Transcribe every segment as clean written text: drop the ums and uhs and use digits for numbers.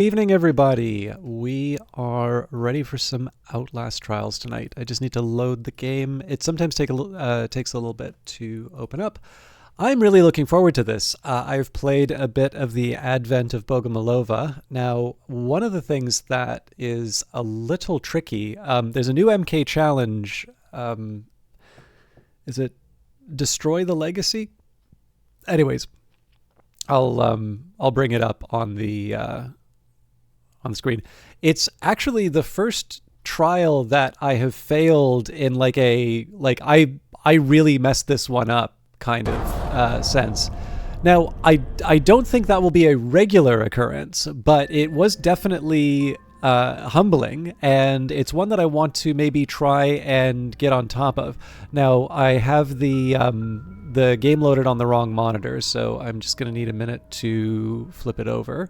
Evening, everybody. We are ready for some Outlast Trials tonight. I just need to load the game. It sometimes takes a little bit to open up. I'm really looking forward to this. I've played a bit of the Advent of Bogomolova. Now, one of the things that is a little tricky, there's a new MK challenge. Is it Destroy the Legacy? Anyways, I'll bring it up on the screen. It's actually the first trial that I have failed in I really messed this one up kind of sense. Now, I don't think that will be a regular occurrence, but it was definitely humbling, and it's one that I want to maybe try and get on top of. Now, I have the game loaded on the wrong monitor, so I'm just going to need a minute to flip it over.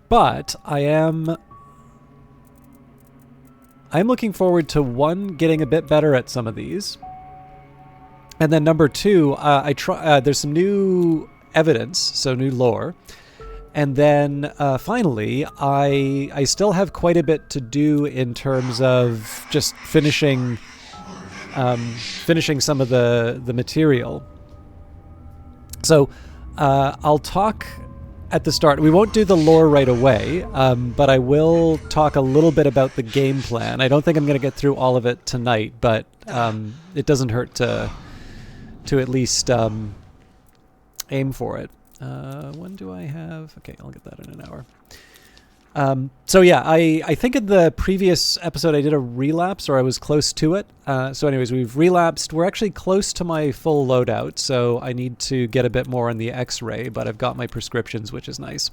But I'm looking forward to one, getting a bit better at some of these, and then number two, there's some new evidence, so new lore, and then finally, I still have quite a bit to do in terms of just finishing some of the material. So I'll talk at the start. We won't do the lore right away, but I will talk a little bit about the game plan. I don't think I'm going to get through all of it tonight, but it doesn't hurt to at least aim for it. When do I have? Okay, I'll get that in an hour. So yeah, I think in the previous episode I did a relapse, or I was close to it. So anyways, we've relapsed. We're actually close to my full loadout, so I need to get a bit more on the X-ray, but I've got my prescriptions, which is nice.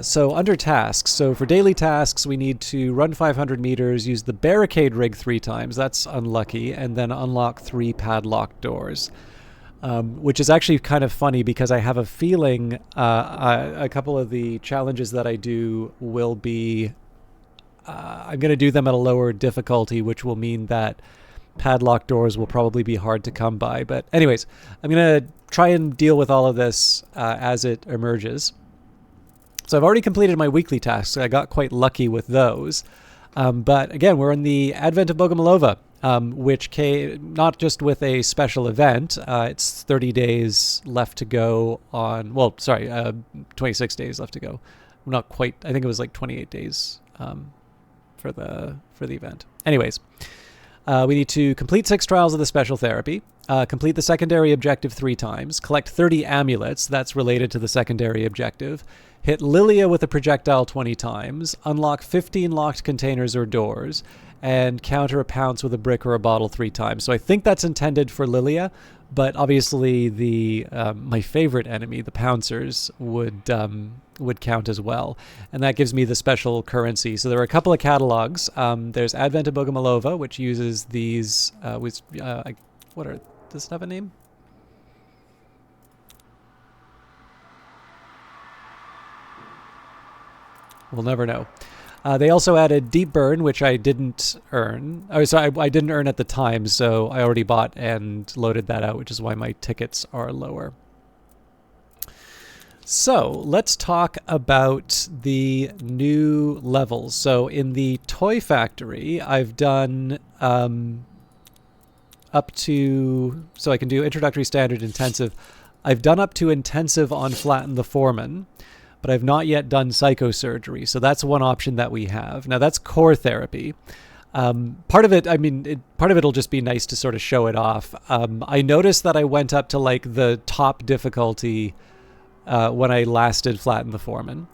So under tasks, so for daily tasks, we need to run 500 meters, use the barricade rig 3 times, that's unlucky, and then unlock 3 padlocked doors. Which is actually kind of funny because I have a feeling a couple of the challenges that I do will be, I'm going to do them at a lower difficulty, which will mean that padlock doors will probably be hard to come by. But anyways, I'm going to try and deal with all of this as it emerges. So I've already completed my weekly tasks. I got quite lucky with those. But again, we're in the Advent of Bogomolova. Which came not just with a special event. It's 30 days left to go on. Well, sorry, 26 days left to go. Not quite. I think it was like 28 days for the event. Anyways, we need to complete 6 trials of the special therapy. Complete the secondary objective 3 times. Collect 30 amulets. That's related to the secondary objective. Hit Lilia with a projectile 20 times. Unlock 15 locked containers or doors. And counter a pounce with a brick or a bottle 3 times. So I think that's intended for Lilia, but obviously the my favorite enemy, the pouncers, would count as well, and that gives me the special currency. So there are a couple of catalogs. There's Advent of Bogomolova, which uses these. Does it have a name? We'll never know. They also added Deep Burn, which I didn't earn. Oh, sorry, I didn't earn at the time, so I already bought and loaded that out, which is why my tickets are lower. So let's talk about the new levels. So in the Toy Factory, I've done up to... So I can do Introductory, Standard, Intensive. I've done up to Intensive on Flatten the Foreman, but I've not yet done psychosurgery. So that's one option that we have. Now that's core therapy. Part of it, part of it'll just be nice to sort of show it off. I noticed that I went up to like the top difficulty when I last did Flatten the Foreman.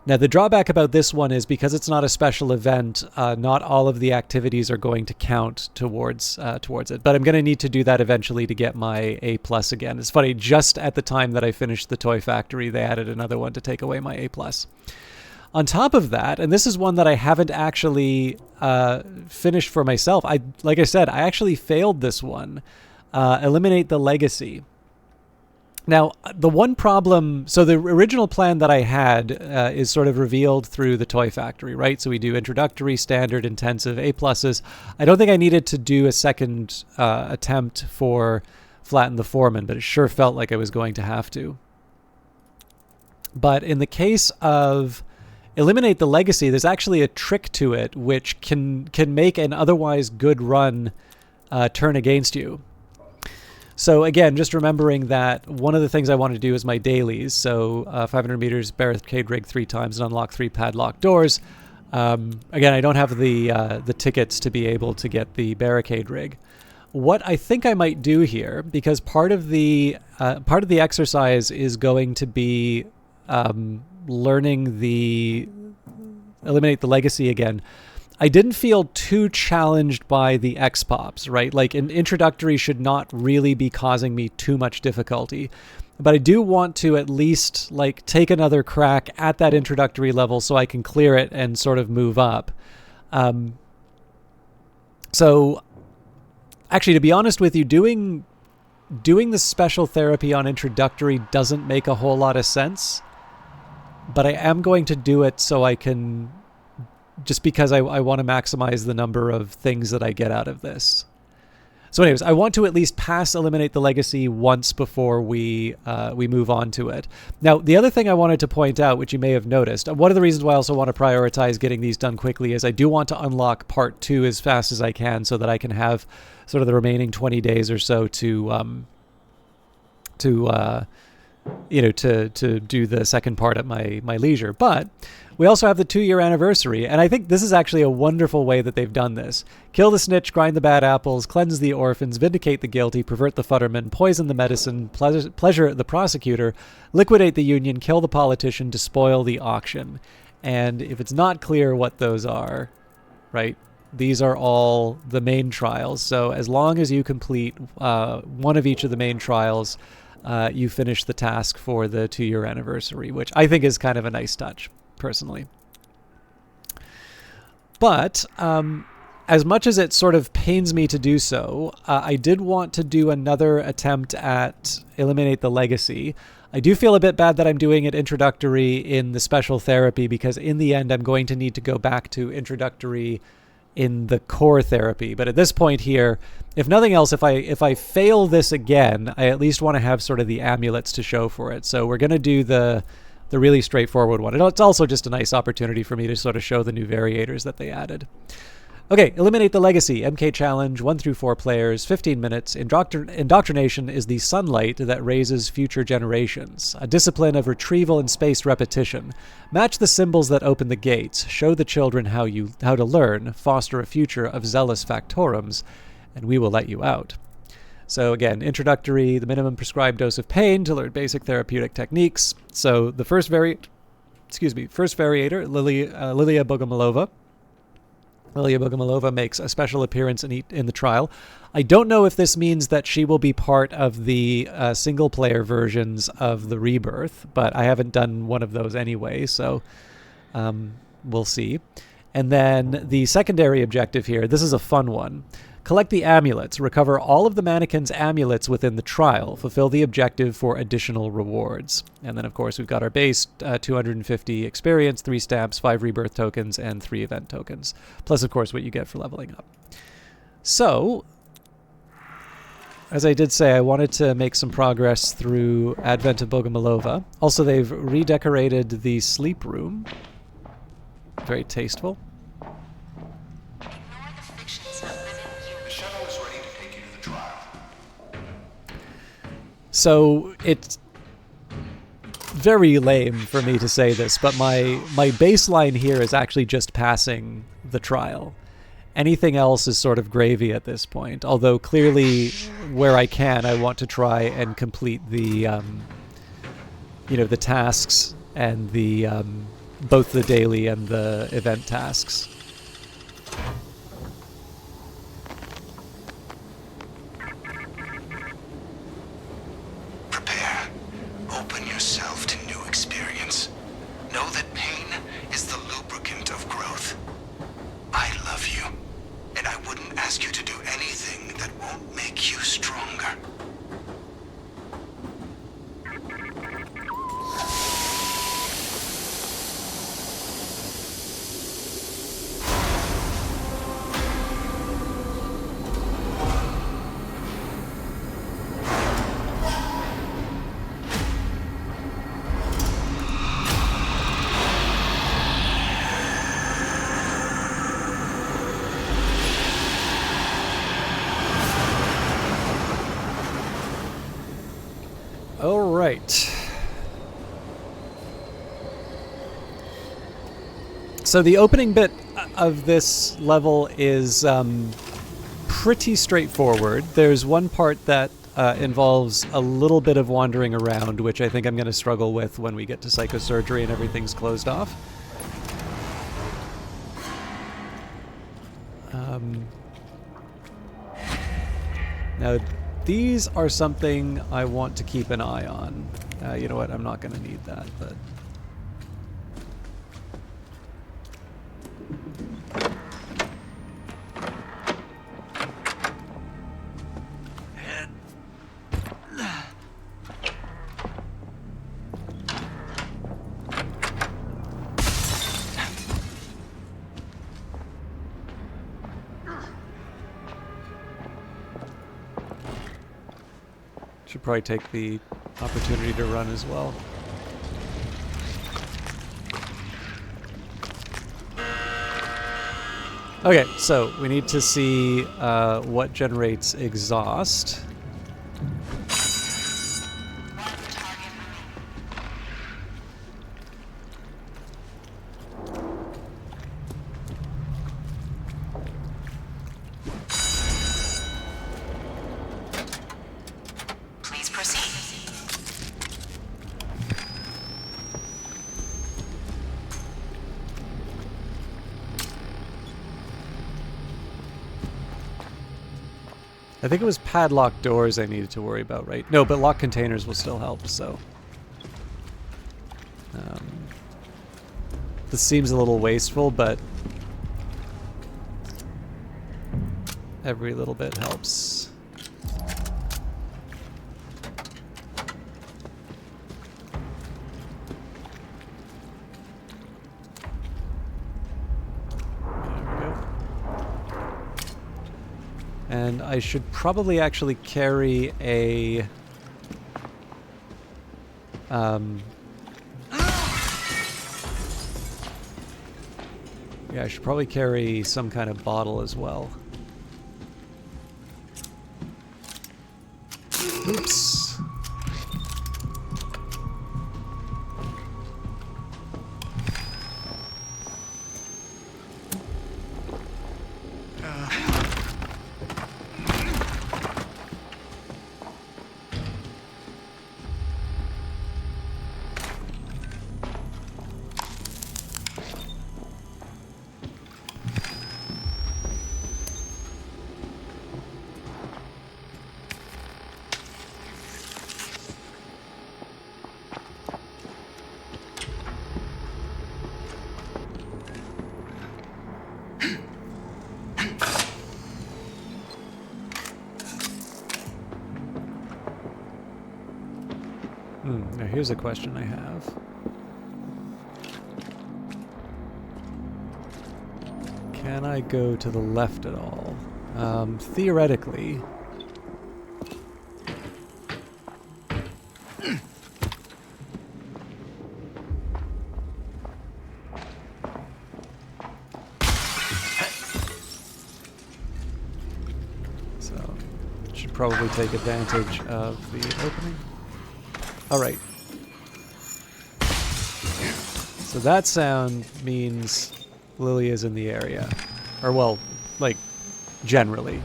Now the drawback about this one is because it's not a special event, not all of the activities are going to count towards it. But I'm going to need to do that eventually to get my A+ again. It's funny, just at the time that I finished the Toy Factory, they added another one to take away my A+. On top of that, and this is one that I haven't actually finished for myself. Like I said, I actually failed this one. Eliminate the Legacy. Now, the one problem, so the original plan that I had is sort of revealed through the Toy Factory, right? So we do Introductory, Standard, Intensive, A+. I don't think I needed to do a second attempt for Flatten the Foreman, but it sure felt like I was going to have to. But in the case of Eliminate the Legacy, there's actually a trick to it which can make an otherwise good run turn against you. So again, just remembering that one of the things I want to do is my dailies. So 500 meters, barricade rig 3 times, and unlock 3 padlock doors. Again, I don't have the tickets to be able to get the barricade rig. What I think I might do here, because part of the exercise is going to be learning the Eliminate the Legacy again. I didn't feel too challenged by the X-Pops, right? Like, an introductory should not really be causing me too much difficulty. But I do want to at least, like, take another crack at that introductory level so I can clear it and sort of move up. So, actually, to be honest with you, doing the special therapy on introductory doesn't make a whole lot of sense. But I am going to do it so I can... just because I want to maximize the number of things that I get out of this. So anyways, I want to at least pass Eliminate the Legacy once before we move on to it. Now, the other thing I wanted to point out, which you may have noticed, one of the reasons why I also want to prioritize getting these done quickly is I do want to unlock Part 2 as fast as I can so that I can have sort of the remaining 20 days or so to do the second part at my leisure. But we also have the 2-year anniversary, and I think this is actually a wonderful way that they've done this. Kill the snitch, grind the bad apples, cleanse the orphans, vindicate the guilty, pervert the futterman, poison the medicine, pleasure the prosecutor, liquidate the union, kill the politician, despoil the auction. And if it's not clear what those are, right, these are all the main trials. So as long as you complete one of each of the main trials, you finish the task for the 2-year anniversary, which I think is kind of a nice touch, personally. But as much as it sort of pains me to do so, I did want to do another attempt at Eliminate the Legacy. I do feel a bit bad that I'm doing it introductory in the special therapy, because in the end I'm going to need to go back to introductory in the core therapy. But at this point here, if nothing else, if I fail this again, I at least want to have sort of the amulets to show for it. So we're going to do the really straightforward one. And it's also just a nice opportunity for me to sort of show the new variators that they added. Okay, Eliminate the Legacy, MK Challenge, 1 through 4 players, 15 minutes. Indoctrination is the sunlight that raises future generations. A discipline of retrieval and spaced repetition. Match the symbols that open the gates. Show the children how to learn. Foster a future of zealous factorums, and we will let you out. So again, introductory, the minimum prescribed dose of pain to learn basic therapeutic techniques. So the first variator, Lilia Bogomolova. Lilia Bogomolova makes a special appearance in the trial. I don't know if this means that she will be part of the single-player versions of the Rebirth, but I haven't done one of those anyway, so we'll see. And then the secondary objective here, this is a fun one. Collect the amulets. Recover all of the mannequin's amulets within the trial. Fulfill the objective for additional rewards. And then, of course, we've got our base 250 experience, 3 stamps, 5 rebirth tokens, and 3 event tokens. Plus, of course, what you get for leveling up. So, as I did say, I wanted to make some progress through Advent of Bogomolova. Also, they've redecorated the sleep room. Very tasteful. So it's very lame for me to say this, but my baseline here is actually just passing the trial. Anything else is sort of gravy at this point, although clearly where I can, I want to try and complete the, the tasks and the both the daily and the event tasks. right. So the opening bit of this level is pretty straightforward. There's one part that involves a little bit of wandering around, which I think I'm going to struggle with when we get to psychosurgery and everything's closed off. Now, these are something I want to keep an eye on. You know what? I'm not going to need that, but... Should probably take the opportunity to run as well. Okay, so we need to see what generates exhaust. I think it was padlocked doors I needed to worry about, right? No, but locked containers will still help, so... this seems a little wasteful, but... every little bit helps. And I should probably actually carry a... yeah, I should probably carry some kind of bottle as well. Oops. Now here's a question I have. Can I go to the left at all? Theoretically. So, should probably take advantage of the opening. Alright. So that sound means Lily is in the area. Or, well, like, generally.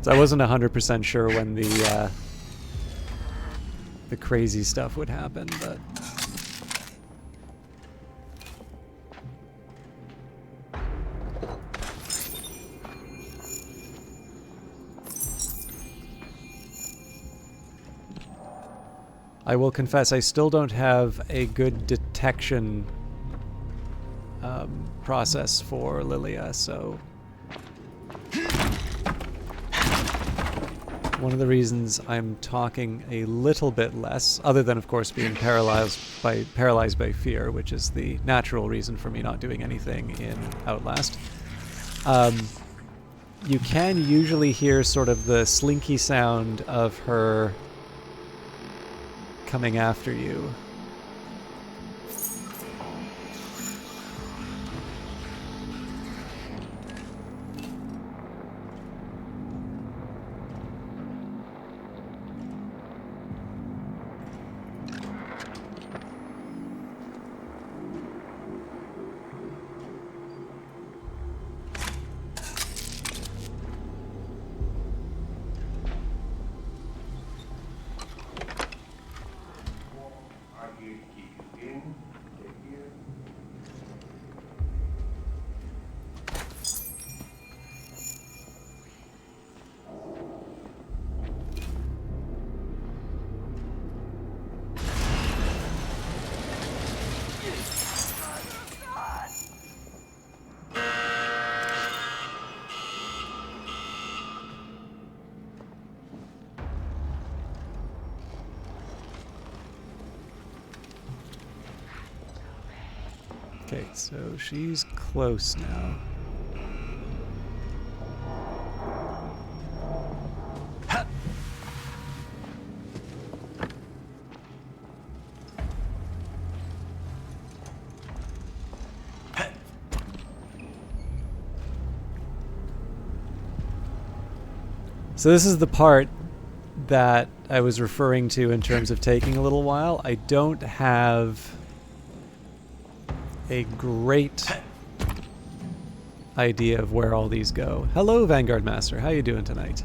So I wasn't 100% sure when the crazy stuff would happen, but... I will confess, I still don't have a good protection process for Lilia, so one of the reasons I'm talking a little bit less, other than of course being paralyzed by fear, which is the natural reason for me not doing anything in Outlast. You can usually hear sort of the slinky sound of her coming after you. Okay, so she's close now. So this is the part that I was referring to in terms of taking a little while. I don't have a great idea of where all these go. Hello, Vanguard Master. How you doing tonight?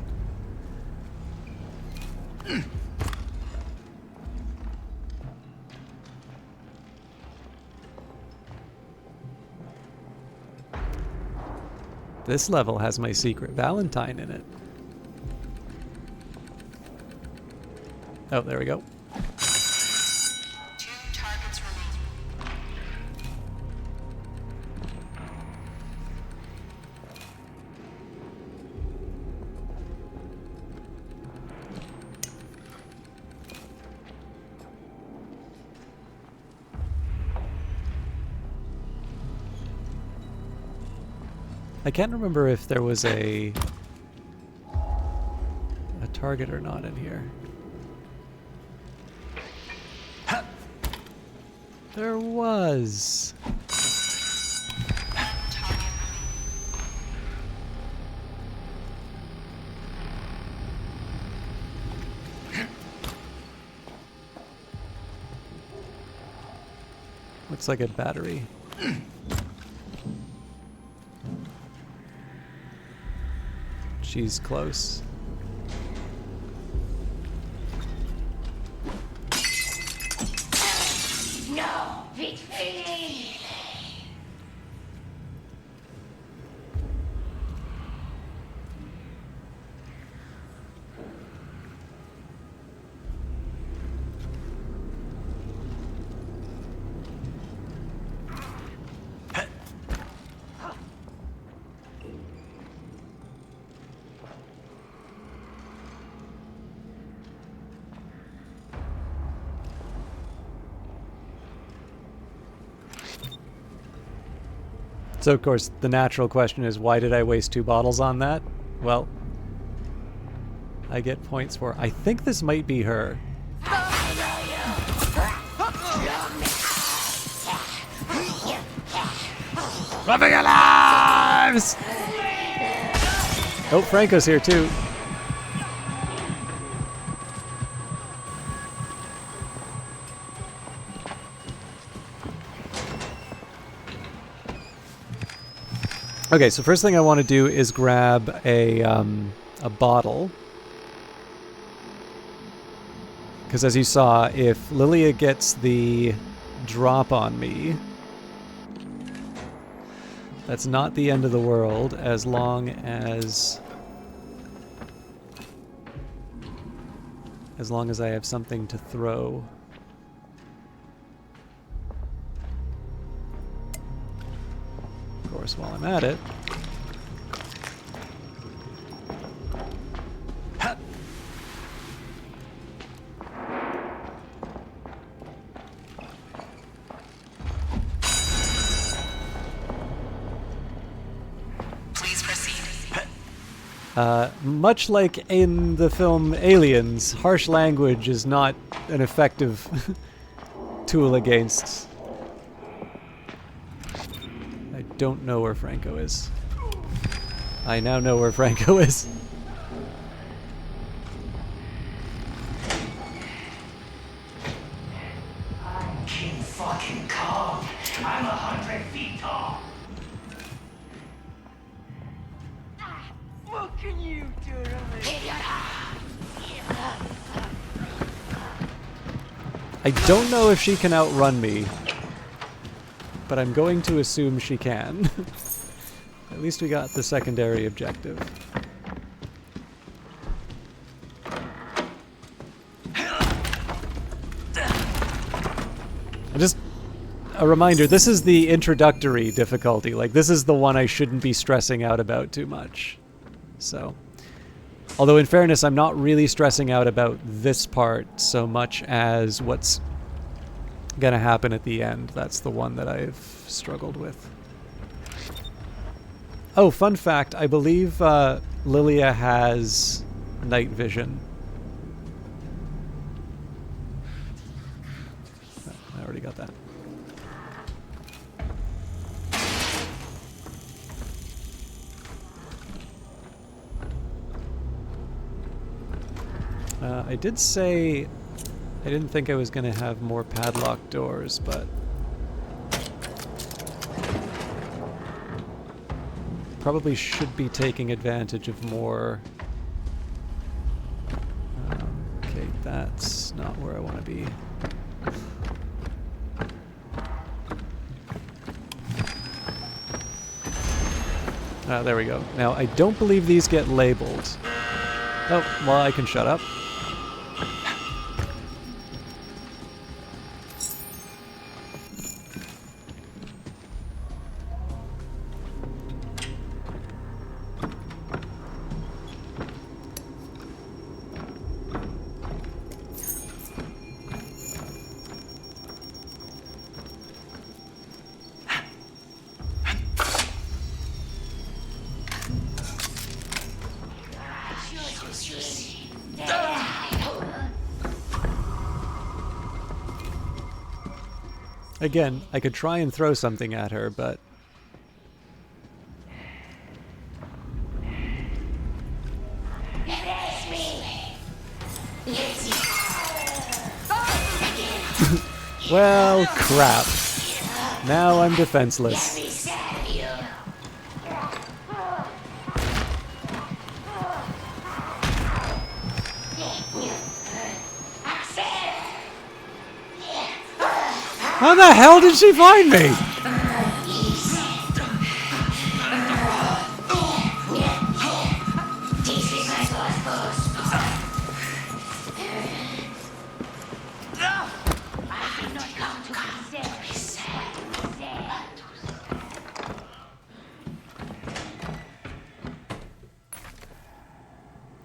This level has my secret Valentine in it. Oh, there we go. 2 targets remaining. I can't remember if there was a target or not in here. There was. Looks like a battery. She's close. No victory! So, of course, the natural question is, why did I waste 2 bottles on that? Well, I get points for... I think this might be her. Run for your lives! Oh, Franco's here, too. Okay, so first thing I want to do is grab a bottle. Because as you saw, if Lilia gets the drop on me, that's not the end of the world as long as I have something to throw. course, while I'm at it... Please proceed. Much like in the film Aliens, harsh language is not an effective tool against... I don't know where Franco is. I now know where Franco is. I'm King fucking Kong. I'm 100 feet tall. What can you do to me? I don't know if she can outrun me, but I'm going to assume she can. At least we got the secondary objective. Just a reminder, this is the introductory difficulty. Like, this is the one I shouldn't be stressing out about too much. So, although in fairness, I'm not really stressing out about this part so much as what's gonna happen at the end. That's the one that I've struggled with. Oh, fun fact, I believe Lilia has night vision. Oh, I already got that. I did say I didn't think I was going to have more padlocked doors, but probably should be taking advantage of more. Okay, that's not where I want to be. There we go. Now, I don't believe these get labeled. Oh, well, I can shut up. Again, I could try and throw something at her, but... Well, crap. Now I'm defenseless. How the hell did she find me?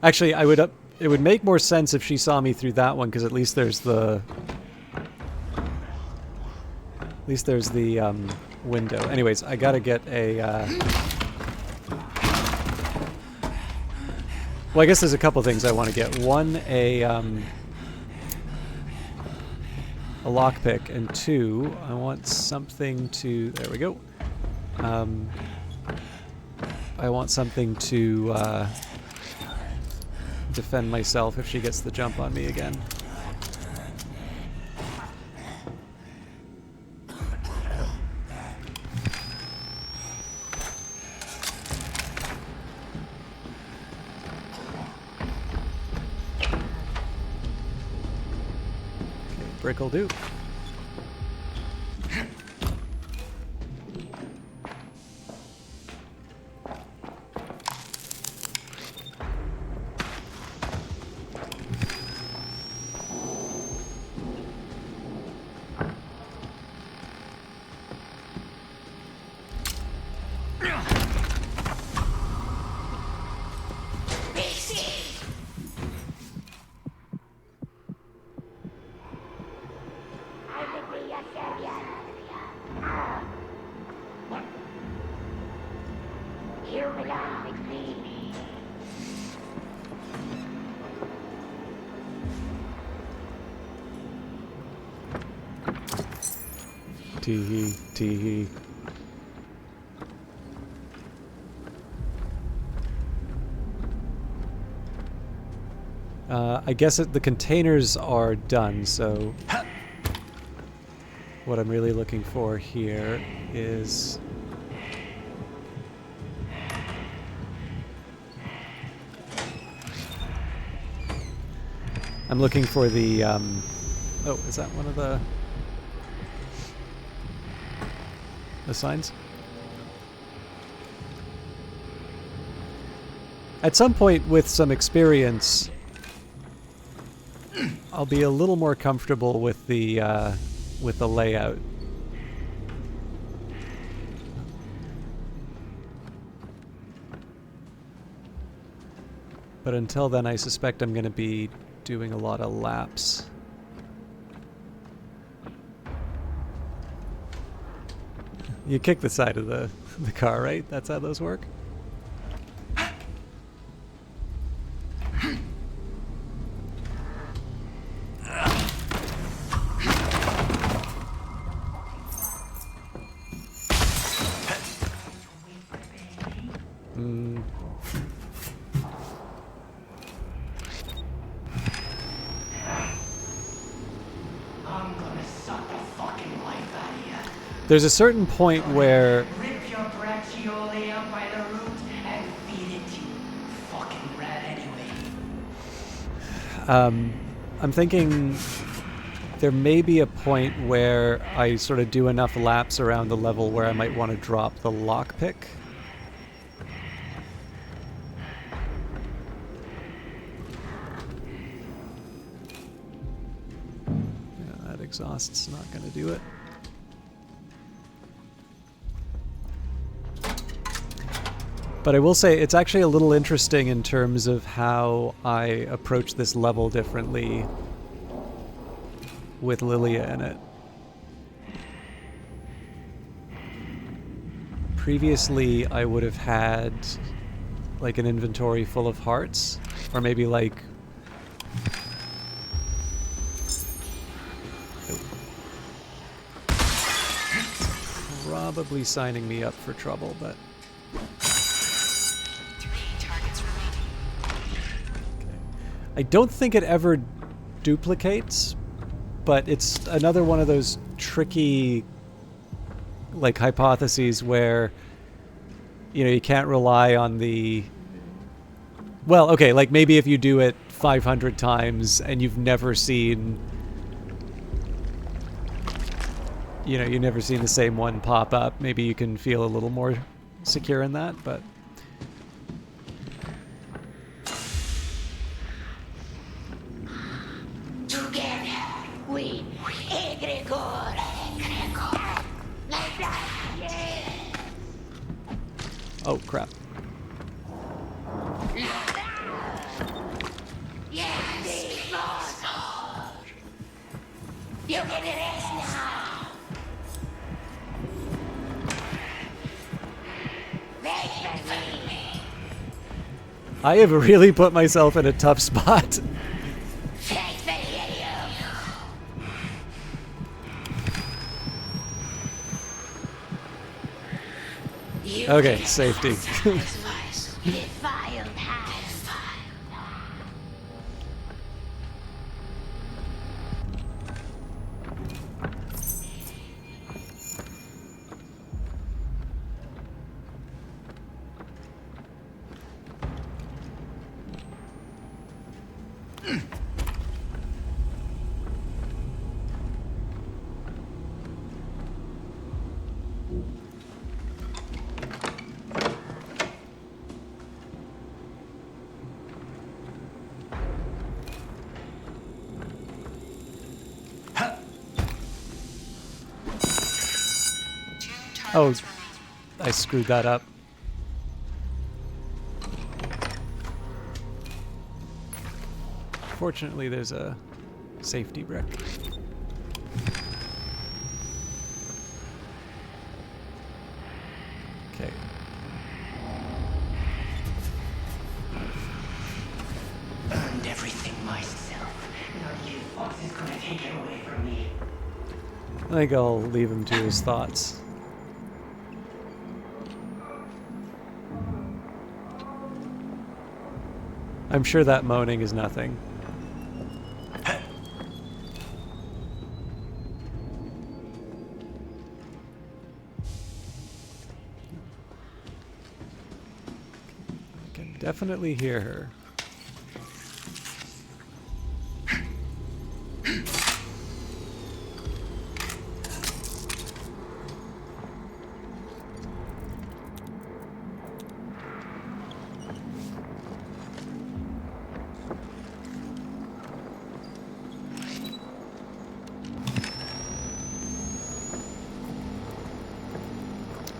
Actually, it would make more sense if she saw me through that one, because at least there's the window. Anyways, I gotta get a well, I guess there's a couple things I want to get. One, a lockpick, and two, I want something to... There we go. I want something to defend myself if she gets the jump on me again. Brick'll do. Tee-hee, tee-hee. I guess the containers are done, so what I'm really looking for here is I'm looking for the oh, is that one of the signs? At some point with some experience, I'll be a little more comfortable with the layout. But until then, I suspect I'm going to be doing a lot of laps. You kick the side of the car, right? That's how those work? There's a certain point where Rip your bracciole out by the root and feed it to you. Fucking rat anyway. I'm thinking there may be a point where I sort of do enough laps around the level where I might want to drop the lockpick. Yeah, that exhaust's not going to do it. But I will say it's actually a little interesting in terms of how I approach this level differently with Lilia in it. Previously, I would have had like an inventory full of hearts, or maybe like probably signing me up for trouble, but I don't think it ever duplicates, but it's another one of those tricky, like, hypotheses where, you know, you can't rely on the... Well, okay, like, maybe if you do it 500 times and you've never seen... You know, you've never seen the same one pop up, maybe you can feel a little more secure in that, but... Oh, crap. I have really put myself in a tough spot. Okay, safety. Oh, I screwed that up. Fortunately, there's a safety brick. Okay. I think I'll leave him to his thoughts. I'm sure that moaning is nothing. I can definitely hear her.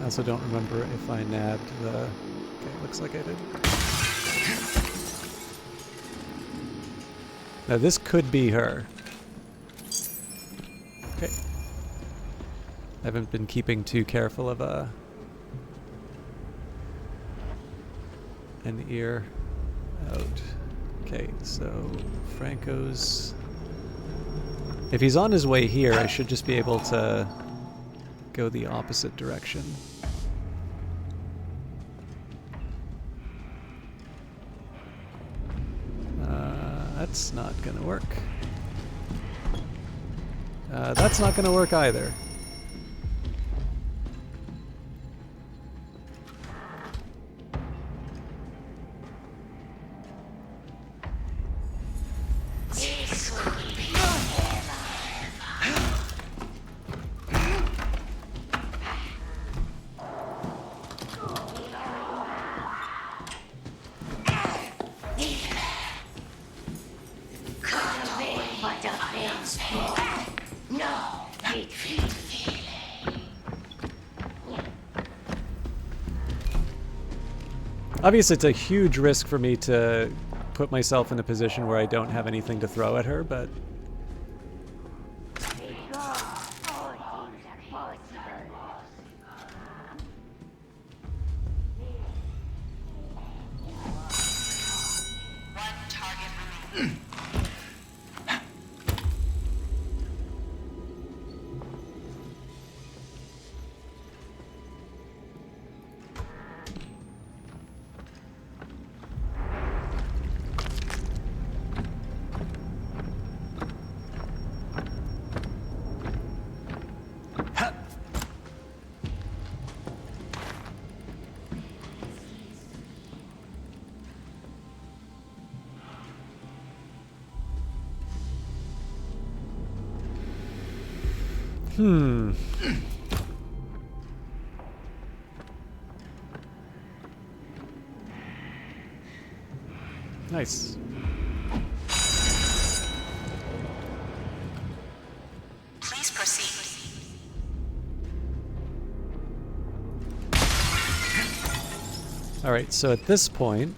I also don't remember if I nabbed the... Okay, looks like I did. Now this could be her. Okay. I haven't been keeping too careful of an ear out. Okay, so Franco's... If he's on his way here, I should just be able to go the opposite direction. That's not gonna work. That's not gonna work either. Obviously, it's a huge risk for me to put myself in a position where I don't have anything to throw at her, but... One target remaining. Nice. Please proceed. Alright, so at this point,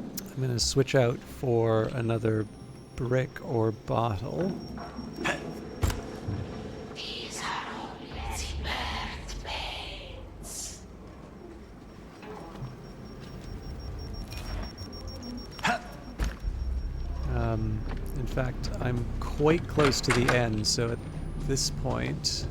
I'm going to switch out for another brick or bottle. These are only birth pains. In fact, I'm quite close to the end, so at this point...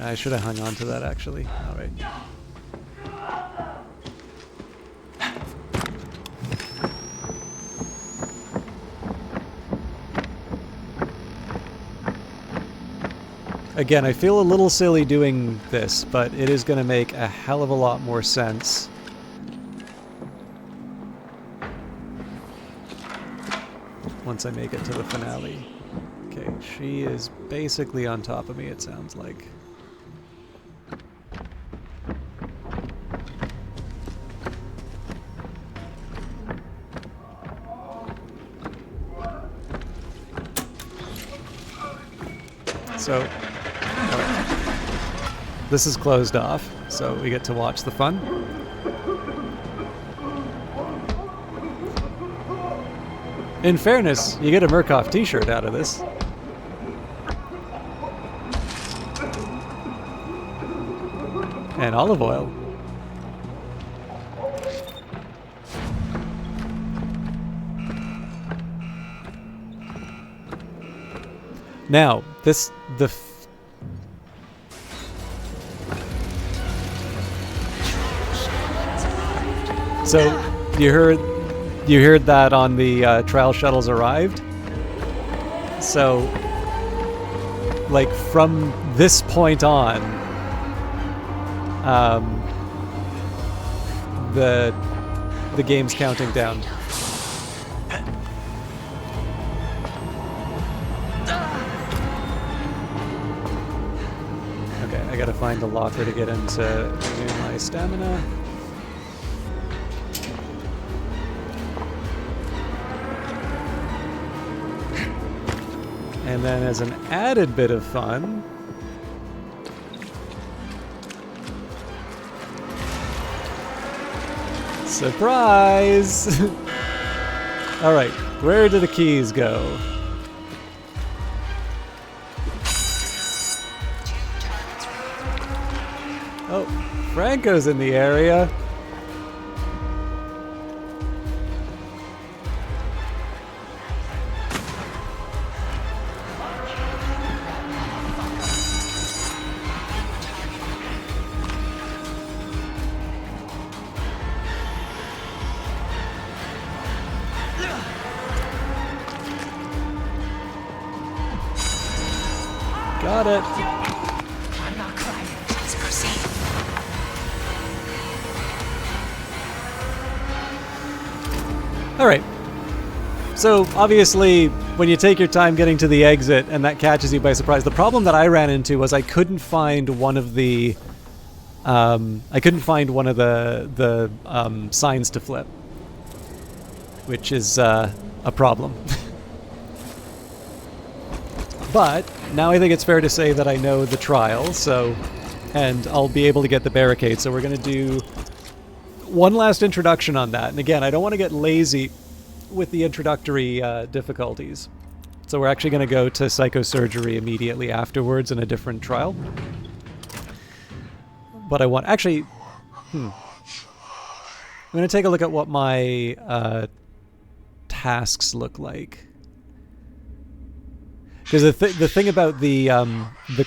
I should have hung on to that, actually. All right. Again, I feel a little silly doing this, but it is going to make a hell of a lot more sense once I make it to the finale. Okay, she is basically on top of me, it sounds like. So, this is closed off, so we get to watch the fun. In fairness, you get a Murkoff t-shirt out of this. And olive oil. Now, so you heard that on the trial shuttles arrived. So, like from this point on, the game's counting down. Okay, I gotta find a locker to get into my stamina. And then as an added bit of fun, surprise! Alright, where do the keys go? Oh, Franco's in the area. Got it. I'm not crying. Please proceed. All right. So obviously, when you take your time getting to the exit and that catches you by surprise, the problem that I ran into was I couldn't find one of the signs to flip, which is a problem. But now I think it's fair to say that I know the trial, and I'll be able to get the barricade. So we're going to do one last introduction on that. And again, I don't want to get lazy with the introductory difficulties. So we're actually going to go to psychosurgery immediately afterwards in a different trial. But I want... Actually, I'm going to take a look at what my tasks look like. Because the thing about the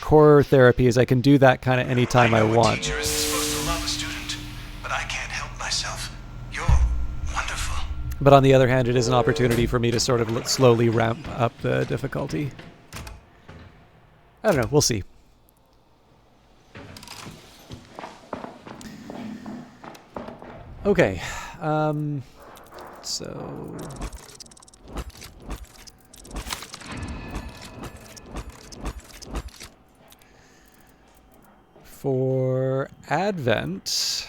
core therapy is I can do that kind of anytime I want. Teacher isn't supposed to love a student, but I can't help myself. You're wonderful. But on the other hand, it is an opportunity for me to sort of slowly ramp up the difficulty. I don't know. We'll see. Okay. So... For Advent,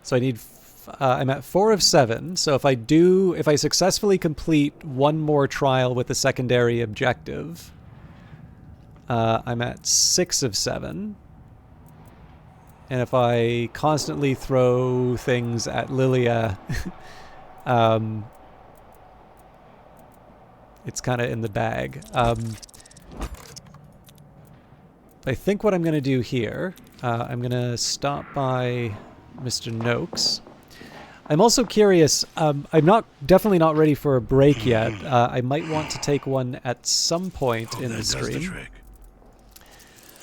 so I need, I'm at 4 of 7, so if I successfully complete one more trial with the secondary objective, I'm at 6 of 7, and if I constantly throw things at Lilia, it's kind of in the bag. I think what I'm going to do here, I'm going to stop by Mr. Noakes. I'm also curious, I'm definitely not ready for a break yet. I might want to take one at some point in the stream. The trick.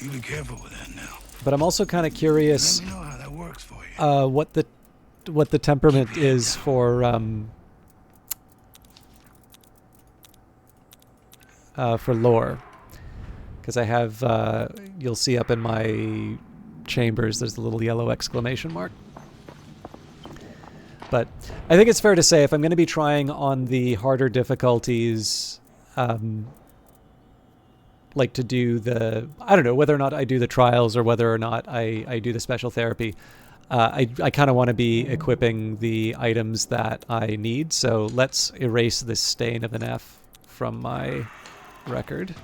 You be careful with that now. But I'm also kind of curious Let me know how that works for you. what the temperament is for lore. Because I have, you'll see up in my chambers, there's a little yellow exclamation mark. But I think it's fair to say if I'm going to be trying on the harder difficulties, like to do the, I don't know, whether or not I do the trials or whether or not I do the special therapy, I kind of want to be equipping the items that I need. So let's erase this stain of an F from my record.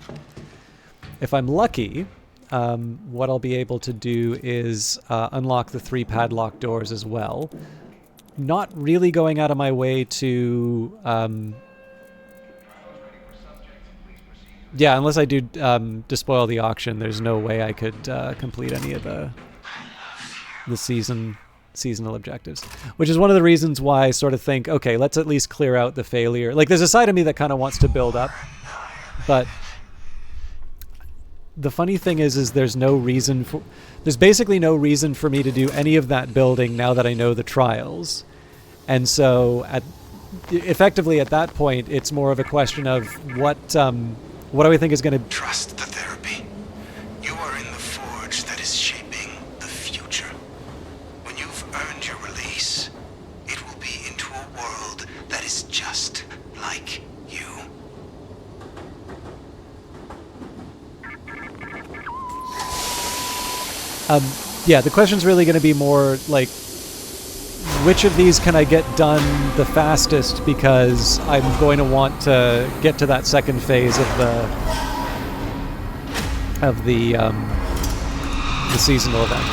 If I'm lucky, what I'll be able to do is unlock the 3 padlock doors as well. Not really going out of my way to Yeah, unless I do despoil the auction, there's no way I could complete any of the seasonal objectives. Which is one of the reasons why I sort of think, okay, let's at least clear out the failure. Like, there's a side of me that kind of wants to build up, but the funny thing is there's basically no reason for me to do any of that building now that I know the trials. And so effectively at that point, it's more of a question of what do I think is going to... Trust the therapy. You are in the forge that is shaping the future. When you've earned your release, it will be into a world that is just like you. Yeah, the question's really going to be more like, which of these can I get done the fastest, because I'm going to want to get to that second phase of the seasonal event.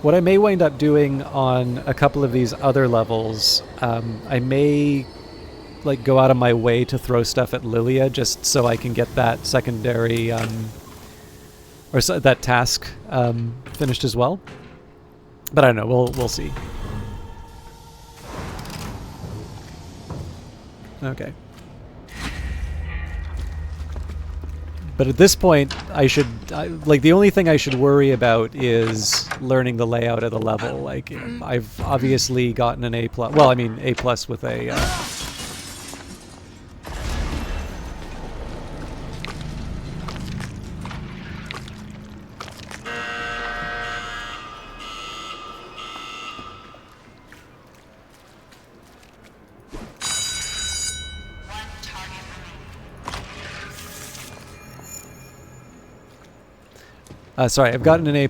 What I may wind up doing on a couple of these other levels, I may like go out of my way to throw stuff at Lilia just so I can get that secondary that task finished as well. But I don't know. We'll see. Okay. But at this point, the only thing I should worry about is learning the layout of the level. Like, I've obviously gotten an A+. Well, I mean, A+ with a... sorry, I've gotten an A+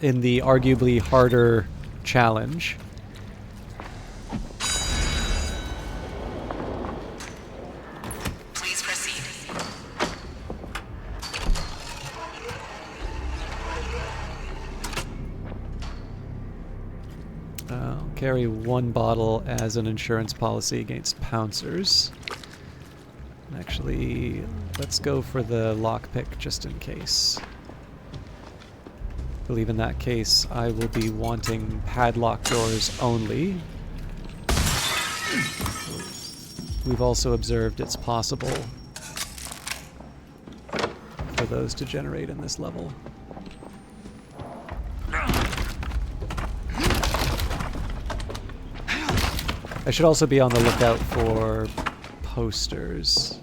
in the arguably harder challenge. Please proceed. I'll carry one bottle as an insurance policy against pouncers. Actually, let's go for the lockpick just in case. I believe in that case I will be wanting padlock doors only. We've also observed it's possible for those to generate in this level. I should also be on the lookout for posters.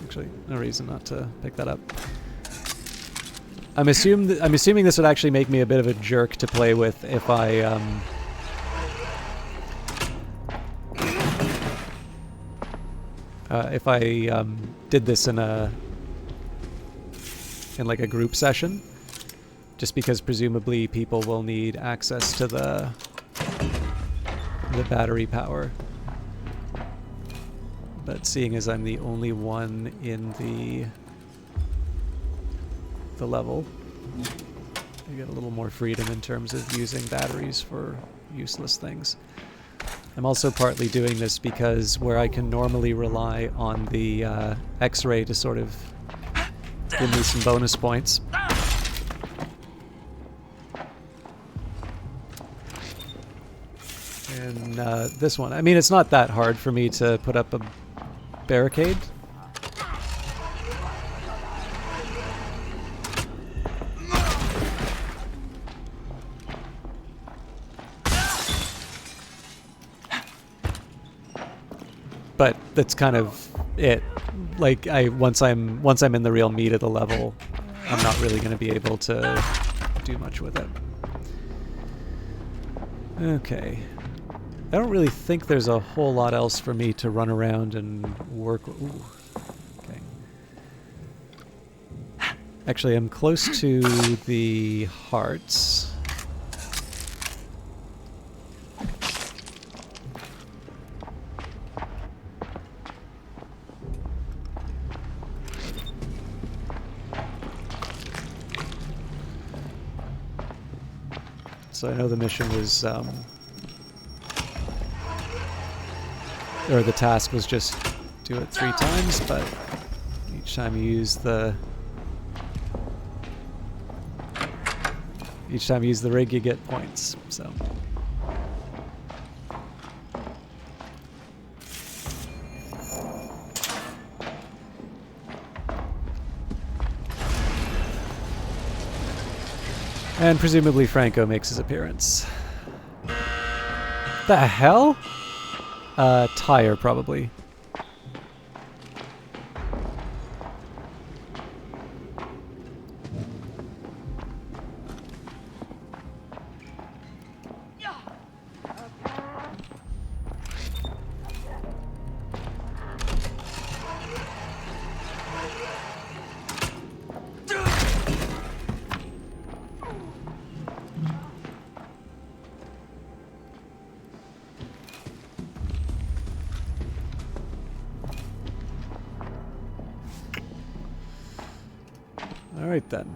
Actually, no reason not to pick that up. I'm assuming this would actually make me a bit of a jerk to play with if I did this in like a group session, just because presumably people will need access to the battery power. But seeing as I'm the only one in the level, I get a little more freedom in terms of using batteries for useless things. I'm also partly doing this because where I can normally rely on the X-ray to sort of give me some bonus points, and this one, I mean, it's not that hard for me to put up a barricade. But that's kind of it. Like, once I'm in the real meat of the level, I'm not really going to be able to do much with it. Okay. I don't really think there's a whole lot else for me to run around and work. Ooh. Okay. Actually, I'm close to the hearts. So I know the mission was, or the task was just do it 3 times, but each time you use the rig, you get points. So. And presumably Franco makes his appearance. The hell? Tire, probably. All right then.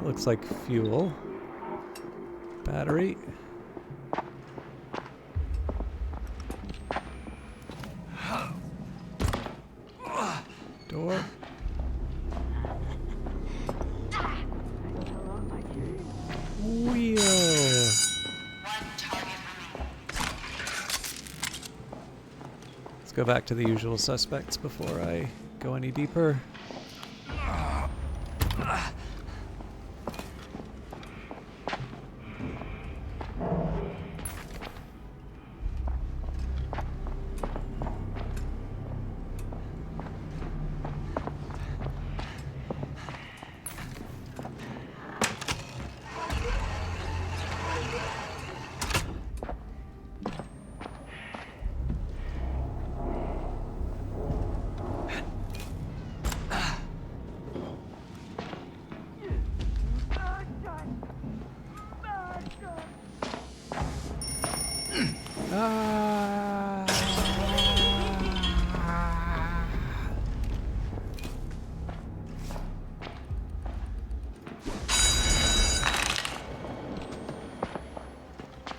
Looks like fuel. Battery. Door. Wheel. Let's go back to the usual suspects before I go any deeper.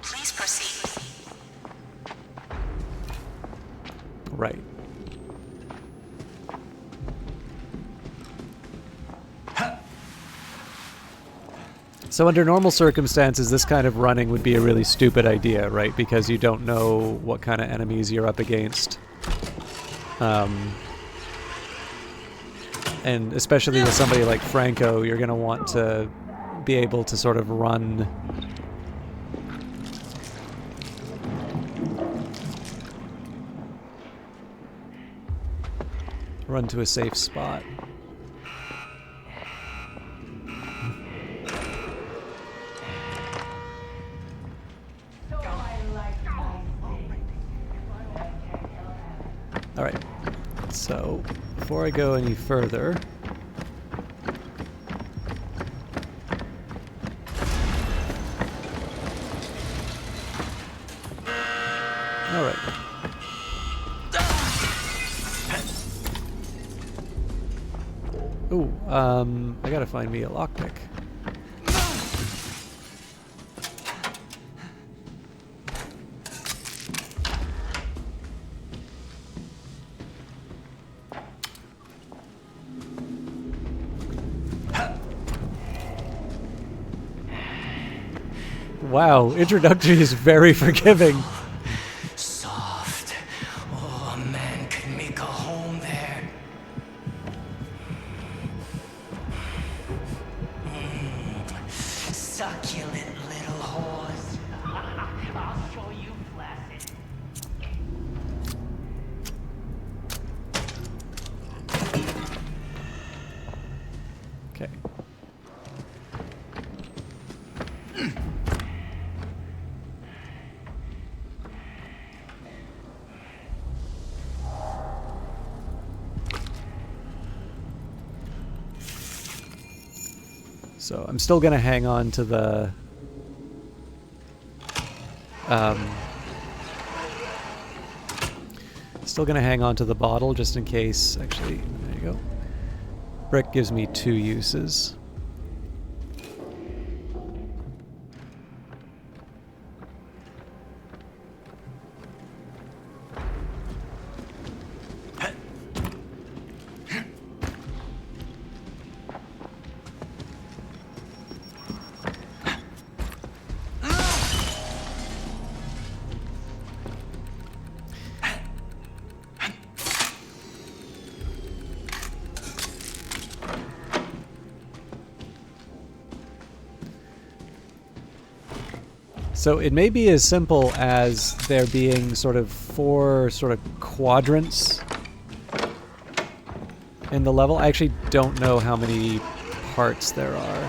Please proceed. Right. So under normal circumstances, this kind of running would be a really stupid idea, right? Because you don't know what kind of enemies you're up against. And especially with somebody like Franco, you're going to want to be able to sort of run to a safe spot. All right. So before I go any further, all right. Ooh, I gotta find me a lockpick. Wow, introductory is very forgiving. Soft. Oh, a man could make a home there. Succulent little horse. I'll show you Placid. Okay. So I'm still going to hang on to the still going to hang on to the bottle just in case. Actually, there you go. Brick gives me 2 uses. So it may be as simple as there being sort of 4 sort of quadrants in the level. I actually don't know how many parts there are.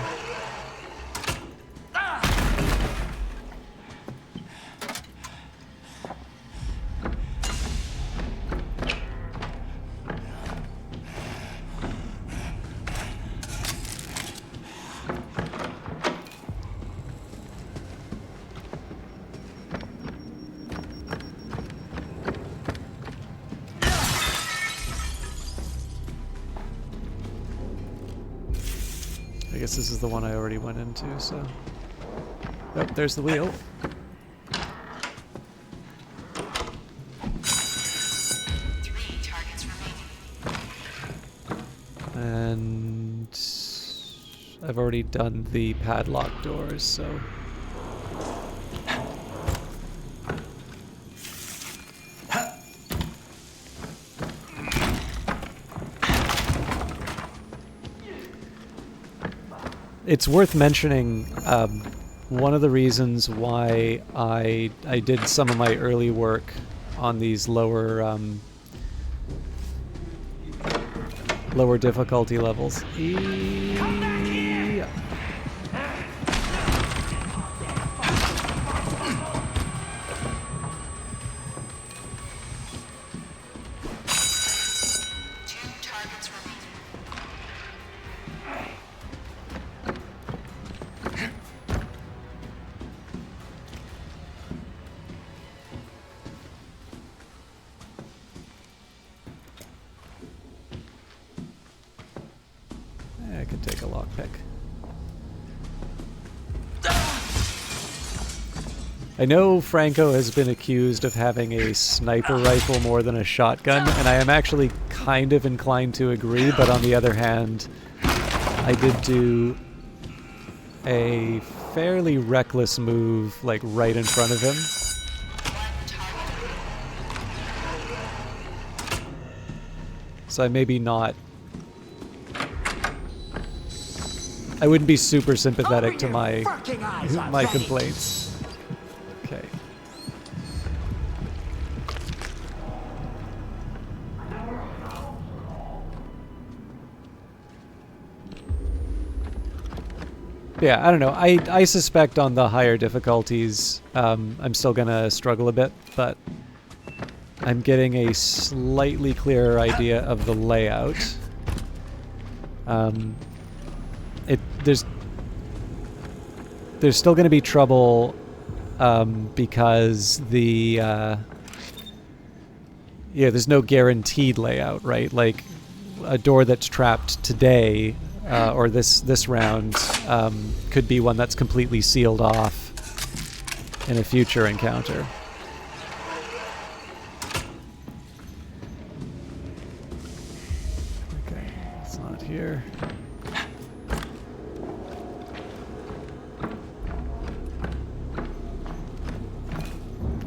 I guess this is the one I already went into, so... Oh, there's the wheel. 3 targets remaining. And... I've already done the padlock doors, so... It's worth mentioning, one of the reasons why I did some of my early work on these lower lower difficulty levels. I could take a lockpick. I know Franco has been accused of having a sniper rifle more than a shotgun, and I am actually kind of inclined to agree, but on the other hand, I did do a fairly reckless move, like, right in front of him. So I maybe not... I wouldn't be super sympathetic to my complaints. Okay. Yeah, I don't know. I suspect on the higher difficulties, I'm still gonna struggle a bit, but I'm getting a slightly clearer idea of the layout. There's still going to be trouble because there's no guaranteed layout, right? Like a door that's trapped today or this round could be one that's completely sealed off in a future encounter. Okay, it's not here.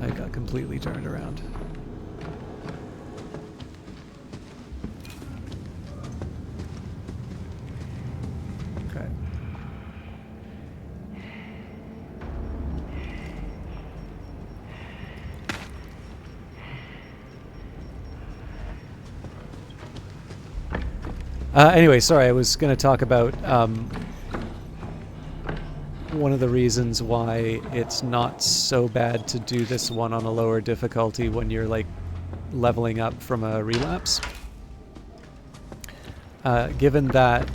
I got completely turned around. Okay. Anyway, sorry, I was going to talk about one of the reasons why it's not so bad to do this one on a lower difficulty when you're like leveling up from a relapse. Given that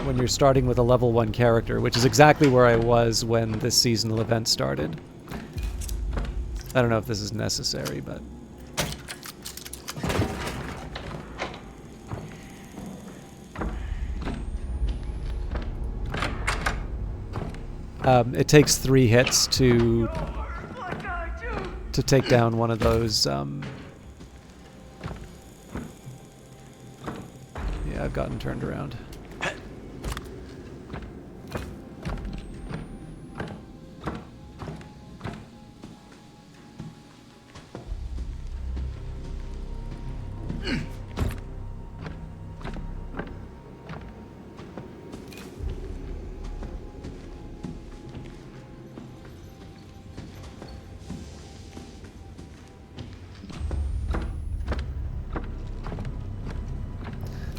when you're starting with a level 1 character, which is exactly where I was when this seasonal event started. I don't know if this is necessary, but... it takes 3 hits to take down one of those. Yeah, I've gotten turned around.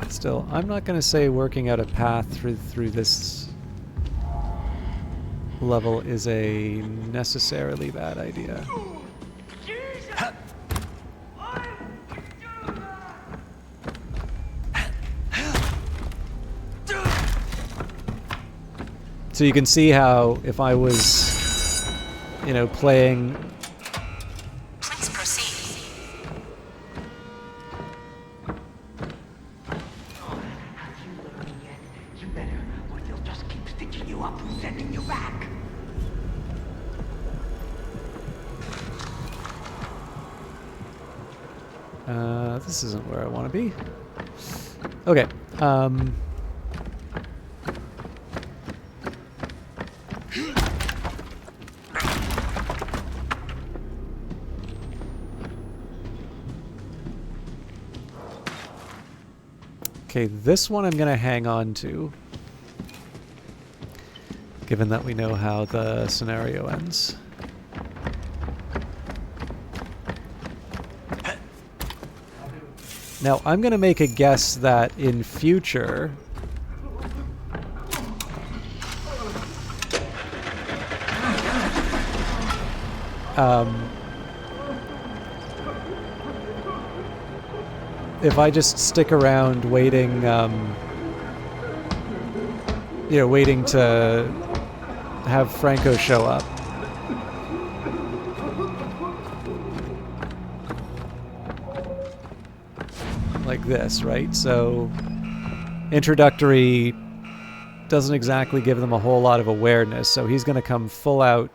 Still, I'm not going to say working out a path through this level is a necessarily bad idea. So you can see how if I was, you know, playing... Please proceed. You better, or they'll just keep stitching you up and sending you back. This isn't where I want to be. Okay. Okay, this one I'm going to hang on to, given that we know how the scenario ends. Now, I'm going to make a guess that in future... if I just stick around waiting, you know, waiting to have Franco show up. Like this, right? So, introductory doesn't exactly give them a whole lot of awareness, so he's going to come full out.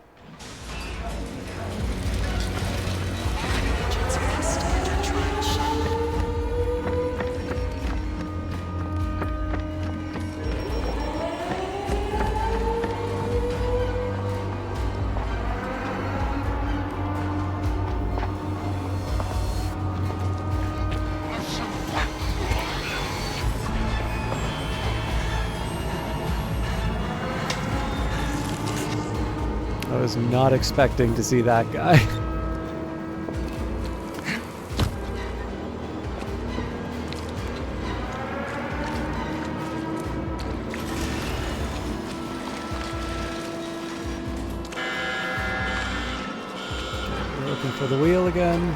I was not expecting to see that guy. We're looking for the wheel again.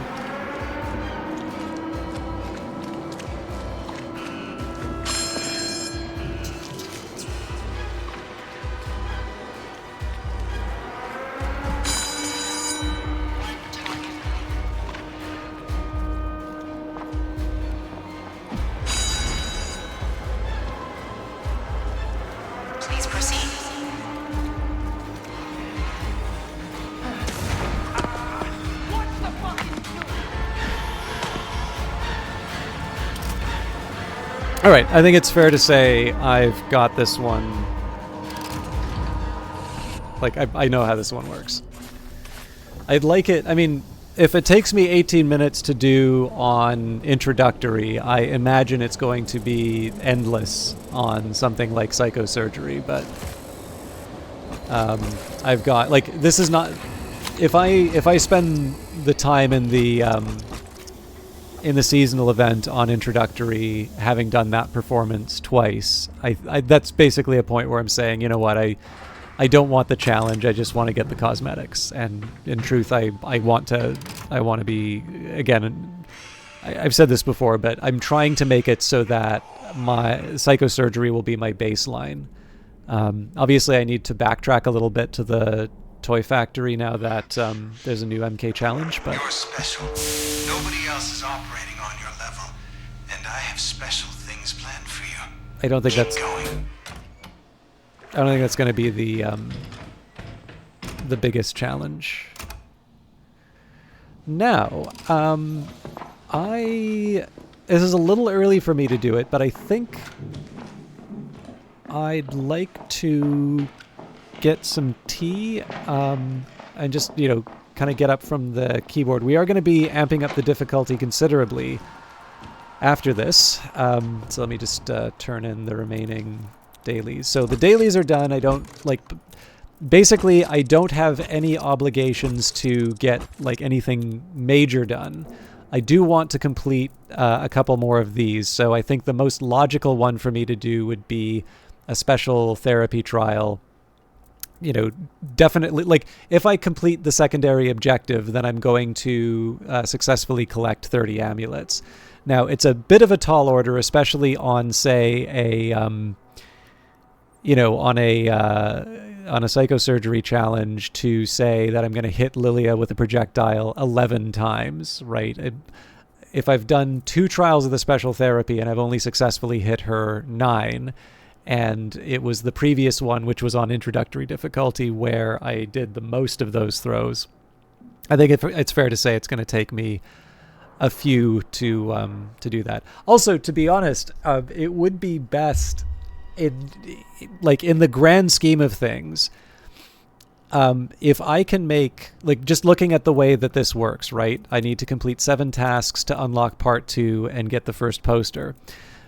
Please proceed. What's the fucking doing? All right, I think it's fair to say I've got this one. Like, I know how this one works. I'd like it, I mean, if it takes me 18 minutes to do on introductory, I imagine it's going to be endless on something like psychosurgery, but I've got, like, this is not, if I spend the time in the in the seasonal event on introductory, having done that performance twice, I that's basically a point where I'm saying, you know what, I don't want the challenge. I just want to get the cosmetics. And in truth, I want to be, again, I've said this before, but I'm trying to make it so that my psychosurgery will be my baseline. Obviously, I need to backtrack a little bit to the Toy Factory now that there's a new MK challenge. But You're special. Nobody else is operating on your level, and I have special things planned for you. I don't think Keep that's going. I don't think that's going to be the biggest challenge. Now, this is a little early for me to do it, but I think I'd like to get some tea and just, kind of get up from the keyboard. We are going to be amping up the difficulty considerably after this. So let me just turn in the remaining dailies. So the dailies are done. Basically, I don't have any obligations to get anything major done. I do want to complete a couple more of these. So I think the most logical one for me to do would be a special therapy trial. Definitely, if I complete the secondary objective, then I'm going to successfully collect 30 amulets. Now, it's a bit of a tall order, especially on, say, on a psychosurgery challenge, to say that I'm going to hit Lilia with a projectile 11 times, right? If I've done 2 trials of the special therapy and I've only successfully hit her 9, and it was the previous one, which was on introductory difficulty, where I did the most of those throws, I think it's fair to say it's going to take me a few to do that. Also, to be honest, it would be best in the grand scheme of things, if I can make, just looking at the way that this works, right? I need to complete 7 tasks to unlock part 2 and get the first poster.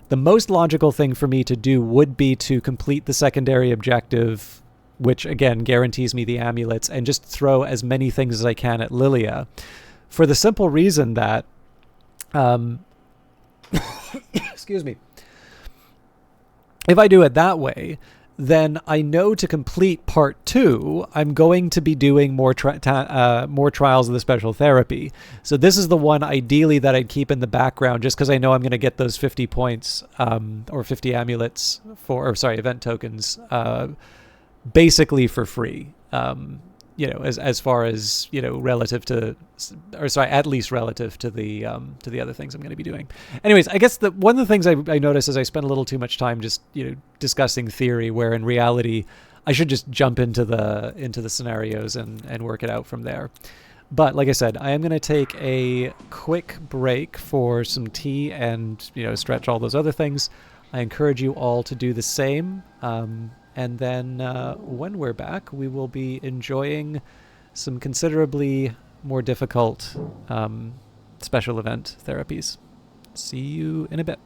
The most logical thing for me to do would be to complete the secondary objective, which again guarantees me the amulets, and just throw as many things as I can at Lilia, for the simple reason that excuse me, if I do it that way, then I know to complete part 2, I'm going to be doing more trials of the special therapy. So this is the one ideally that I'd keep in the background, just because I know I'm going to get those 50 points or 50 amulets event tokens, basically for free. As far as relative to, at least relative to the other things I'm going to be doing. Anyways, I guess one of the things I noticed is I spent a little too much time just discussing theory, where in reality I should just jump into the scenarios and work it out from there. But like I said, I am going to take a quick break for some tea and stretch all those other things. I encourage you all to do the same. And then when we're back, we will be enjoying some considerably more difficult special event therapies. See you in a bit.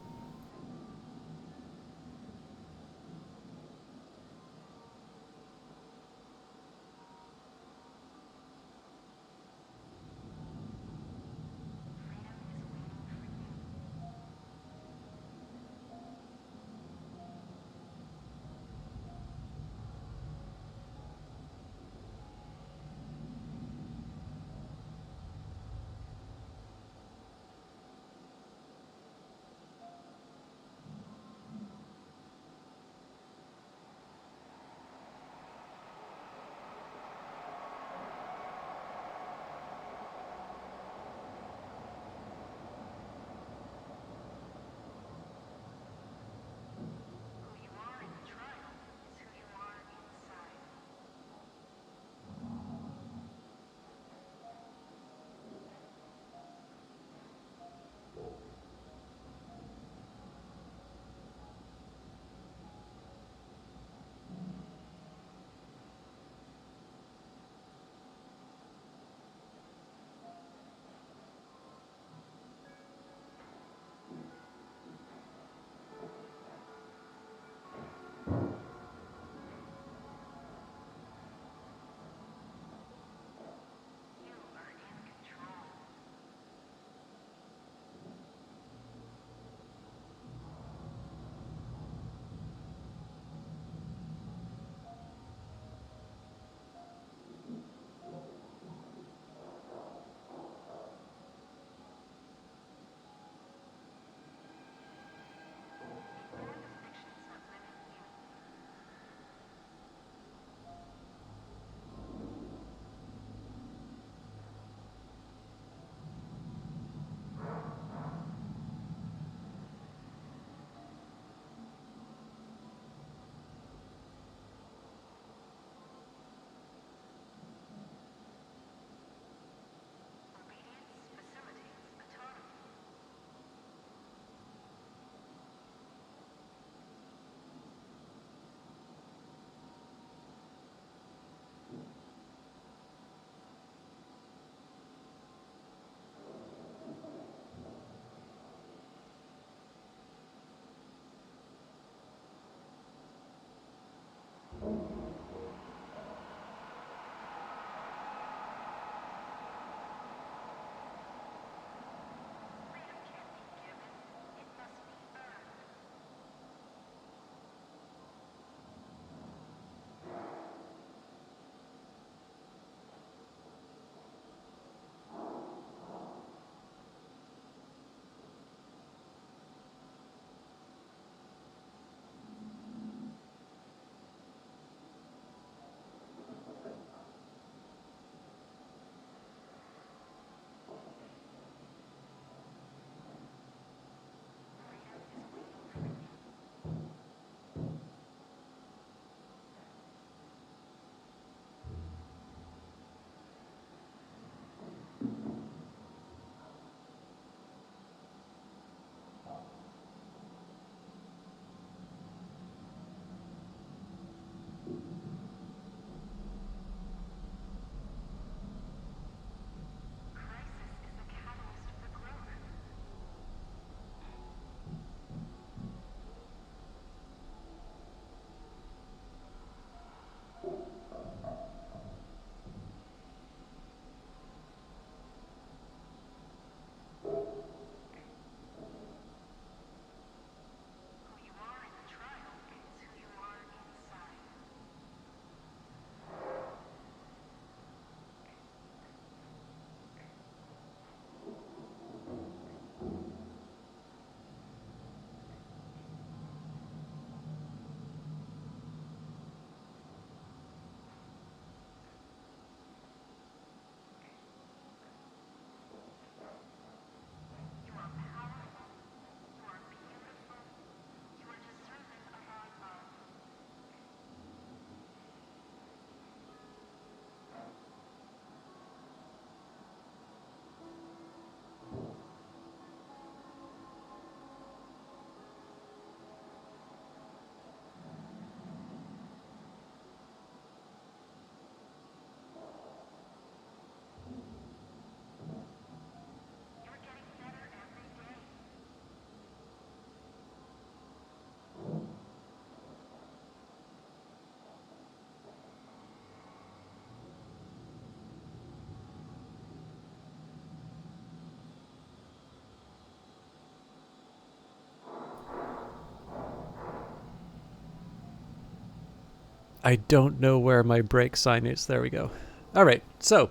I don't know where my break sign is. There we go. All right, so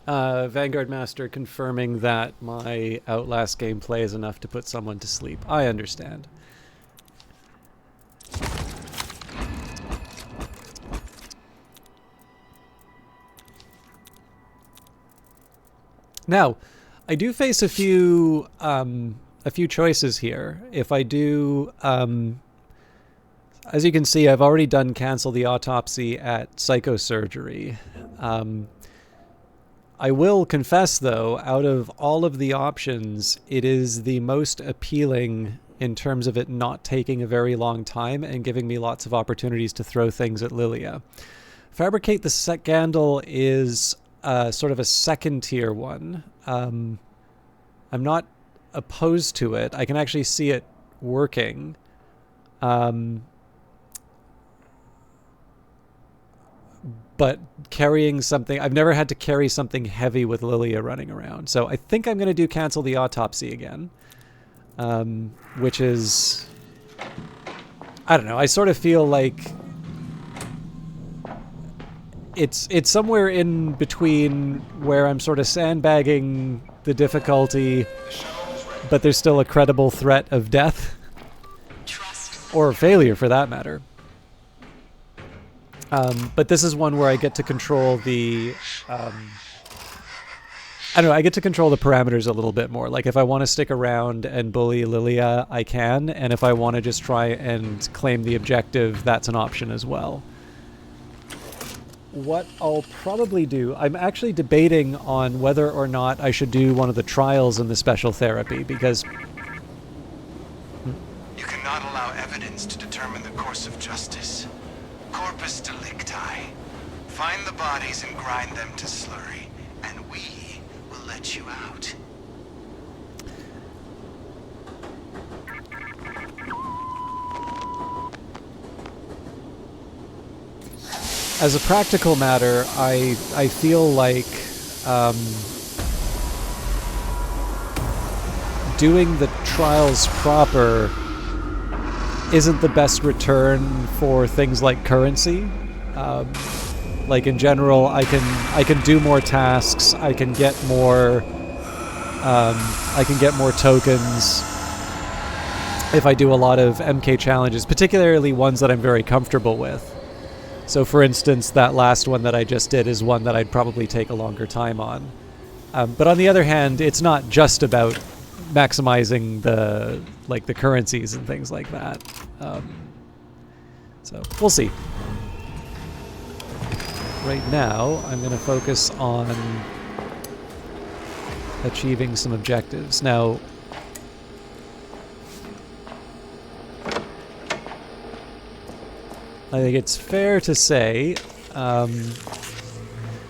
Vanguard Master confirming that my Outlast gameplay is enough to put someone to sleep. I understand. Now, I do face a few choices here. If I do, as you can see, I've already done cancel the autopsy at psychosurgery. I will confess, though, out of all of the options, it is the most appealing in terms of it not taking a very long time and giving me lots of opportunities to throw things at Lilia. Fabricate the Scandal is sort of a second tier one. I'm not opposed to it. I can actually see it working. But carrying something, I've never had to carry something heavy with Lilia running around. So I think I'm going to do cancel the autopsy again, which is, I don't know. I sort of feel like it's somewhere in between where I'm sort of sandbagging the difficulty, but there's still a credible threat of death or failure for that matter. But this is one where I get to control the, I don't know, I get to control the parameters a little bit more. Like if I want to stick around and bully Lilia, I can. And if I want to just try and claim the objective, that's an option as well. What I'll probably do, I'm actually debating on whether or not I should do one of the trials in the special therapy, because You cannot allow evidence to determine the course of justice. Corpus delicti. Find the bodies and grind them to slurry, and we will let you out. as a practical matter, I feel like doing the trials proper isn't the best return for things like currency. Like in general, I can do more tasks. I can get more. I can get more tokens if I do a lot of MK challenges, particularly ones that I'm very comfortable with. So, for instance, that last one that I just did is one that I'd probably take a longer time on. But on the other hand, it's not just about maximizing the currencies and things like that. So we'll see. Right now, I'm going to focus on achieving some objectives. Now, I think it's fair to say.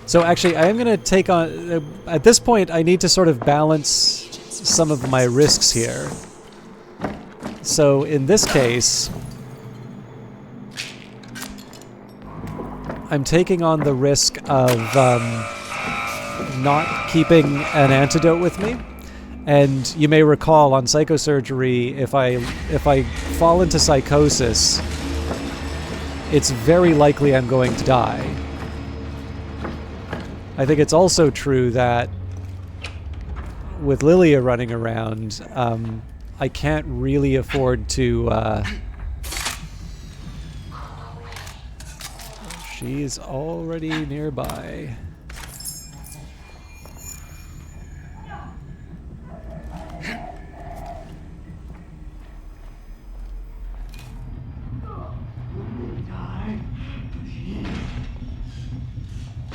So actually, I am going to take on. At this point, I need to sort of balance some of my risks here. So in this case, I'm taking on the risk of not keeping an antidote with me. And you may recall on psychosurgery, if I fall into psychosis, it's very likely I'm going to die. I think it's also true that with Lilia running around, I can't really afford to... She's already nearby.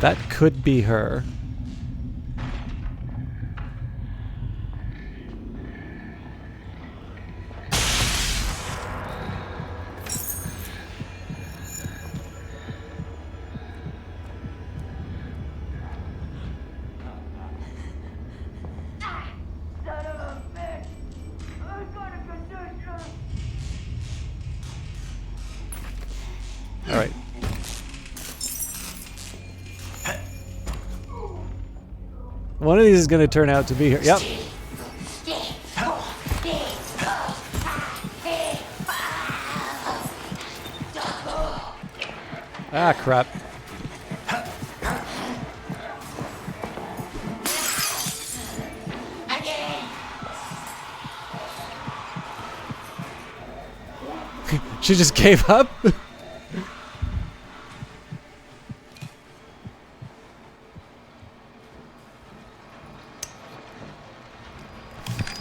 That could be her. All right. One of these is going to turn out to be her. Yep. Ah, crap. She just gave up?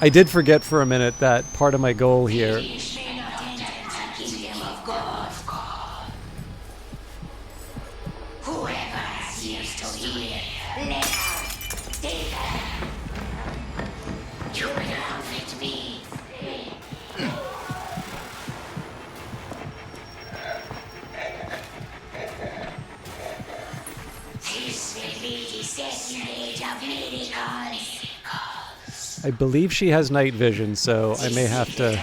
I did forget for a minute that part of my goal here. I believe she has night vision, so I may have to...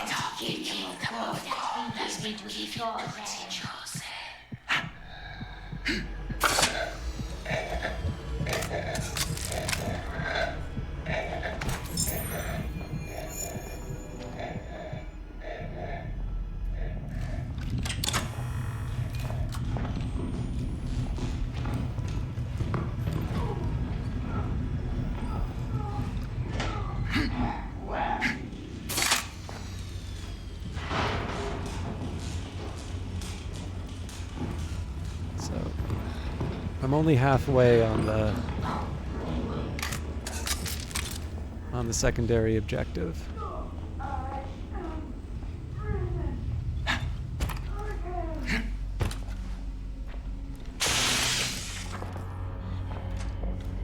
I'm only halfway on the secondary objective.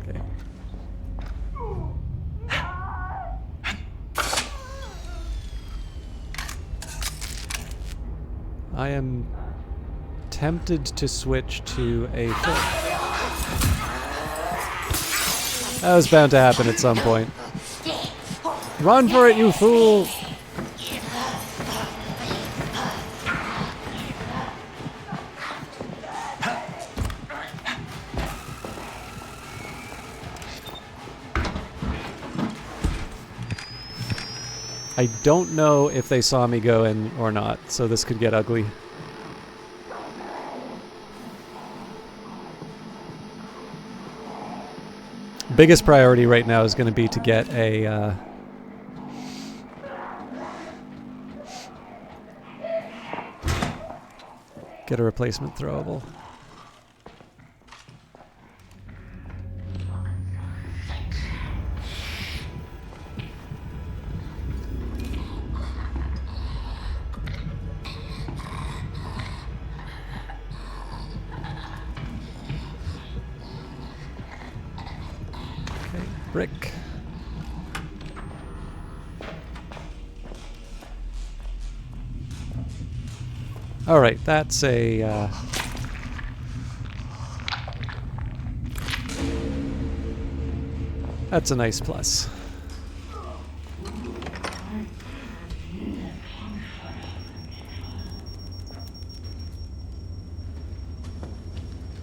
Okay. I am tempted to switch to a foot. That was bound to happen at some point. Run for it, you fool! I don't know if they saw me go in or not, so this could get ugly. Biggest priority right now is going to be to get a replacement throwable. Brick. All right, that's a nice plus.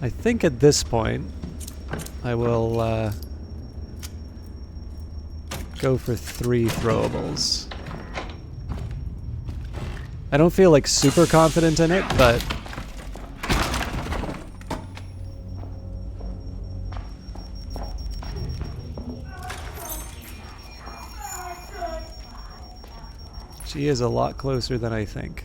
I think at this point I will go for 3 throwables. I don't feel like super confident in it, but she is a lot closer than I think.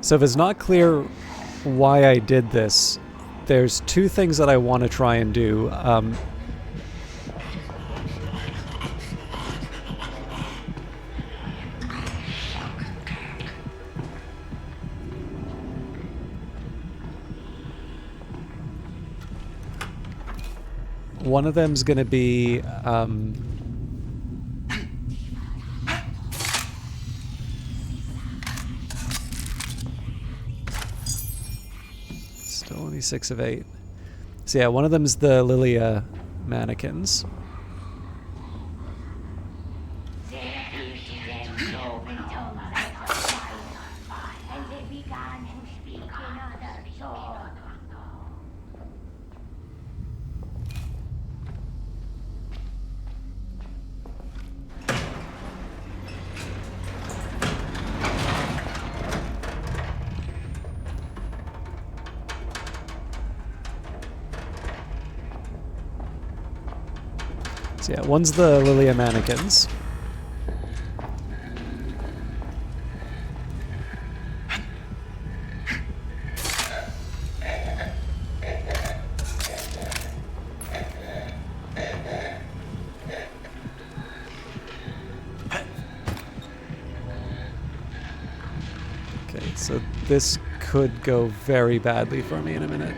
So if it's not clear why I did this, there's 2 things that I want to try and do. one of them's going to be... still only 6 of 8. So yeah, one of them's the Lilia mannequins. So yeah, one's the Lilia mannequins. Okay, so this could go very badly for me in a minute.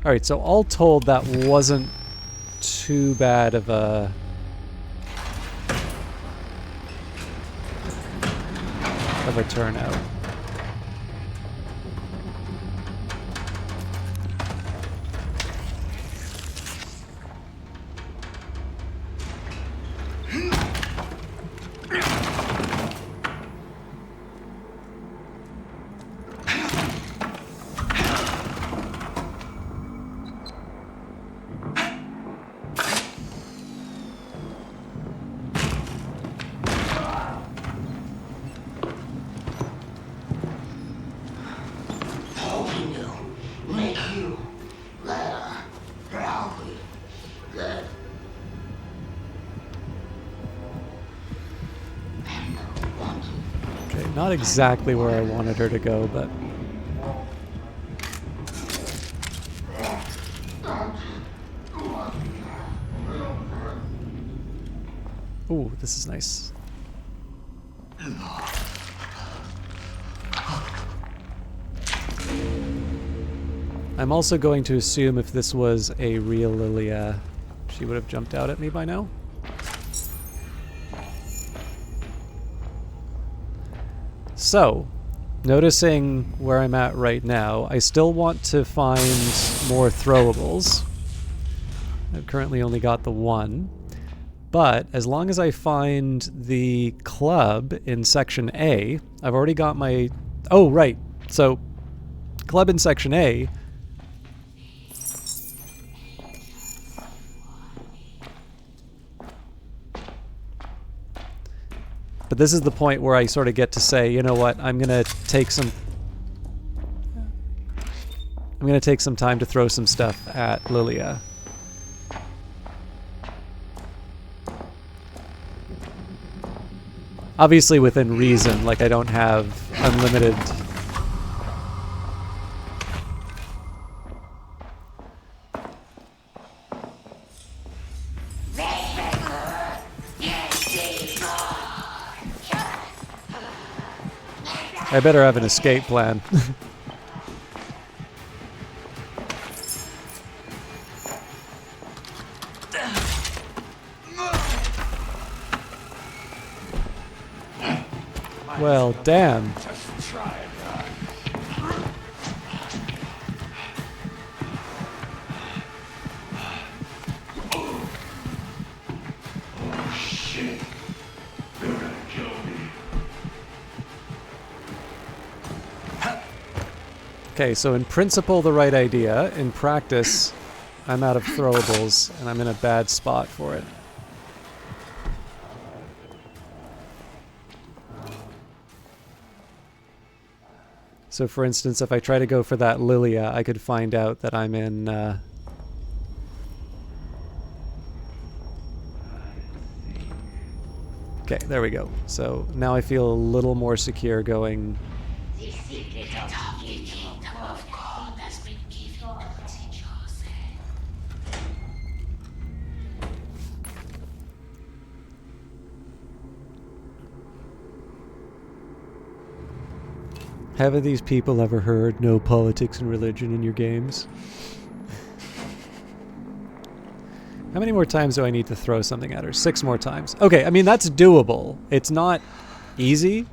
Alright, so all told, that wasn't too bad of a... turnout. Okay, not exactly where I wanted her to go, but... Ooh, this is nice. I'm also going to assume if this was a real Lilia, she would have jumped out at me by now. So, noticing where I'm at right now, I still want to find more throwables. I've currently only got the one. But as long as I find the club in Section A, I've already got my... Oh, right. So, club in Section A... But this is the point where I sort of get to say, you know what, I'm going to take some time to throw some stuff at Lilia. Obviously within reason, like I don't have unlimited... I better have an escape plan. Well, damn. Okay, so in principle, the right idea. In practice, I'm out of throwables, and I'm in a bad spot for it. So for instance, if I try to go for that Lilia, I could find out that I'm in... Okay, there we go. So now I feel a little more secure going... The secret of the kingdom of God has been given to Joseph. Haven't these people ever heard no politics and religion in your games? How many more times do I need to throw something at her? 6 more times. Okay, I mean, that's doable. It's not easy.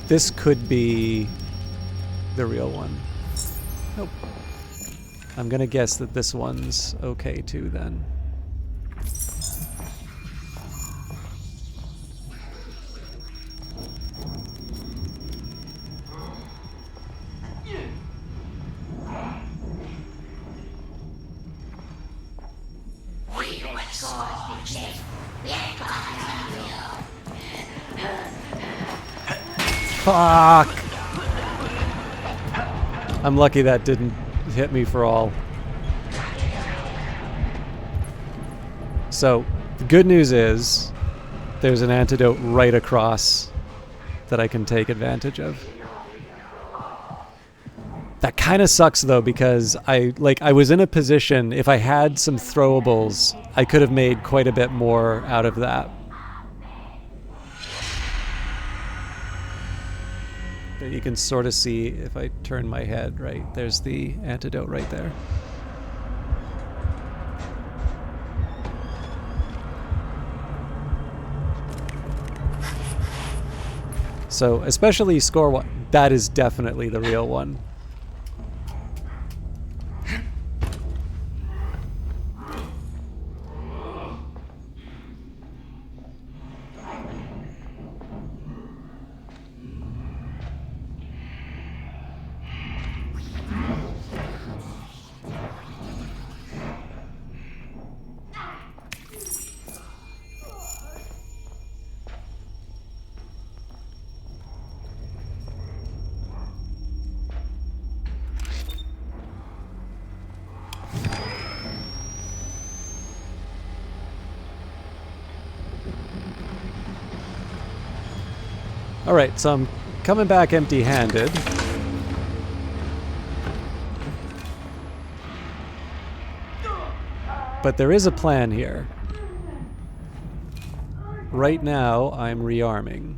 This could be the real one. Nope. I'm gonna guess that this one's okay too then. Fuck! I'm lucky that didn't hit me for all. So, the good news is there's an antidote right across that I can take advantage of. That kind of sucks though, because I was in a position, if I had some throwables, I could have made quite a bit more out of that. But you can sort of see if I turn my head, right? There's the antidote right there. So, especially score one, that is definitely the real one. Alright, so I'm coming back empty-handed. But there is a plan here. Right now, I'm rearming.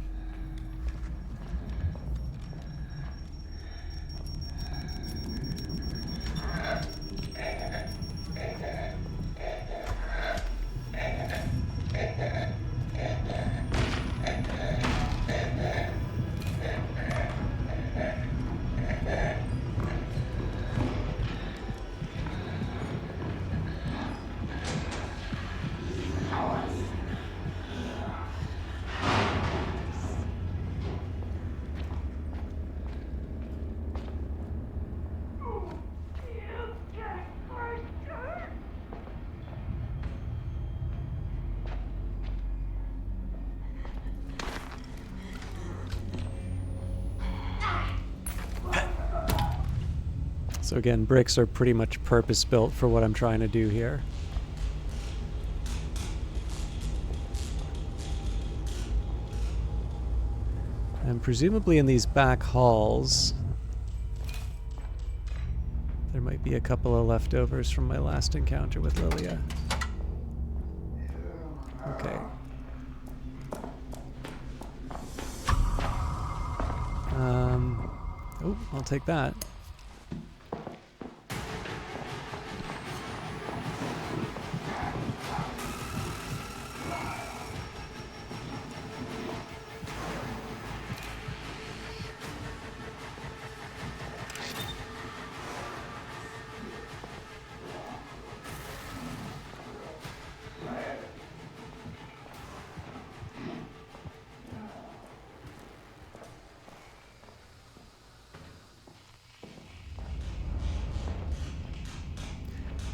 So again, bricks are pretty much purpose-built for what I'm trying to do here. And presumably in these back halls, there might be a couple of leftovers from my last encounter with Lilia. Okay. Oh, I'll take that.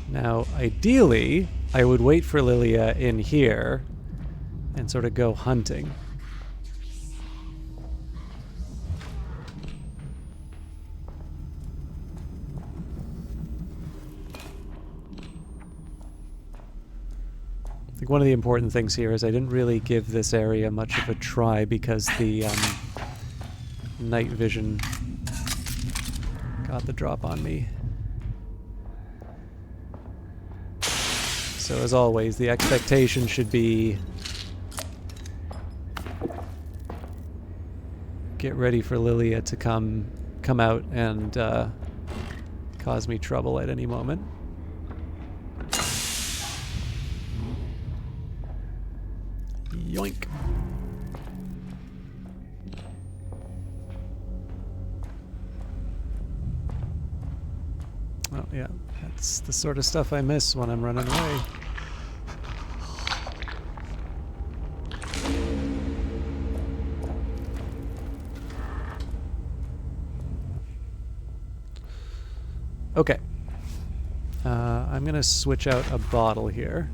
Now, ideally, I would wait for Lilia in here and sort of go hunting. I think one of the important things here is I didn't really give this area much of a try because the night vision got the drop on me. So as always, the expectation should be get ready for Lilia to come out and cause me trouble at any moment. Yoink. Oh yeah, that's the sort of stuff I miss when I'm running away. Okay. I'm gonna switch out a bottle here.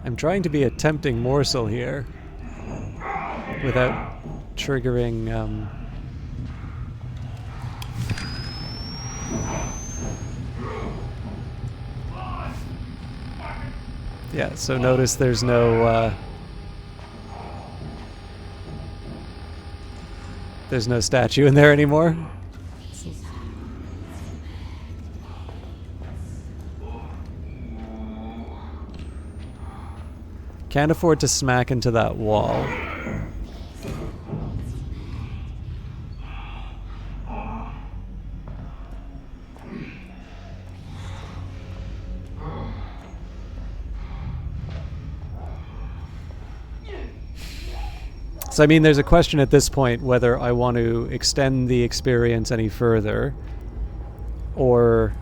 I'm trying to be a tempting morsel here without triggering yeah, so notice there's no statue in there anymore. Can't afford to smack into that wall. So I mean, there's a question at this point whether I want to extend the experience any further, or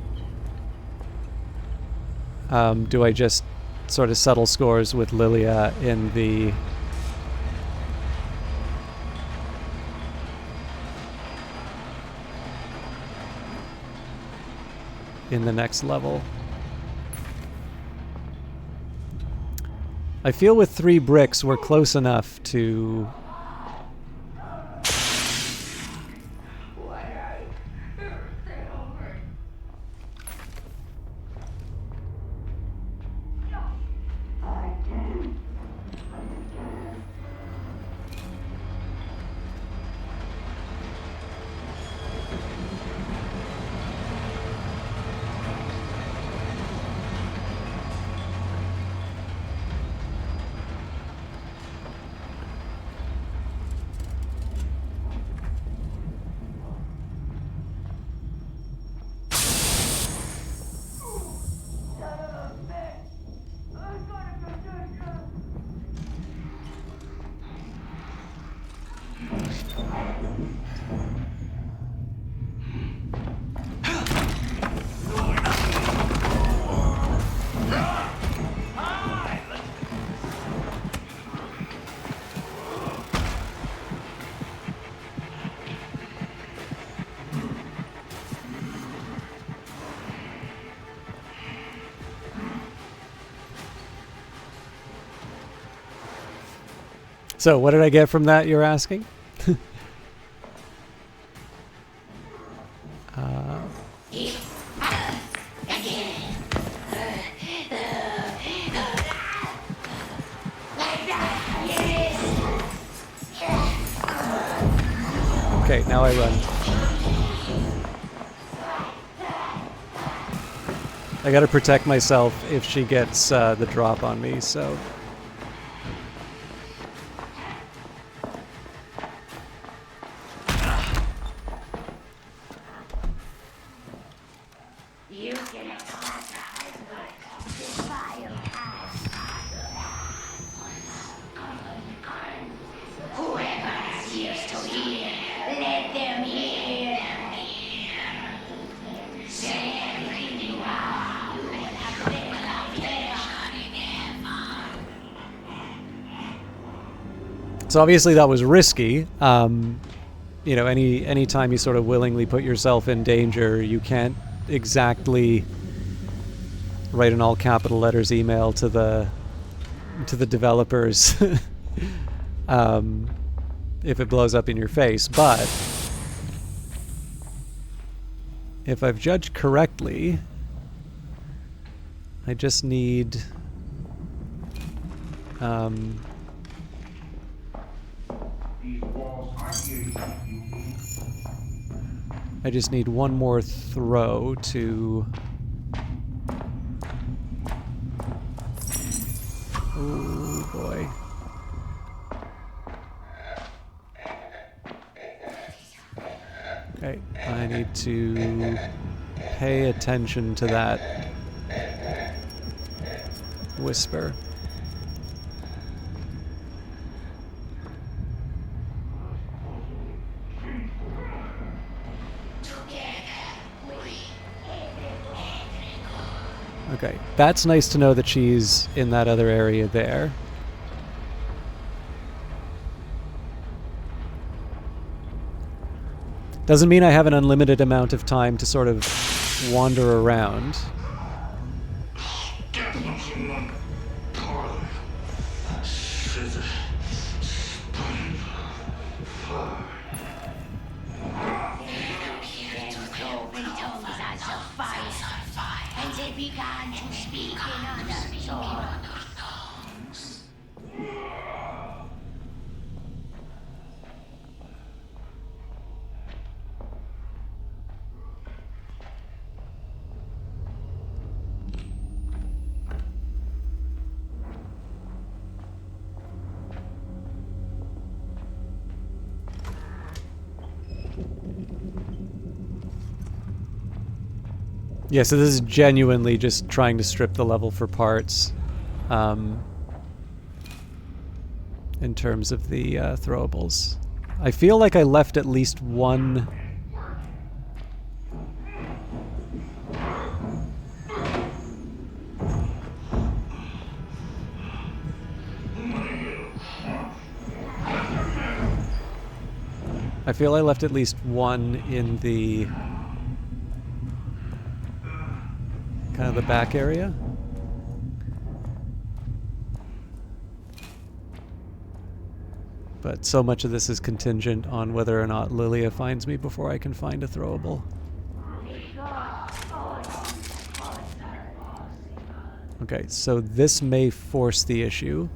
do I just sort of settle scores with Lilia in the next level. I feel with 3 bricks we're close enough to So, what did I get from that, you're asking? Okay, now I run. I gotta protect myself if she gets the drop on me, so... You can So obviously that was risky. You know, any time you sort of willingly put yourself in danger, you can't exactly write an all capital letters email to the developers if it blows up in your face. But if I've judged correctly, I just need one more throw to... Oh boy. Okay, I need to pay attention to that whisper. Okay, that's nice to know that she's in that other area there. Doesn't mean I have an unlimited amount of time to sort of wander around. Yeah, so this is genuinely just trying to strip the level for parts in terms of the throwables. I feel like I left at least one... I feel I left at least one in the... kind of the back area. But so much of this is contingent on whether or not Lilia finds me before I can find a throwable. Okay, so this may force the issue.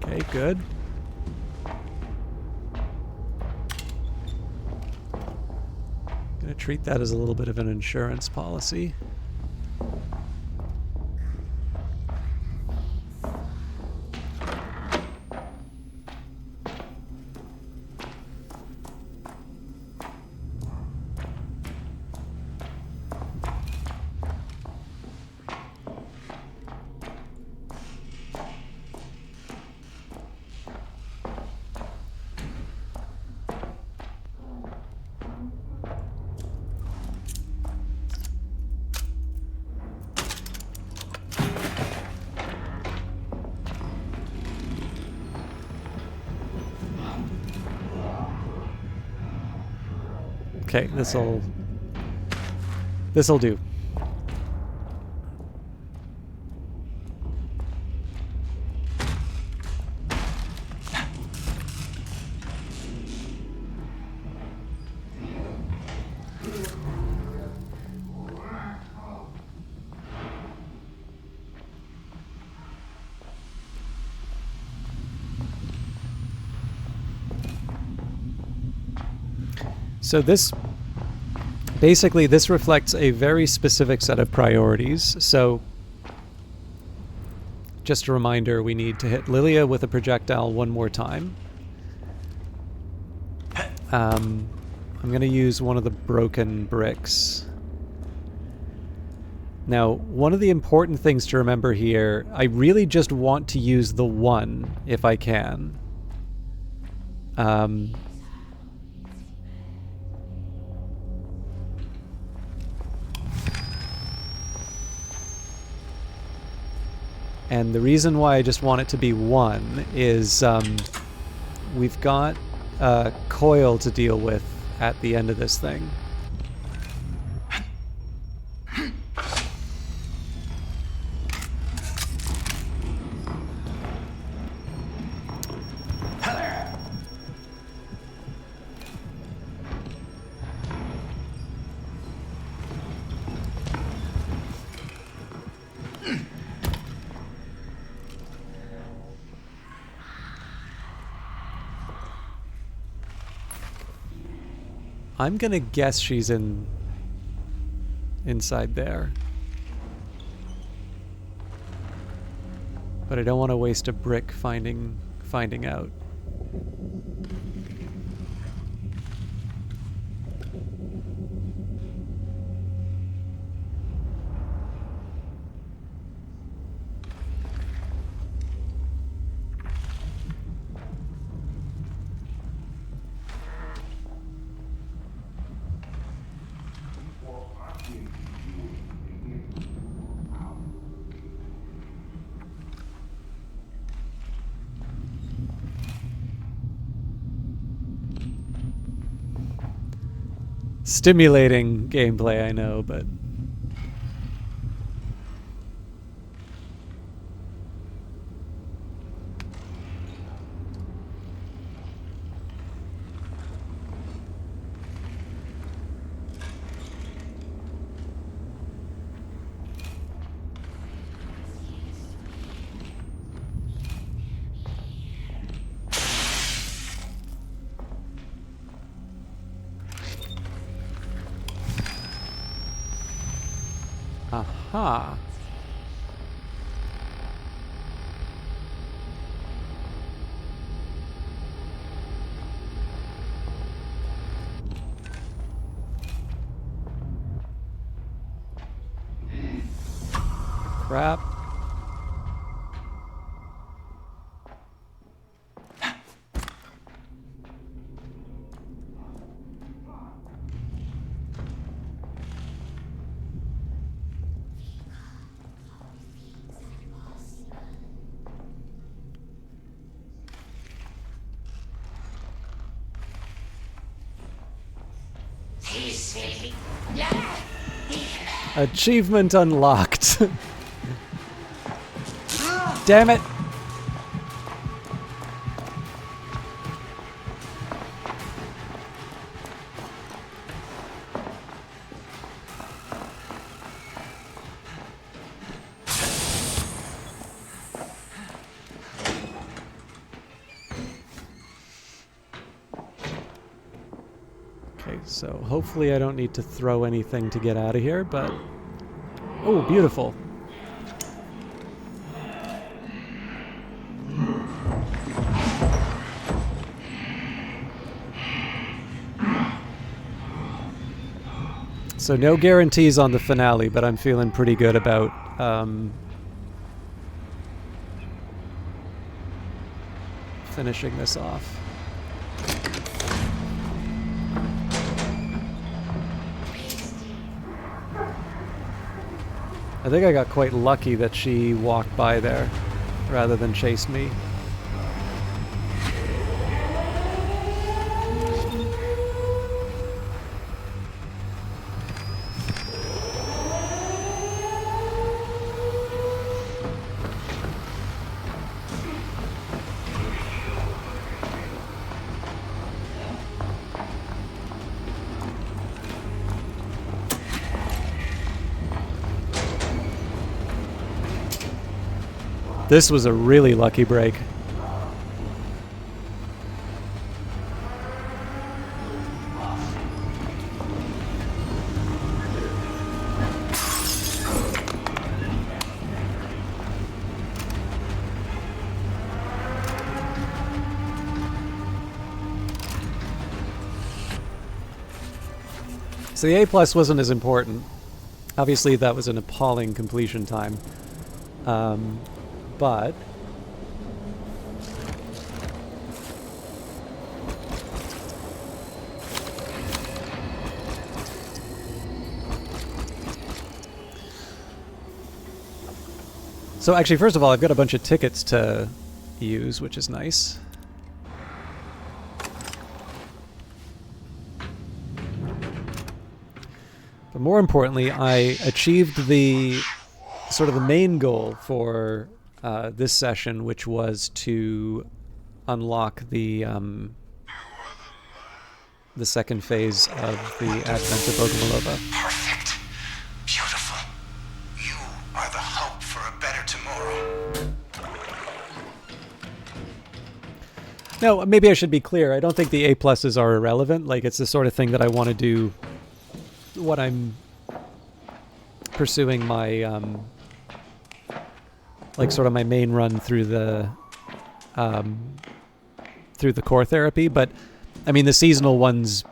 Okay, good. Gonna treat that as a little bit of an insurance policy. Okay, this'll do. So this Basically, this reflects a very specific set of priorities. So, just a reminder, we need to hit Lilia with a projectile one more time. I'm going to use one of the broken bricks. Now, one of the important things to remember here, I really just want to use the one if I can. And the reason why I just want it to be one is we've got a coil to deal with at the end of this thing. I'm gonna guess she's inside there. But I don't want to waste a brick finding out. Stimulating gameplay, I know, but... Aha. Crap. Achievement unlocked. Damn it. Okay, so hopefully I don't need to throw anything to get out of here, but... Oh, beautiful. So no guarantees on the finale, but I'm feeling pretty good about finishing this off. I think I got quite lucky that she walked by there rather than chased me. This was a really lucky break. So the A+ wasn't as important. Obviously, that was an appalling completion time. But... So actually, first of all, I've got a bunch of tickets to use, which is nice. But more importantly, I achieved the sort of the main goal for this session, which was to unlock the second phase of the Advent of Bogomolova. Perfect. Beautiful. You are the hope for a better tomorrow. No, maybe I should be clear. I don't think the A+s are irrelevant. Like, it's the sort of thing that I want to do when I'm pursuing my, like, sort of my main run through the core therapy. But, I mean, the seasonal ones,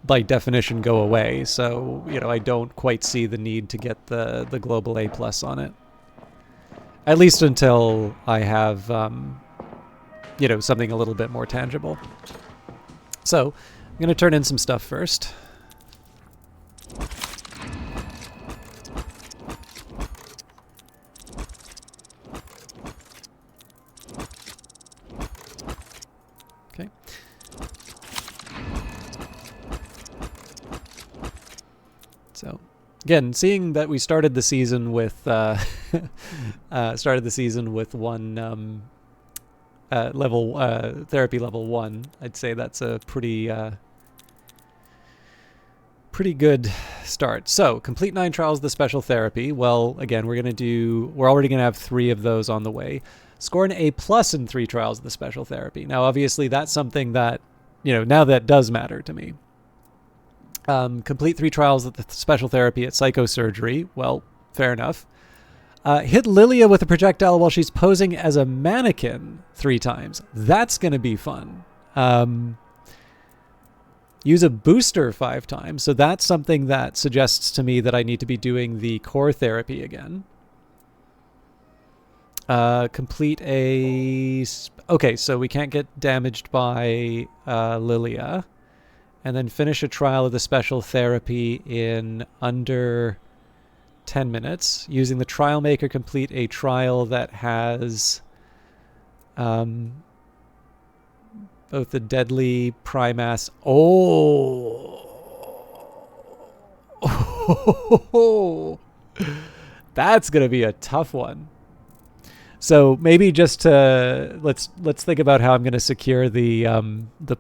by definition, go away. So, you know, I don't quite see the need to get the global A+ on it. At least until I have... you know, something a little bit more tangible. So, I'm going to turn in some stuff first. Okay. So, again, seeing that we started the season with one therapy level 1, I'd say that's a pretty good start. So, complete 9 trials of the special therapy. Well, again, we're already going to have 3 of those on the way. Score an A+ in 3 trials of the special therapy. Now, obviously, that's something that, you know, now that does matter to me. Complete 3 trials of the special therapy at psychosurgery. Well, fair enough. Hit Lilia with a projectile while she's posing as a mannequin 3 times. That's going to be fun. Use a booster 5 times. So that's something that suggests to me that I need to be doing the core therapy again. Complete a... Okay, so we can't get damaged by Lilia. And then finish a trial of the special therapy in under 10 minutes. Using the trial maker, complete a trial that has both the deadly primass. Oh, that's gonna be a tough one. So maybe just to let's think about how I'm gonna secure the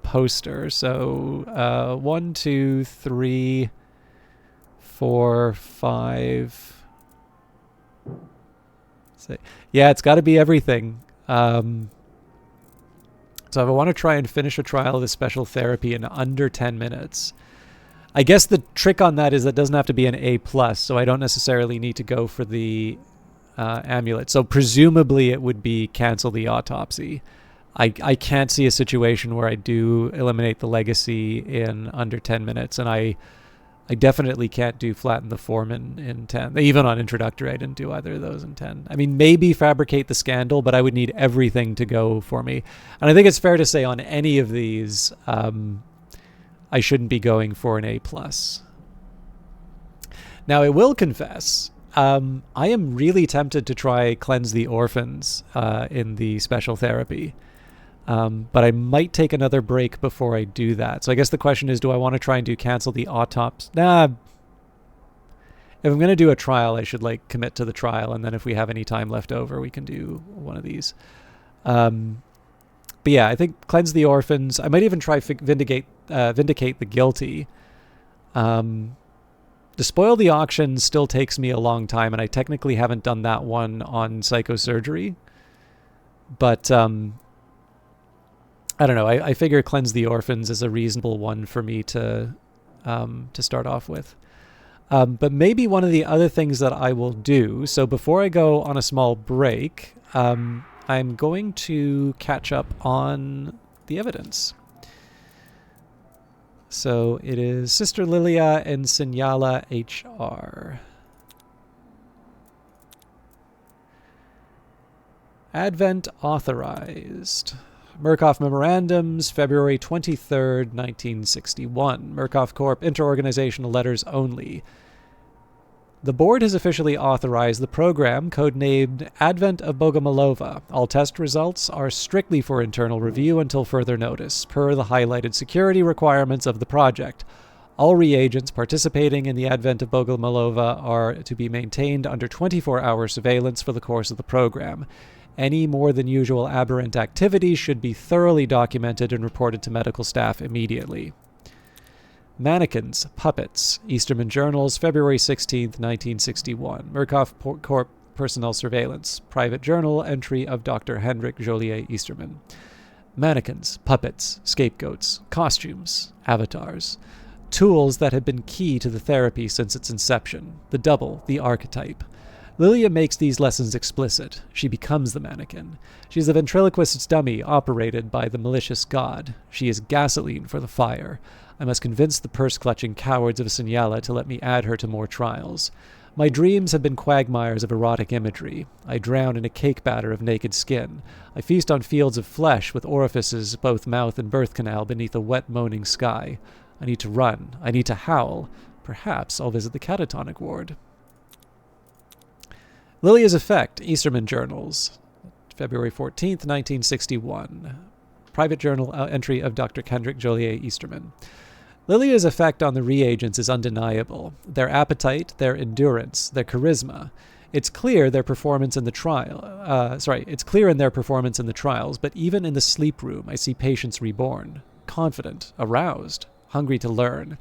poster. So 1, 2, 3, 4, 5. Yeah, it's got to be everything. So if I want to try and finish a trial of the special therapy in under 10 minutes, I guess the trick on that is that doesn't have to be an A+, so I don't necessarily need to go for the amulet. So presumably it would be cancel the autopsy. I can't see a situation where I do eliminate the legacy in under 10 minutes, and I definitely can't do flatten the form in 10. Even on introductory, I didn't do either of those in 10. I mean, maybe fabricate the scandal, but I would need everything to go for me. And I think it's fair to say on any of these, I shouldn't be going for an A+. Now, I will confess, I am really tempted to try Cleanse the Orphans in the special therapy. But I might take another break before I do that. So I guess the question is, do I want to try and do cancel the autopsy? Nah. If I'm going to do a trial, I should like commit to the trial, and then if we have any time left over, we can do one of these. But yeah, I think Cleanse the Orphans. I might even try Vindicate the Guilty. Despoil the Auction still takes me a long time, and I technically haven't done that one on psychosurgery. But I don't know. I figure Cleanse the Orphans is a reasonable one for me to start off with. But maybe one of the other things that I will do, so before I go on a small break, I'm going to catch up on the evidence. So it is Sister Lilia and Signala HR. Advent authorized. Murkoff Memorandums, February 23rd, 1961. Murkoff Corp. Interorganizational letters only. The board has officially authorized the program, codenamed Advent of Bogomolova. All test results are strictly for internal review until further notice, per the highlighted security requirements of the project. All reagents participating in the Advent of Bogomolova are to be maintained under 24-hour surveillance for the course of the program. Any more than usual aberrant activity should be thoroughly documented and reported to medical staff immediately. Mannequins, Puppets, Easterman Journals, February 16, 1961. Murkoff Corp. Personnel Surveillance. Private Journal entry of Dr. Hendrik Joliet Easterman. Mannequins, puppets, scapegoats, costumes, avatars. Tools that have been key to the therapy since its inception. The double, the archetype. Lilia makes these lessons explicit. She becomes the mannequin. She is a ventriloquist's dummy operated by the malicious god. She is gasoline for the fire. I must convince the purse-clutching cowards of Signala to let me add her to more trials. My dreams have been quagmires of erotic imagery. I drown in a cake batter of naked skin. I feast on fields of flesh with orifices, both mouth and birth canal, beneath a wet, moaning sky. I need to run. I need to howl. Perhaps I'll visit the catatonic ward. Lilia's Effect, Easterman Journals, February 14th, 1961. Private Journal entry of Dr. Hendrik Joliet Easterman. Lilia's effect on the reagents is undeniable. Their appetite, their endurance, their charisma. It's clear their performance in the It's clear in their performance in the trials, but even in the sleep room, I see patients reborn, confident, aroused, hungry to learn.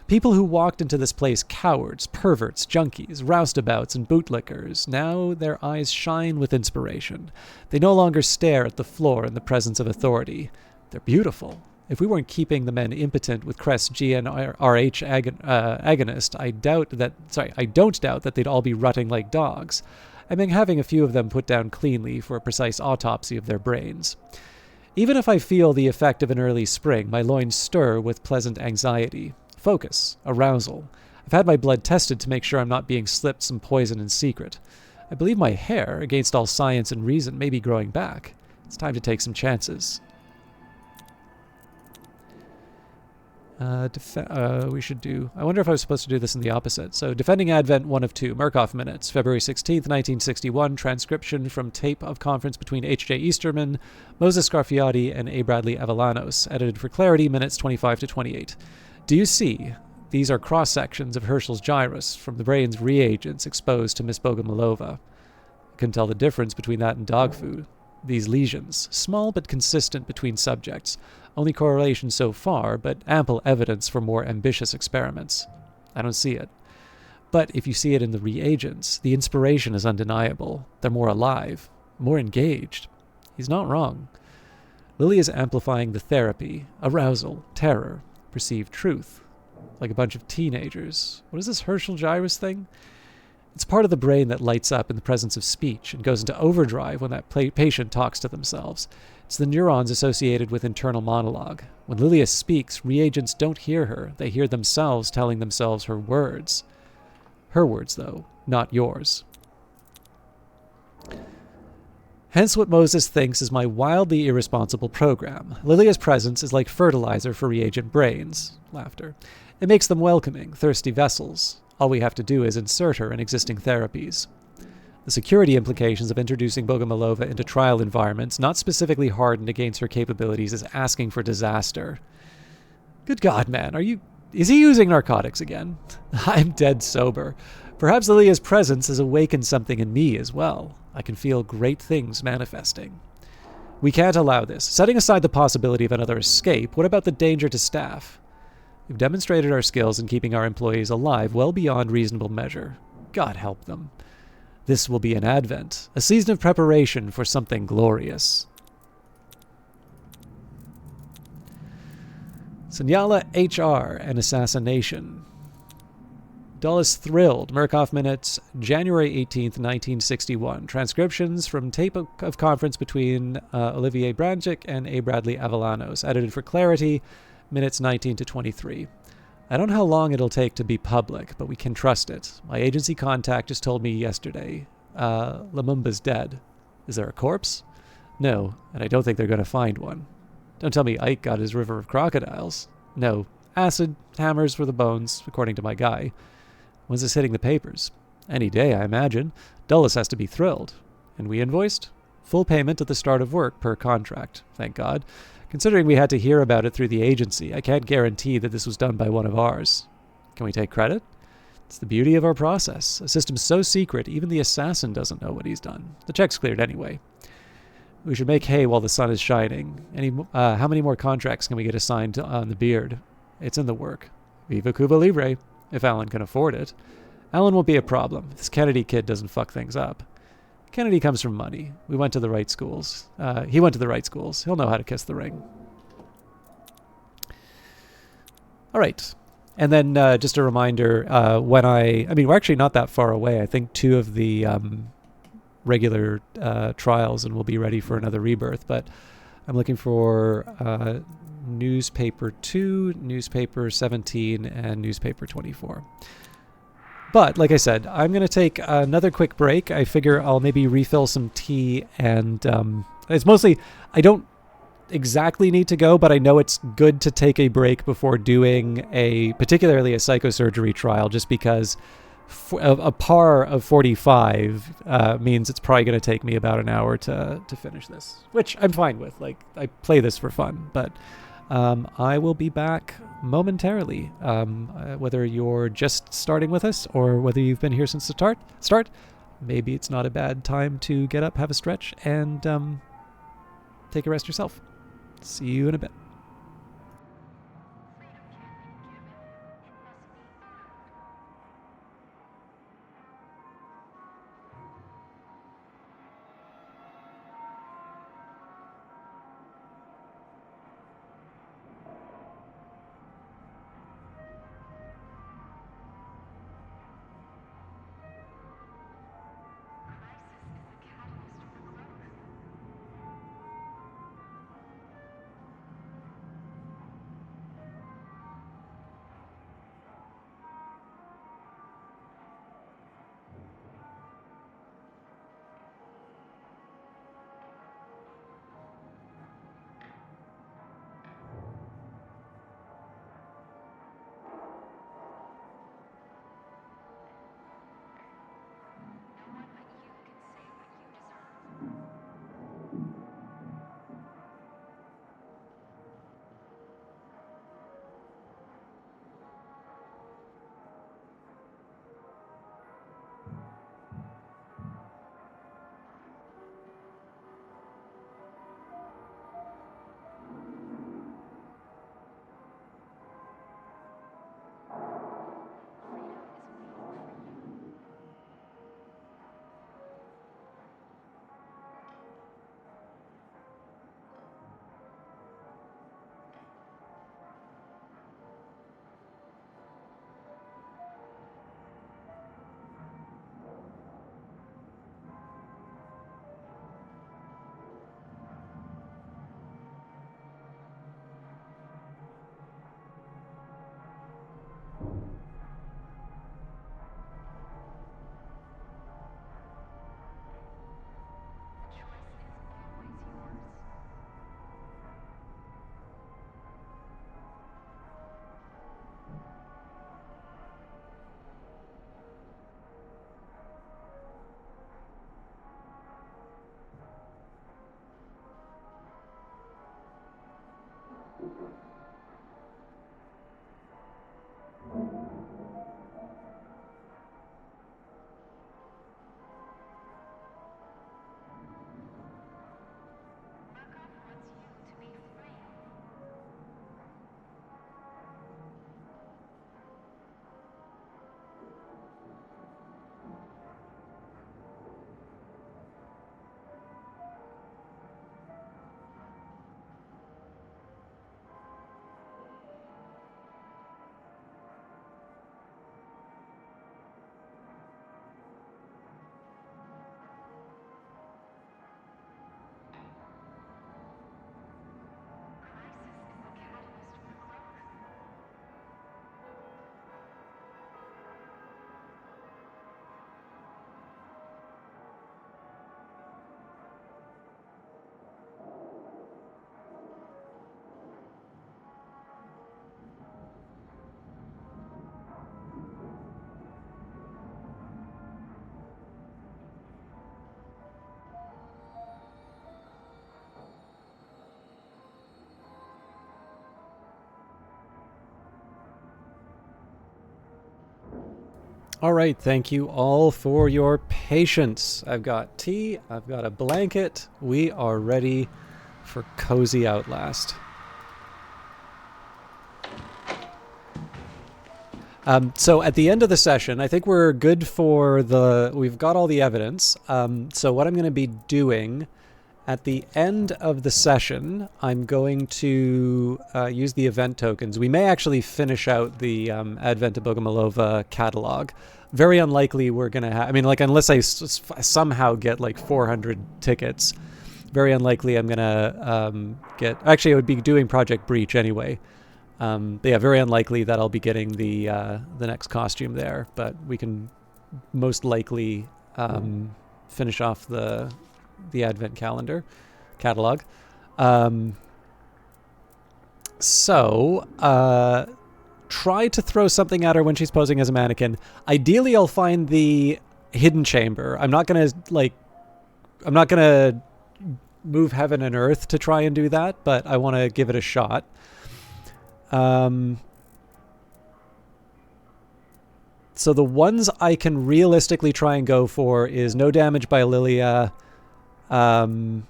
People who walked into this place cowards, perverts, junkies, roustabouts, and bootlickers, now their eyes shine with inspiration. They no longer stare at the floor in the presence of authority. They're beautiful. If we weren't keeping the men impotent with Crest GnRH agonist, I don't doubt that they'd all be rutting like dogs. I've been having a few of them put down cleanly for a precise autopsy of their brains. Even if I feel the effect of an early spring, my loins stir with pleasant anxiety. Focus, arousal. I've had my blood tested to make sure I'm not being slipped some poison in secret. I believe my hair, against all science and reason, may be growing back. It's time to take some chances. We should do... I wonder if I was supposed to do this in the opposite. So, Defending Advent 1 of 2, Murkoff Minutes, February 16th, 1961, transcription from tape of conference between H.J. Easterman, Moses Scarfiotti, and A. Bradley Avalanos, edited for clarity, minutes 25 to 28. Do you see? These are cross-sections of Herschel's gyrus from the brain's reagents exposed to Miss Bogomolova. I couldn't tell the difference between that and dog food. These lesions, small but consistent between subjects, only correlation so far, but ample evidence for more ambitious experiments. I don't see it. But if you see it in the reagents, the inspiration is undeniable. They're more alive, more engaged. He's not wrong. Lily is amplifying the therapy, arousal, terror, perceived truth, like a bunch of teenagers. What is this Herschel gyrus thing? It's part of the brain that lights up in the presence of speech and goes into overdrive when that patient talks to themselves. It's the neurons associated with internal monologue. When Lilia speaks, reagents don't hear her. They hear themselves telling themselves her words. Her words, though, not yours. Hence what Moses thinks is my wildly irresponsible program. Lilia's presence is like fertilizer for reagent brains. Laughter. It makes them welcoming, thirsty vessels. All we have to do is insert her in existing therapies. The security implications of introducing Bogomolova into trial environments, not specifically hardened against her capabilities, is asking for disaster. Good God, man, is he using narcotics again? I'm dead sober. Perhaps Lilia's presence has awakened something in me as well. I can feel great things manifesting. We can't allow this. Setting aside the possibility of another escape, what about the danger to staff? We've demonstrated our skills in keeping our employees alive well beyond reasonable measure. God help them. This will be an advent, a season of preparation for something glorious. Signala HR and Assassination. Dulles Thrilled, Murkoff Minutes, January 18th, 1961. Transcriptions from tape of conference between Olivier Branchik and A. Bradley Avalanos. Edited for clarity, minutes 19 to 23. I don't know how long it'll take to be public, but we can trust it. My agency contact just told me yesterday. Lumumba's dead. Is there a corpse? No, and I don't think they're going to find one. Don't tell me Ike got his river of crocodiles. No, acid, hammers for the bones, according to my guy. When's this hitting the papers? Any day, I imagine. Dulles has to be thrilled. And we invoiced? Full payment at the start of work per contract, thank God. Considering we had to hear about it through the agency, I can't guarantee that this was done by one of ours. Can we take credit? It's the beauty of our process. A system so secret, even the assassin doesn't know what he's done. The check's cleared anyway. We should make hay while the sun is shining. How many more contracts can we get assigned on the beard? It's in the work. Viva Cuba Libre, if Alan can afford it. Alan won't be a problem. This Kennedy kid doesn't fuck things up. Kennedy comes from money. We went to the right schools. He went to the right schools. He'll know how to kiss the ring. All right. And then just a reminder, we're actually not that far away. I think 2 of the regular trials and we'll be ready for another rebirth. But I'm looking for newspaper 2, newspaper 17, and newspaper 24. But like I said, I'm going to take another quick break. I figure I'll maybe refill some tea, and it's mostly, I don't exactly need to go, but I know it's good to take a break before doing particularly a psychosurgery trial, just because a par of 45 means it's probably going to take me about an hour to finish this, which I'm fine with. Like, I play this for fun, but I will be back momentarily. Whether you're just starting with us or whether you've been here since the start, maybe it's not a bad time to get up, have a stretch, and take a rest yourself. See you in a bit. All right, thank you all for your patience. I've got tea, I've got a blanket. We are ready for cozy Outlast. So at the end of the session, I think we're good for we've got all the evidence. So what I'm going to be doing at the end of the session, I'm going to use the event tokens. We may actually finish out the Advent of Bogomolova catalog. Very unlikely we're going to have, I mean, like, unless I somehow get like 400 tickets, very unlikely I'm going to get, actually I would be doing Project Breach anyway. But yeah, very unlikely that I'll be getting the next costume there, but we can most likely finish off the Advent calendar catalog. So try to throw something at her when she's posing as a mannequin. Ideally, I'll find the hidden chamber. I'm not gonna move heaven and earth to try and do that, but I want to give it a shot. So the ones I can realistically try and go for is no damage by Lilia, throw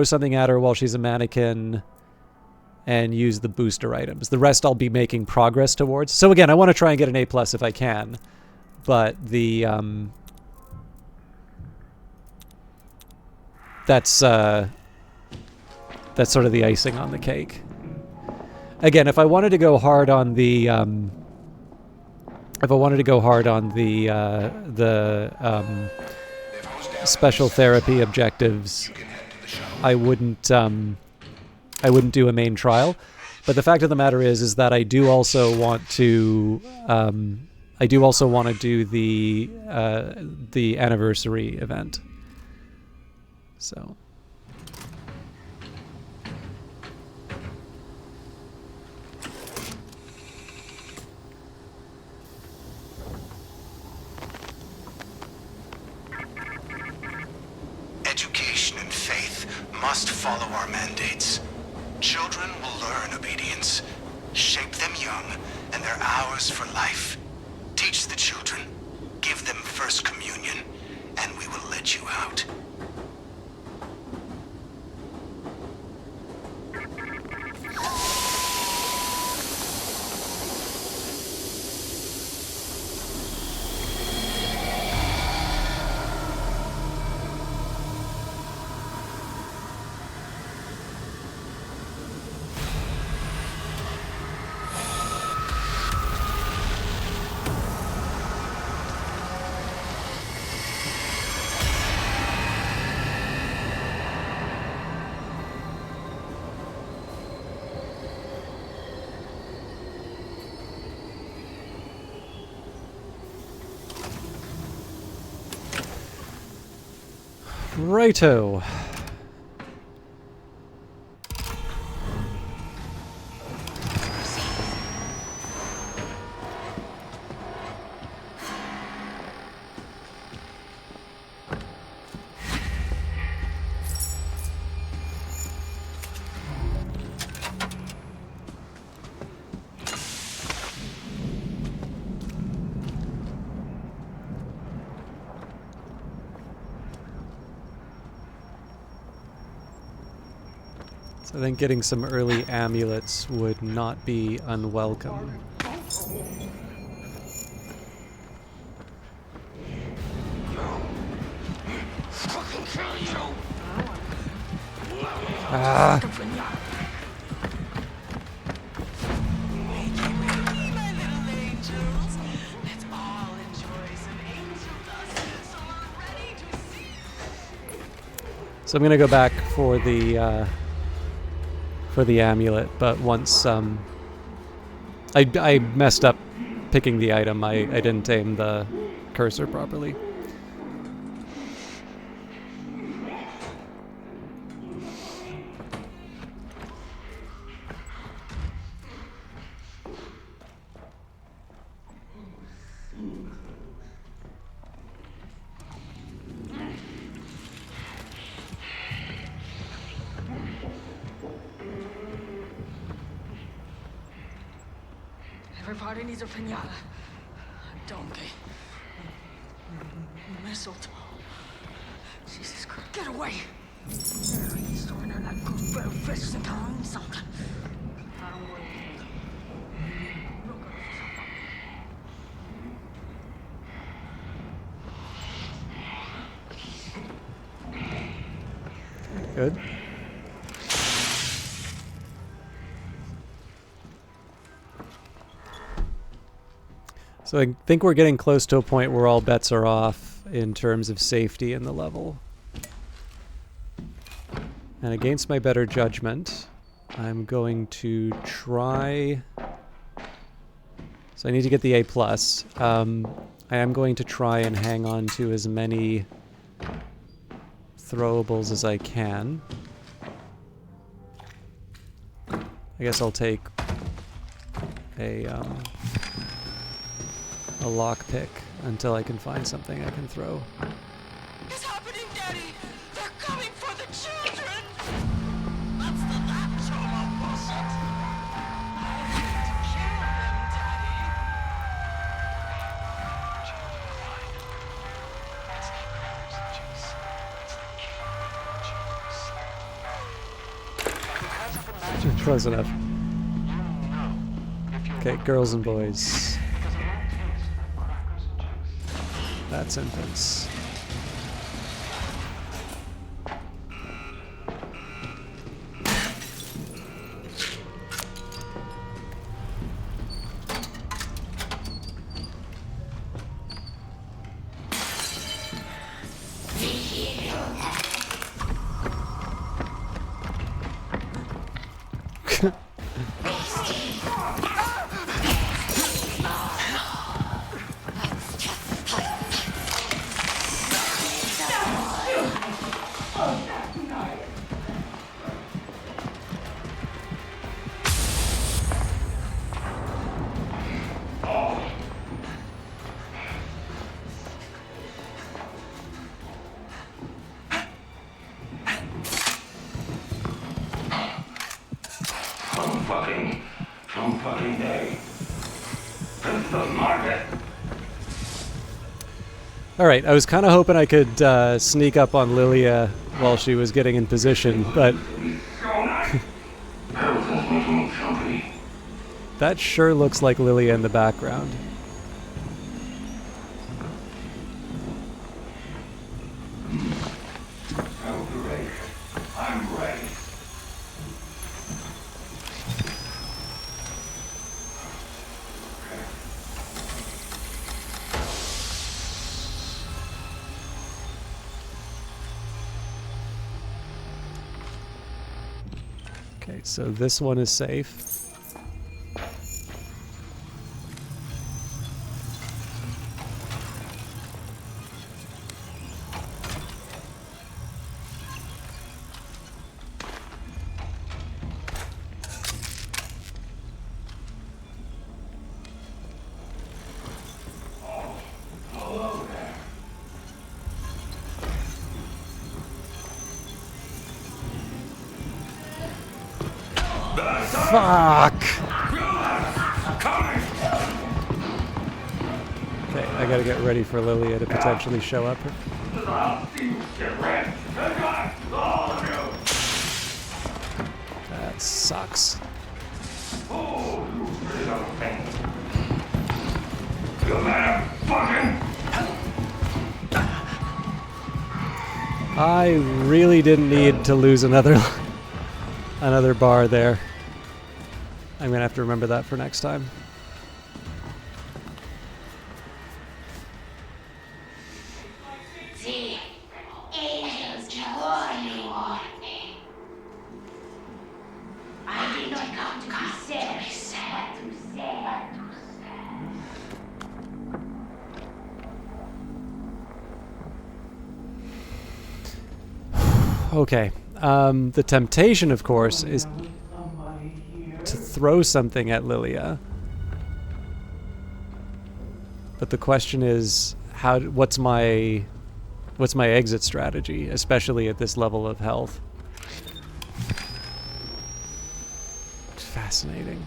something at her while she's a mannequin, and use the booster items. The rest I'll be making progress towards. So again, I want to try and get an A+ if I can, but that's sort of the icing on the cake. Again, if I wanted to go hard on the special therapy objectives, I wouldn't do a main trial. But the fact of the matter is that I do also want to do the anniversary event. So. Education and faith must follow our mandates. Children will learn obedience. Shape them young, and they're ours for life. Teach the children. Give them first communion, and we will let you out. Righto. So I think getting some early amulets would not be unwelcome. Ah. So I'm gonna go back for the amulet, but once I messed up picking the item. I didn't aim the cursor properly. Everybody needs a pinata. Donkey. Mistletoe. Jesus Christ. Get away! He's throwing her that good bare fist and telling something. I don't wait. Look at Good. So I think we're getting close to a point where all bets are off in terms of safety in the level. And against my better judgment, I'm going to try... So I need to get the A+. I am going to try and hang on to as many throwables as I can. I guess I'll take a lockpick until I can find something I can throw. It's happening, Daddy! They're coming for the children! That's the last homo bullshit! I need to kill them, Daddy! Close enough. Okay, girls and boys. That's infants. Some fucking day. This is the market. Alright, I was kind of hoping I could sneak up on Lilia while she was getting in position, but that sure looks like Lilia in the background. I'm ready. Okay, so this one is safe. Fuck! Okay, I gotta get ready for Lilia to potentially show up. That sucks. I really didn't need to lose another bar there. I'm gonna have to remember that for next time. The angels warn me. I did not come to be sad, but to sad. Okay. The temptation, of course, is to throw something at Lilia. But the question is, what's my exit strategy, especially at this level of health? It's fascinating.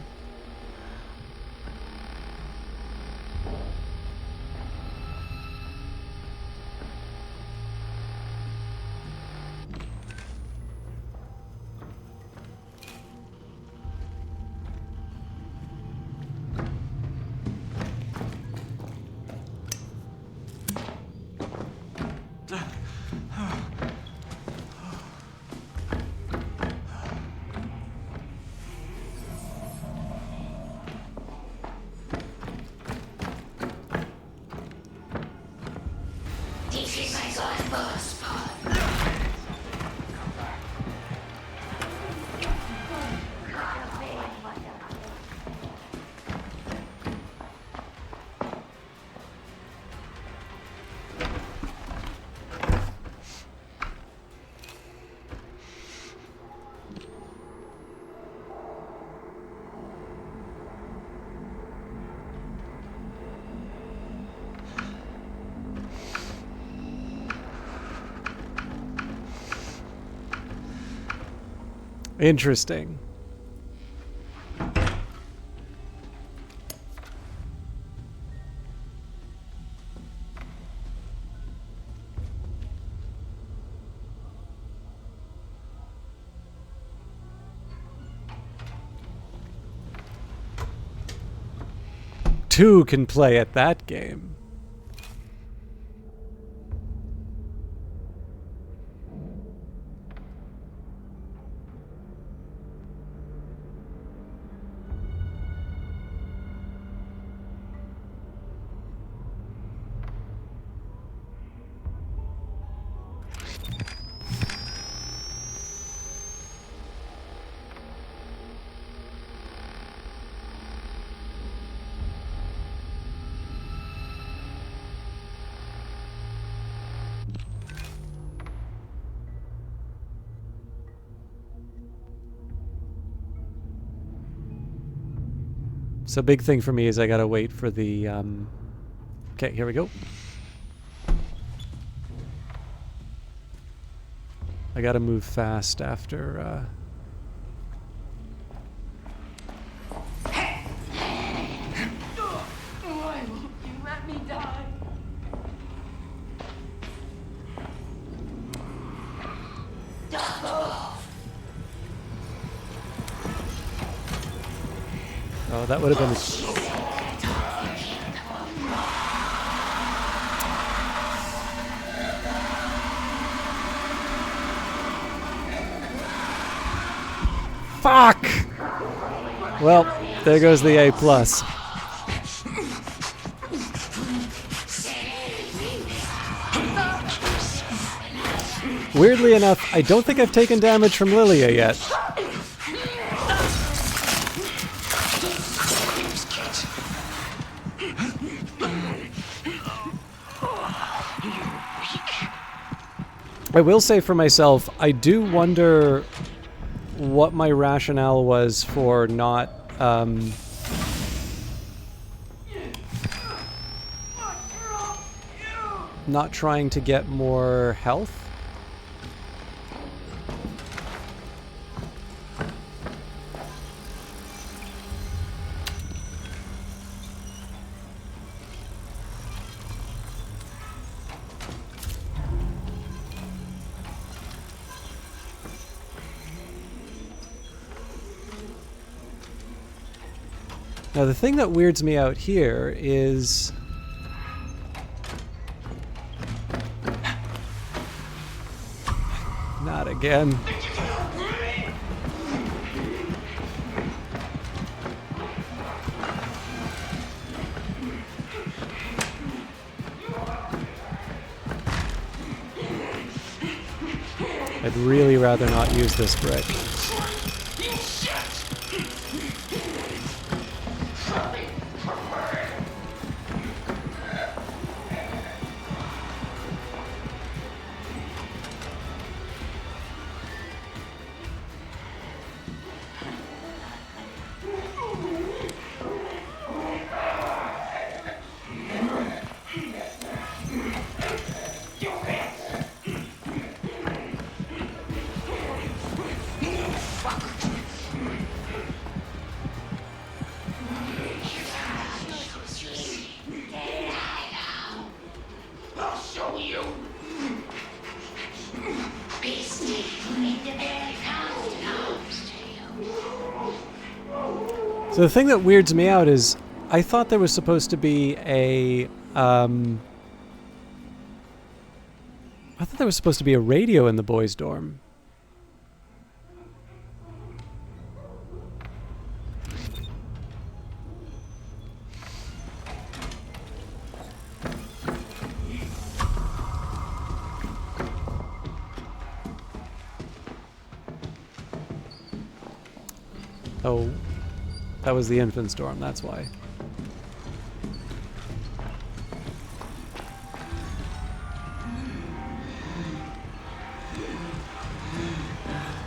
Interesting. Two can play at that game. So big thing for me is I gotta wait for the, okay, here we go. I gotta move fast after, Why won't you let me die? oh, that would have been, fuck! Well, there goes the A+. Weirdly enough, I don't think I've taken damage from Lilia yet. I will say for myself, I do wonder what my rationale was for not not trying to get more health. Now the thing that weirds me out here is not again. I'd really rather not use this brick. So the thing that weirds me out is I thought there was supposed to be a radio in the boys' dorm. Oh, that was the infant storm, that's why.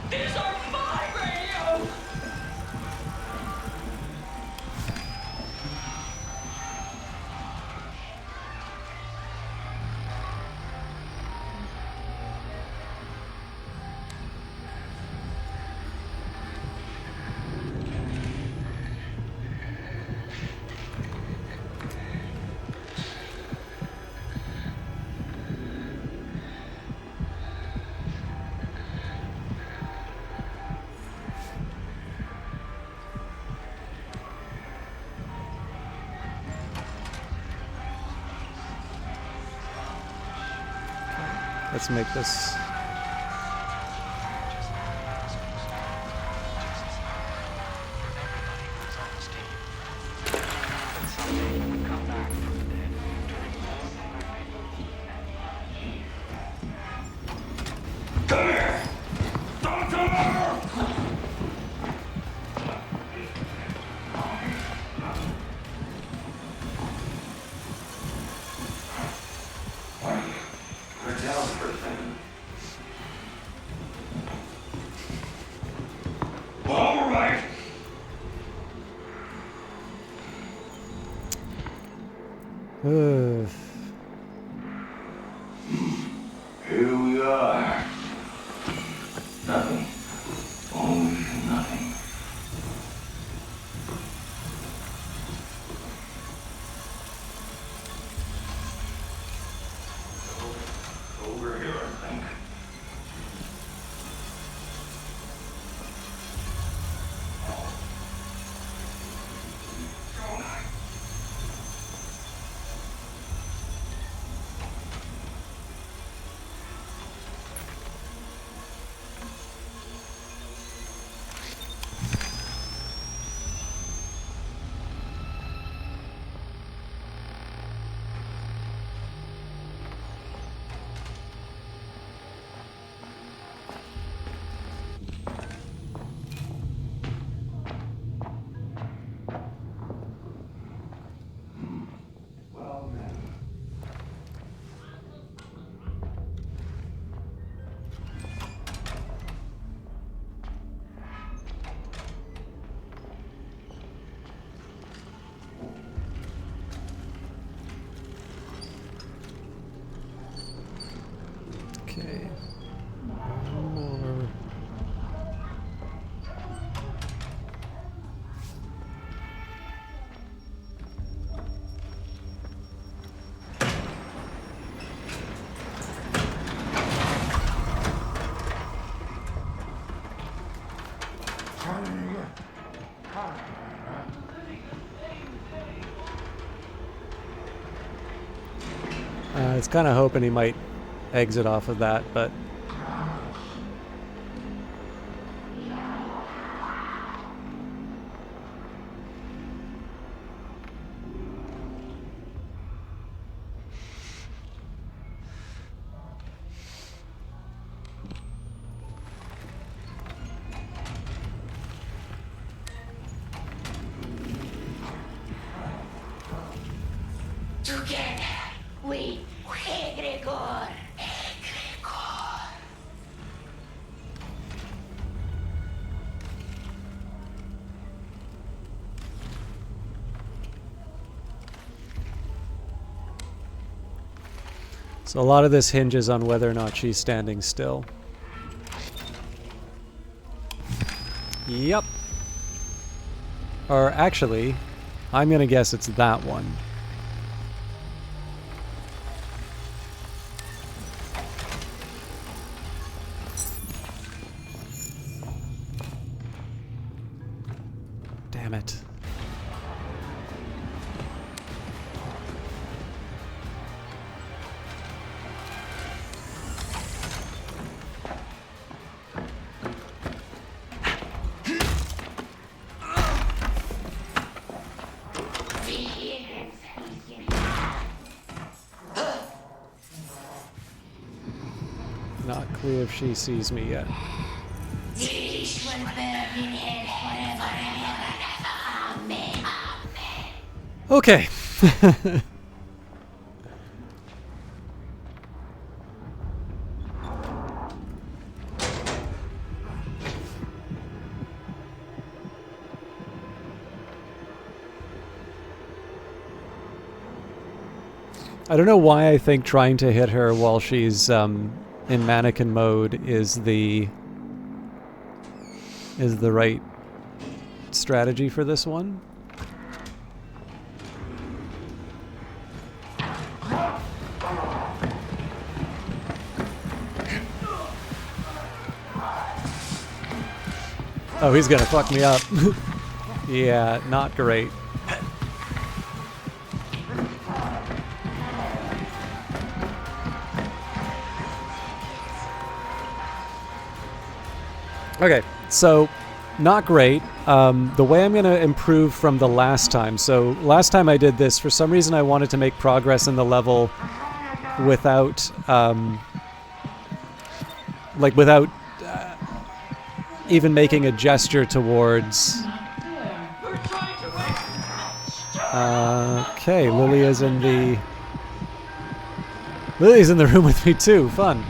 These are my radios! Let's make this. Come here! Doctor! We're down for a second. All right. Here we are. Nothing. Only nothing. Over here, I think. Well, then. Okay. One more. I was kind of hoping he might exit off of that, but Together, we Egregor. Egregor. so a lot of this hinges on whether or not she's standing still. Yep. Or actually, I'm gonna guess it's that one. Damn it. Not clear if she sees me yet. This will burn in hell. Okay. I don't know why I think trying to hit her while she's in mannequin mode is the right strategy for this one. Oh, he's gonna fuck me up. Yeah, not great. Okay, so not great. The way I'm going to improve from the last time. So last time I did this, for some reason I wanted to make progress in the level without, without even making a gesture towards. Okay, Lily's in the room with me too. Fun.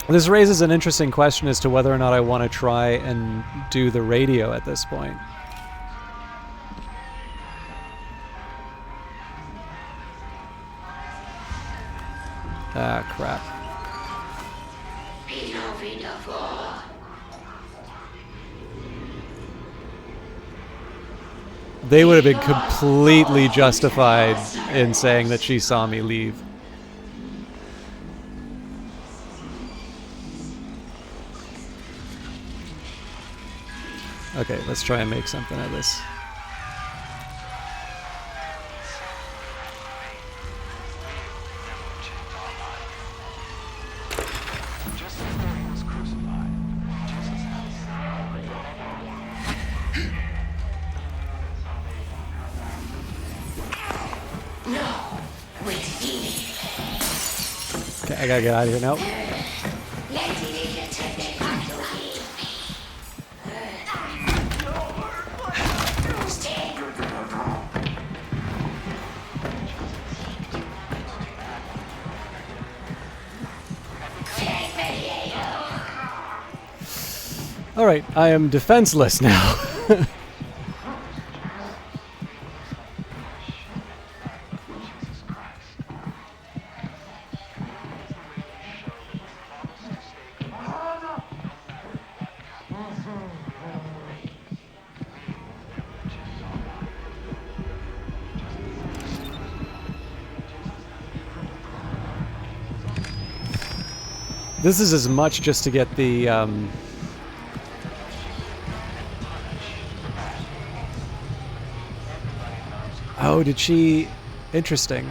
This raises an interesting question as to whether or not I want to try and do the radio at this point. Ah, crap. They would have been completely justified in saying that she saw me leave. Okay, let's try and make something of this. Okay, I gotta get out of here now. Alright, I am defenseless now. This is as much just to get the Oh, did she? Interesting.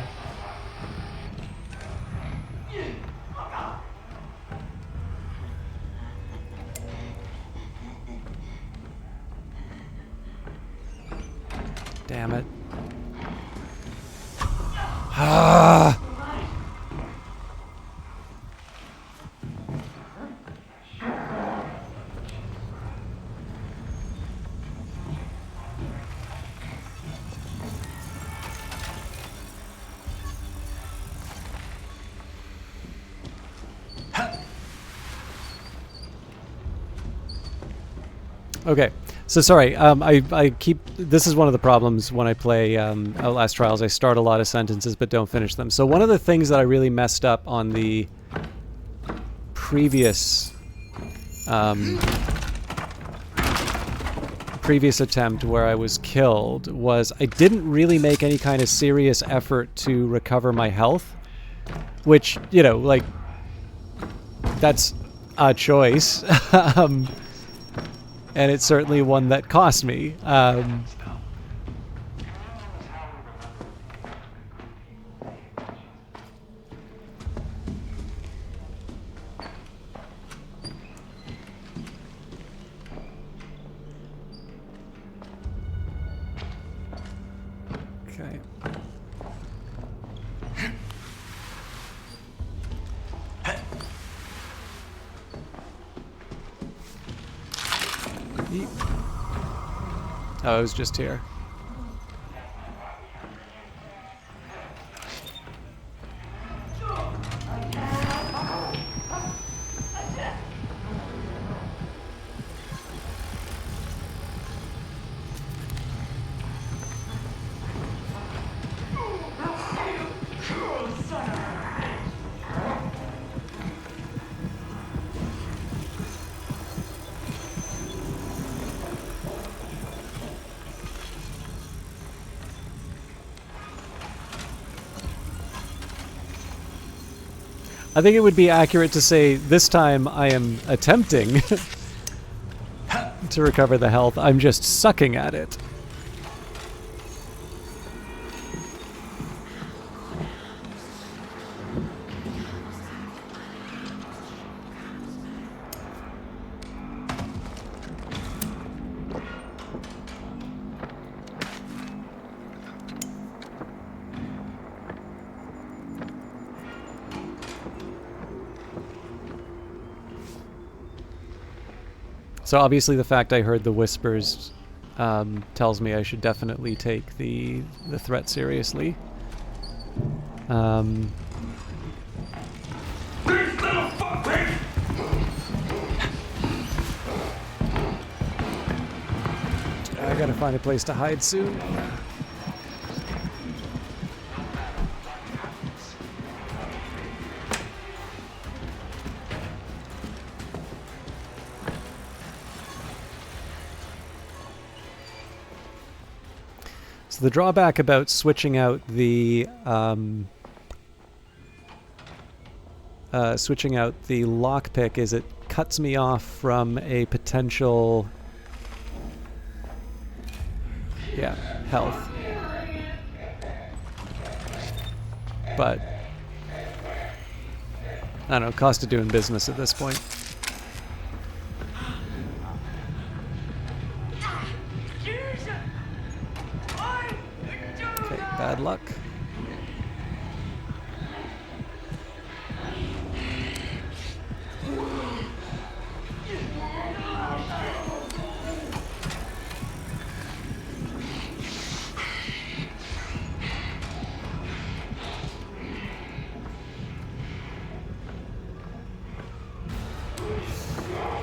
Damn it. Ah! Okay, so sorry, I keep, this is one of the problems when I play Outlast Trials. I start a lot of sentences but don't finish them. So one of the things that I really messed up on the previous previous attempt where I was killed was I didn't really make any kind of serious effort to recover my health, which, you know, like, that's a choice. And it's certainly one that cost me. Okay. Yeet. Oh, it was just here. I think it would be accurate to say this time I am attempting to recover the health. I'm just sucking at it. So obviously the fact I heard the whispers tells me I should definitely take the threat seriously. I gotta find a place to hide soon. So the drawback about switching out the lockpick is it cuts me off from a potential health. But I don't know, cost of doing business at this point. Okay, bad luck.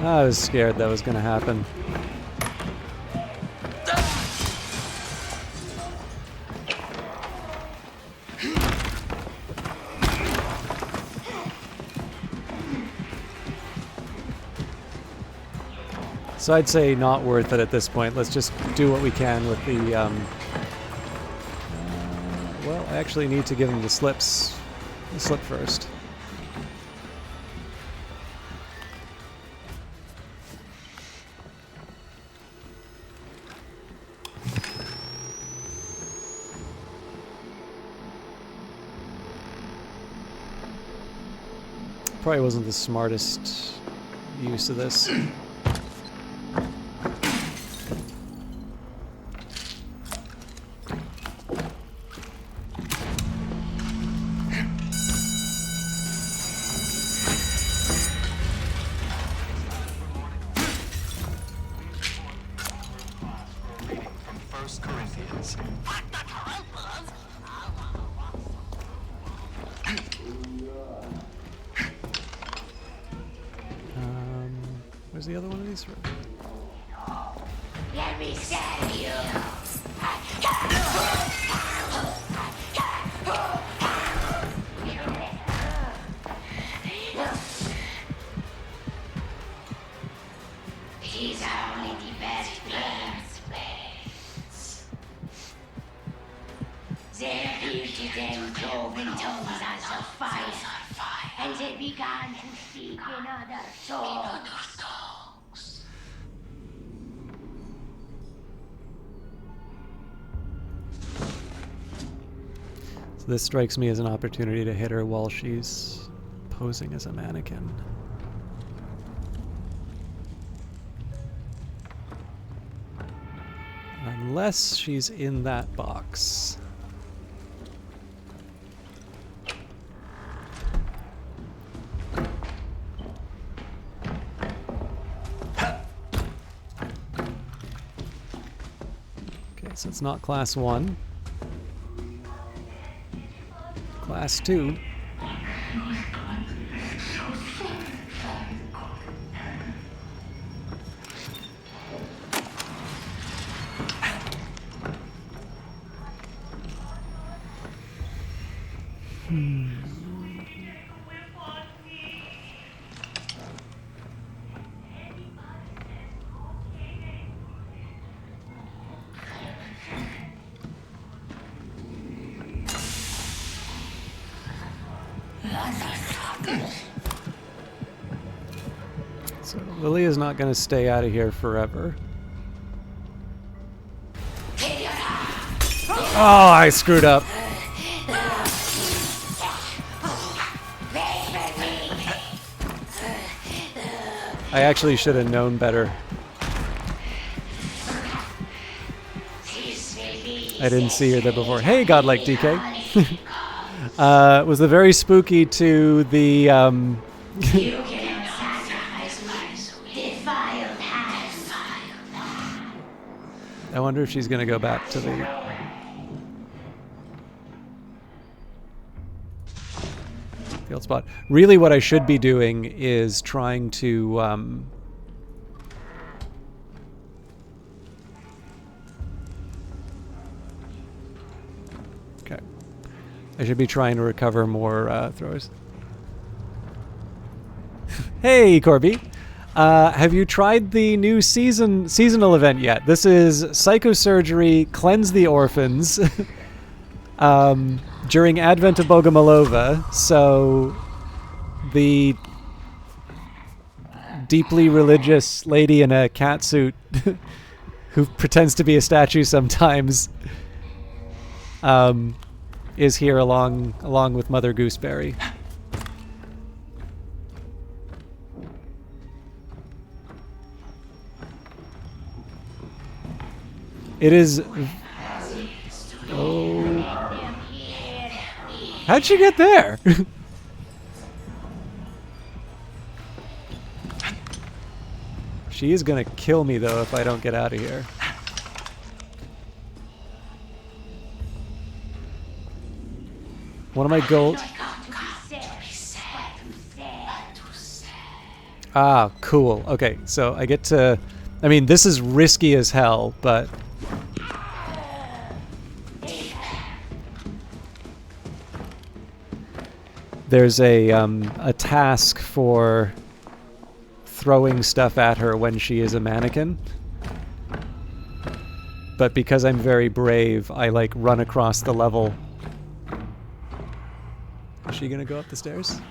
I was scared that was going to happen. So I'd say not worth it at this point. Let's just do what we can with the... well, I actually need to give him the slip first. Probably wasn't the smartest use of this. Where's the other one of these? Let me stab you. These are only the best plans. Their beauty them cloven tongues as a fire, and they began to speak in other tongues. So this strikes me as an opportunity to hit her while she's posing as a mannequin. Unless she's in that box. Okay, so it's not class 1. Class 2. So Lily is not going to stay out of here forever. Oh, I screwed up. I actually should have known better. I didn't see her there before. Hey, Godlike DK. Was the very spooky to the You cannot sacrifice my defiled hands. I wonder if she's going to go back to the field spot. Really what I should be doing is trying to okay. I should be trying to recover more throws. Hey, Corby. Have you tried the new seasonal event yet? This is Psychosurgery Cleanse the Orphans during Advent of Bogomolova. So the deeply religious lady in a catsuit who pretends to be a statue sometimes is here along with Mother Gooseberry. It is. Oh. How'd she get there? She is gonna kill me though if I don't get out of here. One of my goals. Ah, cool. Okay, so I get to. I mean, this is risky as hell, but. There's a task for throwing stuff at her when she is a mannequin. But because I'm very brave, I like run across the level. Is she gonna go up the stairs?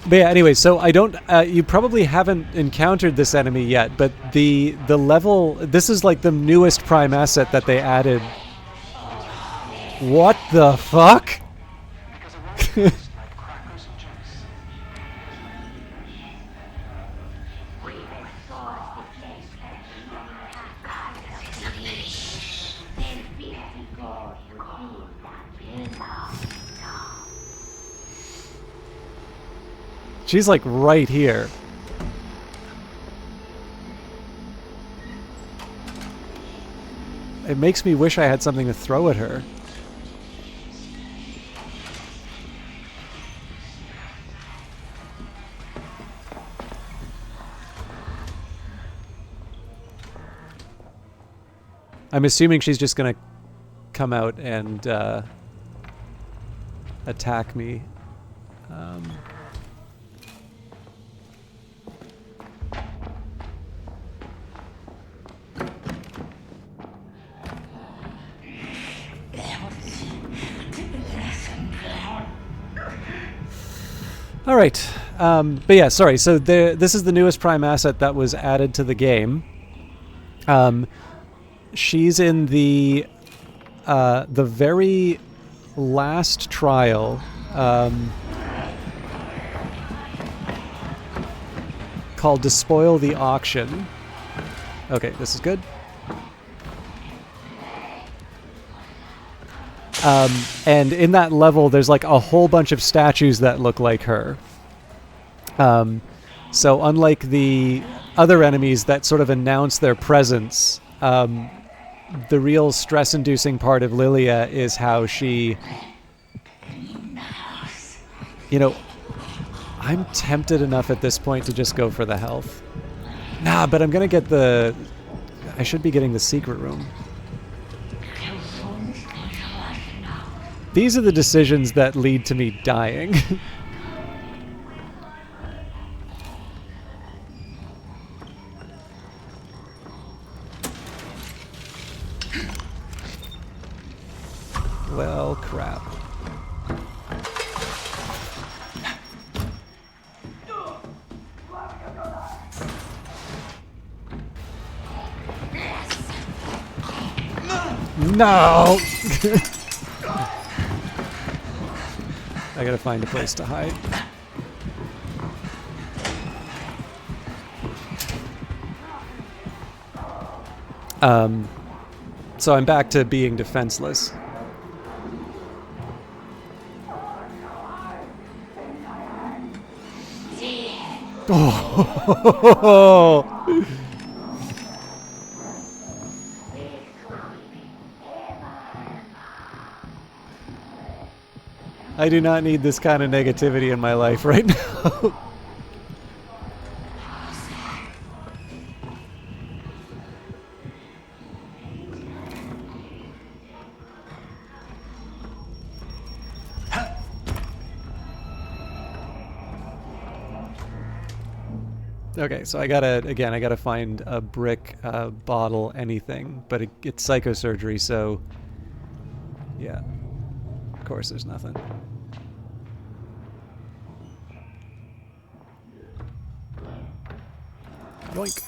But yeah, anyway, so I don't. You probably haven't encountered this enemy yet, but the level. This is like the newest Prime asset that they added. What the fuck? She's like right here. It makes me wish I had something to throw at her. I'm assuming she's just gonna come out and attack me. All right, but yeah, sorry. So this is the newest Prime asset that was added to the game. She's in the very last trial. called Despoil the Auction. Okay, this is good. And in that level, there's like a whole bunch of statues that look like her. So unlike the other enemies that sort of announce their presence, the real stress-inducing part of Lilia is how she... You know, I'm tempted enough at this point to just go for the health. Nah, but I'm gonna get the... I should be getting the secret room. These are the decisions that lead to me dying. Well, crap. No! I gotta find a place to hide. So I'm back to being defenseless. Oh! I do not need this kind of negativity in my life right now. Okay, so I gotta find a brick, bottle, anything, but it's psychosurgery, so yeah. Of course, there's nothing. Yoink.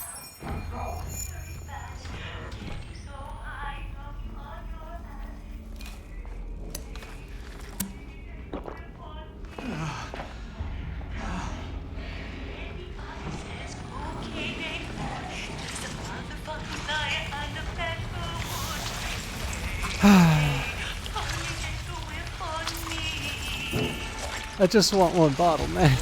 I just want one bottle, man.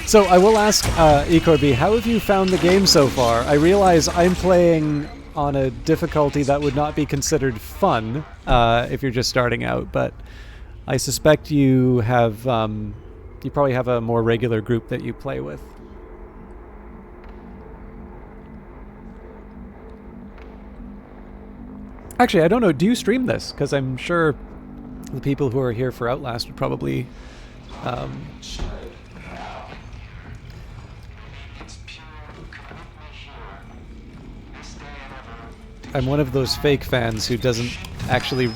So I will ask Ecorby, how have you found the game so far? I realize I'm playing on a difficulty that would not be considered fun if you're just starting out, but I suspect you have you probably have a more regular group that you play with. Actually, I don't know. Do you stream this? Because I'm sure the people who are here for Outlast would probably... I'm one of those fake fans who doesn't actually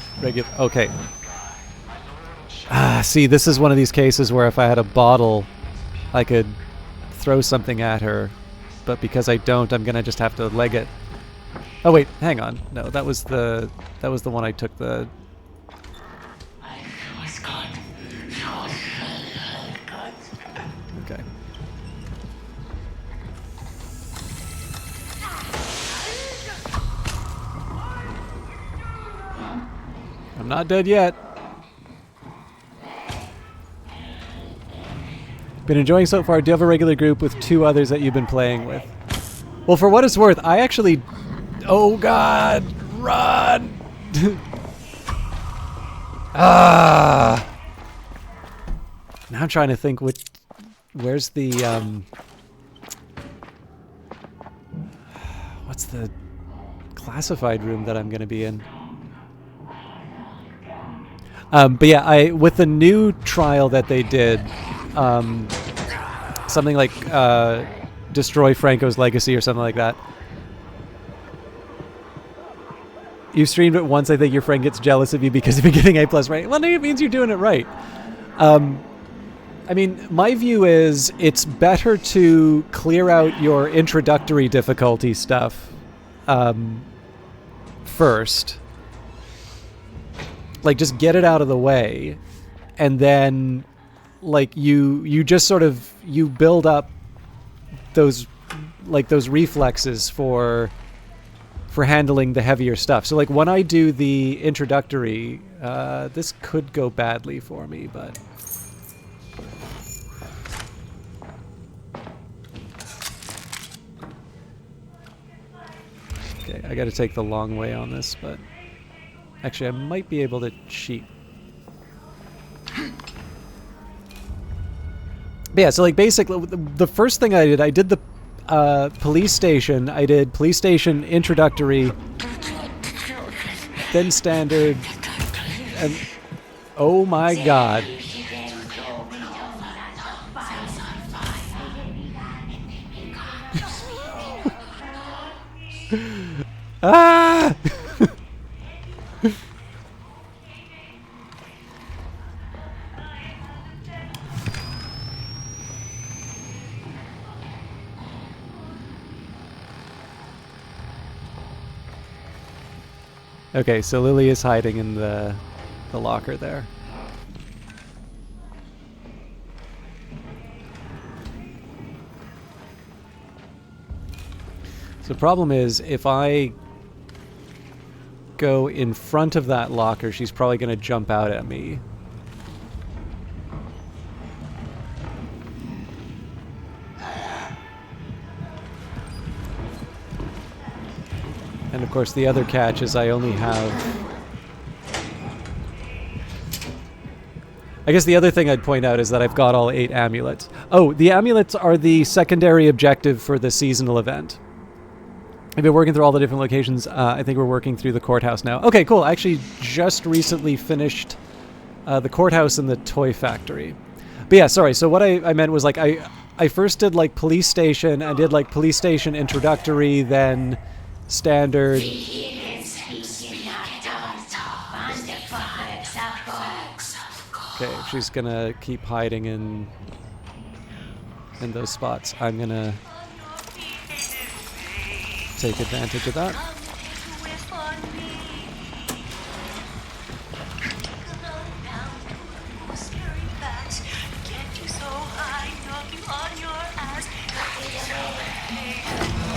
Okay. See, this is one of these cases where if I had a bottle, I could throw something at her. But because I don't, I'm going to just have to leg it. Oh wait, hang on. No, that was the one I took the... Okay. I'm not dead yet. Been enjoying so far. Do you have a regular group with 2 others that you've been playing with? Well, for what it's worth, I actually... Oh god! Run! Ah! Now I'm trying to think where's the what's the classified room that I'm gonna be in? But yeah, with the new trial that they did, something like Destroy Franco's Legacy or something like that. You streamed it once, I think your friend gets jealous of you because you've been getting A+ right. Well, it means you're doing it right. I mean, my view is it's better to clear out your introductory difficulty stuff first, like just get it out of the way, and then like you just sort of you build up those reflexes for handling the heavier stuff. So like when I do the introductory, this could go badly for me, but okay, I got to take the long way on this, but actually I might be able to cheat. But yeah, so like basically the first thing I did the police station. I did police station introductory, then standard, and oh my god. Ah! Okay, so Lily is hiding in the locker there. So the problem is, if I go in front of that locker, she's probably going to jump out at me. And of course the other catch is I only have... I guess the other thing I'd point out is that I've got all 8 amulets. Oh, the amulets are the secondary objective for the seasonal event. I've been working through all the different locations. I think we're working through the courthouse now. Okay, cool. I actually just recently finished the courthouse and the toy factory. But yeah, sorry. So what I meant was like I first did like police station. I did like police station introductory, then standard. Okay, if she's gonna keep hiding in those spots, I'm gonna take advantage of that.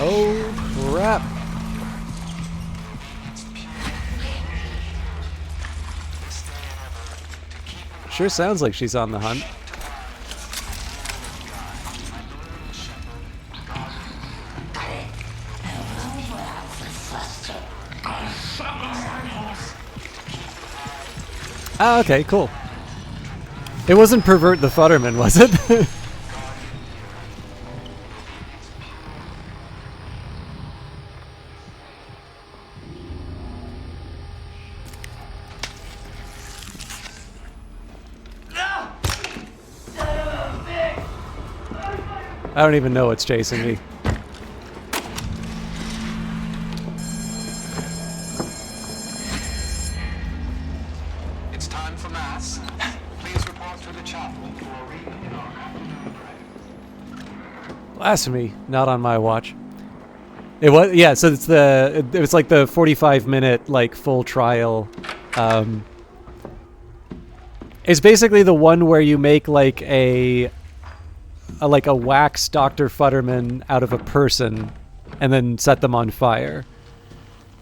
Oh crap! Sure sounds like she's on the hunt. Ah, okay, cool. It wasn't Pervert the Futterman, was it? I don't even know what's chasing me. It's time for mass. Please report to the chapel for a reading in our... Blasphemy, not on my watch. It was, yeah, so it's it was like the 45-minute like full trial. It's basically the one where you make like a wax Dr. Futterman out of a person and then set them on fire.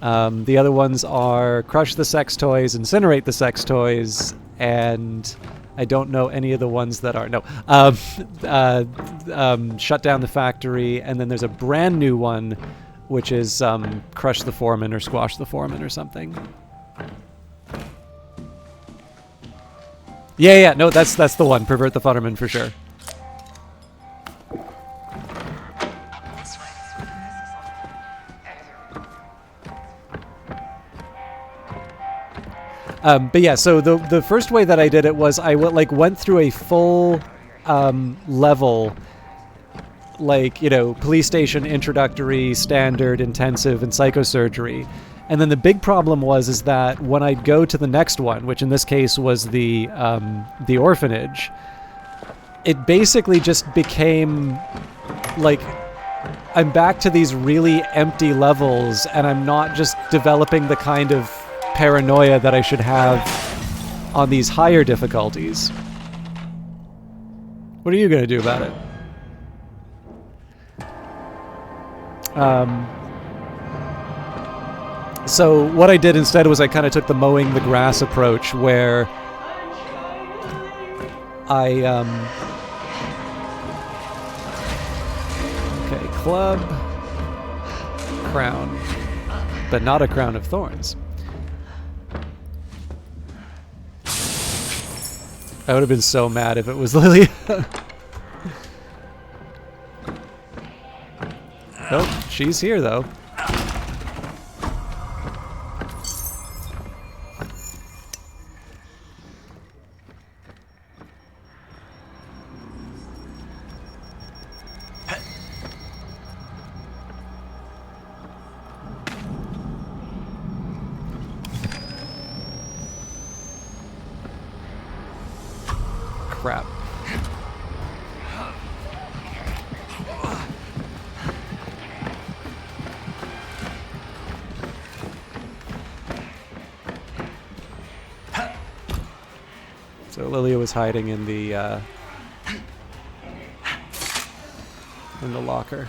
The other ones are crush the sex toys, incinerate the sex toys, and I don't know any of the ones that are... No. Shut down the factory, and then there's a brand new one, which is crush the foreman or squash the foreman or something. Yeah, no, that's the one. Pervert the Futterman for sure. But yeah, so the first way that I did it was I went through a full level, like, you know, police station, introductory, standard, intensive, and psychosurgery. And then the big problem is that when I'd go to the next one, which in this case was the orphanage, it basically just became like I'm back to these really empty levels, and I'm not just developing the kind of paranoia that I should have on these higher difficulties. What are you going to do about it? So what I did instead was I kind of took the mowing the grass approach, where I okay, club, crown, but not a crown of thorns. I would have been so mad if it was Lilia. Nope, she's here though. Crap. So Lilia was hiding in the locker.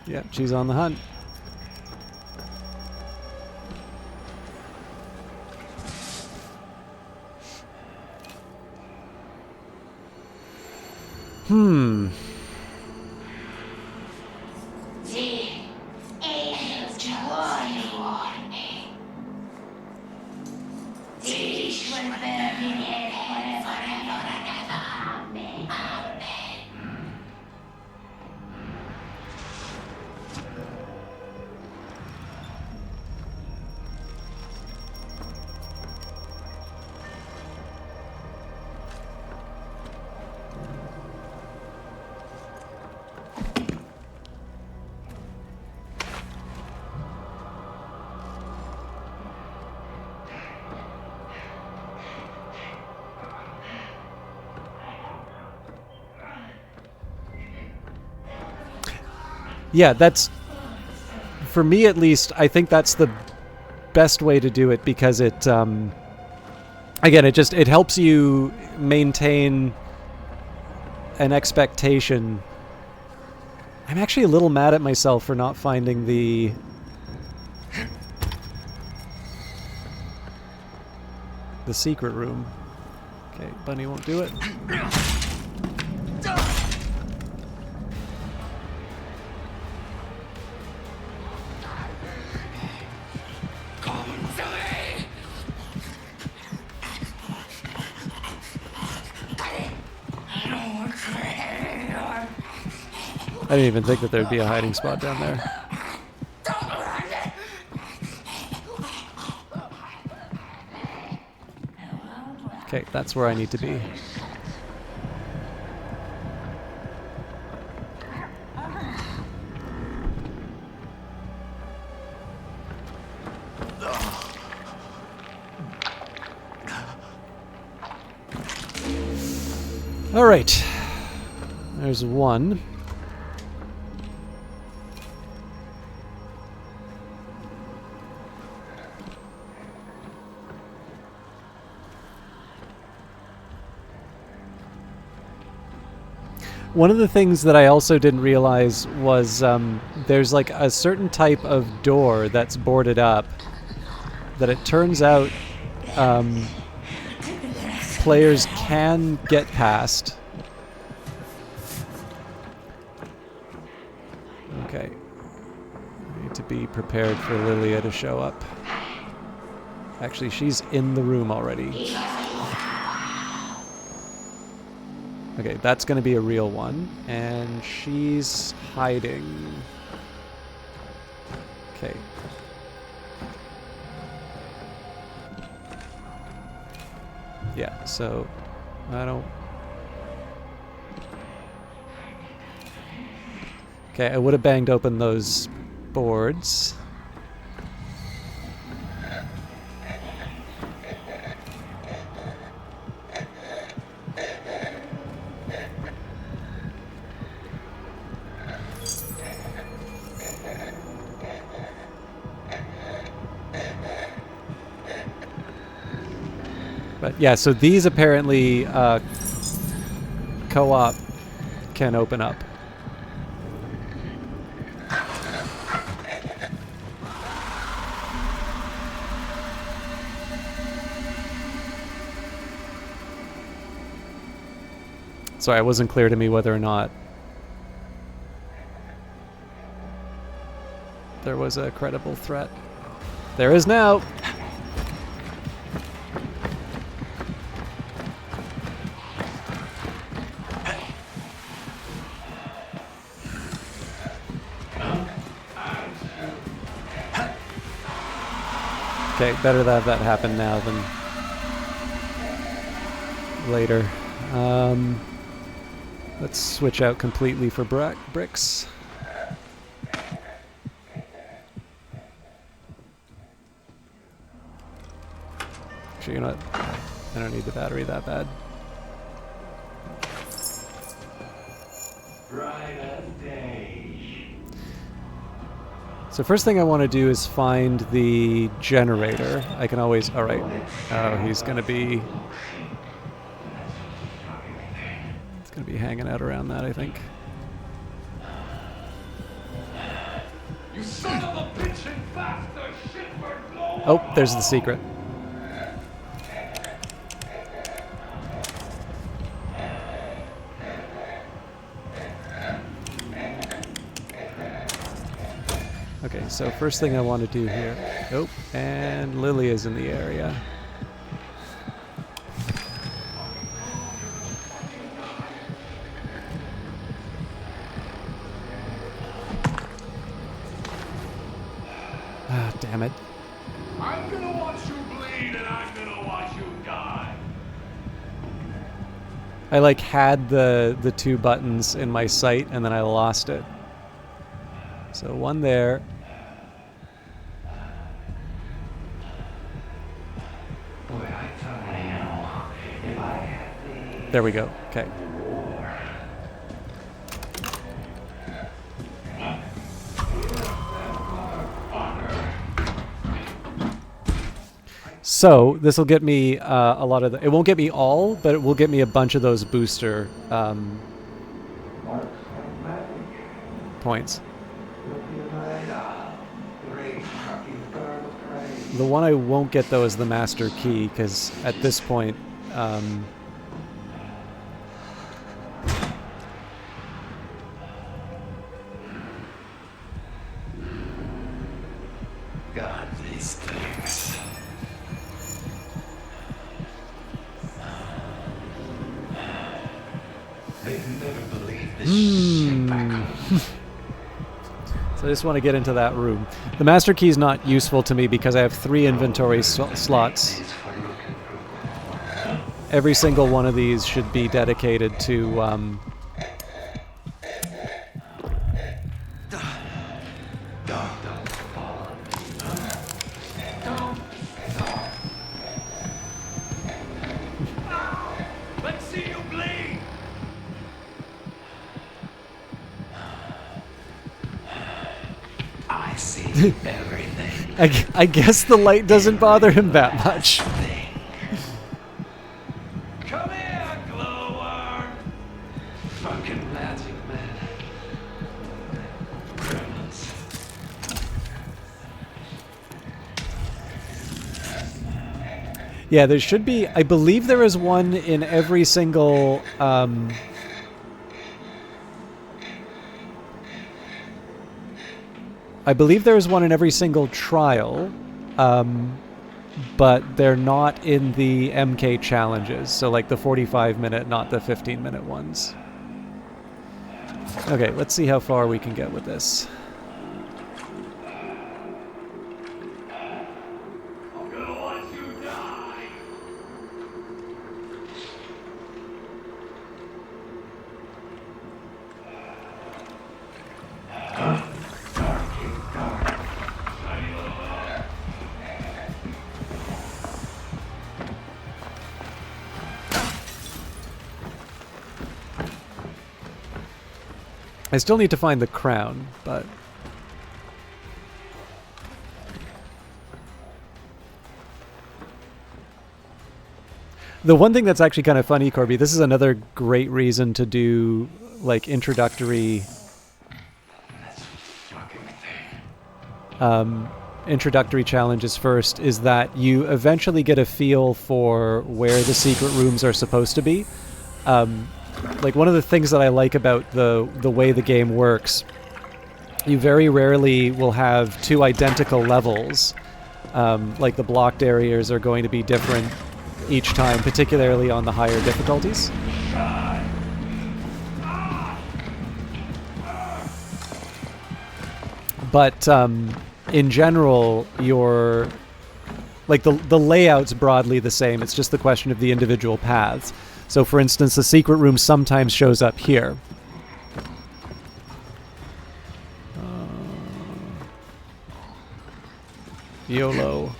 Yeah, she's on the hunt. The angels warning. These will burn in hell forever and ever. Amen. Amen. Yeah, that's, for me at least, I think that's the best way to do it, because it, again, it helps you maintain an expectation. I'm actually a little mad at myself for not finding the secret room. Okay, Bunny won't do it. I didn't even think that there'd be a hiding spot down there. Okay, that's where I need to be. All right. There's one. One of the things that I also didn't realize was there's like a certain type of door that's boarded up that it turns out players can get past. Okay. I need to be prepared for Lilia to show up. Actually, she's in the room already. Okay, that's going to be a real one. And she's hiding. Okay. Yeah, so I don't... Okay, I would have banged open those boards. Yeah, so these apparently co-op can open up. Sorry, it wasn't clear to me whether or not there was a credible threat. There is now. Okay, better to have that happen now than later. Let's switch out completely for bricks. Actually, you know what? I don't need the battery that bad. Bright as day. So first thing I want to do is find the generator. I can always... Alright. Oh, he's going to be... It's going to be hanging out around that, I think. You son of a bitch and bastard! Shit, we're blowing. Oh, there's the secret. Okay, so first thing I want to do here... Oh, and Lily is in the area. Ah, damn it. I'm gonna watch you bleed and I'm gonna watch you die. I like had the two buttons in my sight and then I lost it. So one there. Boy, I tell you, if I had the There we go. Okay. So this will get me a lot of the... It won't get me all, but it will get me a bunch of those booster points. The one I won't get, though, is the master key, because at this point... God, these things. They've never believed this shit back home. So I just want to get into that room. The master key is not useful to me because I have 3 inventory slots. Every single one of these should be dedicated to... Let's see you bleed. I see everything. I guess the light doesn't bother him that much. Come here, glowworm. Fucking magic man. Criminals. Yeah, there should be... I believe there is one in every single... I believe there is one in every single trial, but they're not in the MK challenges. So like the 45-minute, not the 15-minute ones. Okay, let's see how far we can get with this. I'm gonna watch you die. I still need to find the crown, but... The one thing that's actually kind of funny, Corby, this is another great reason to do like introductory introductory challenges first, is that you eventually get a feel for where the secret rooms are supposed to be. Like one of the things that I like about the way the game works, you very rarely will have two identical levels. Like the blocked areas are going to be different each time, particularly on the higher difficulties. But in general, like the layout's broadly the same. It's just the question of the individual paths. So, for instance, the secret room sometimes shows up here. YOLO.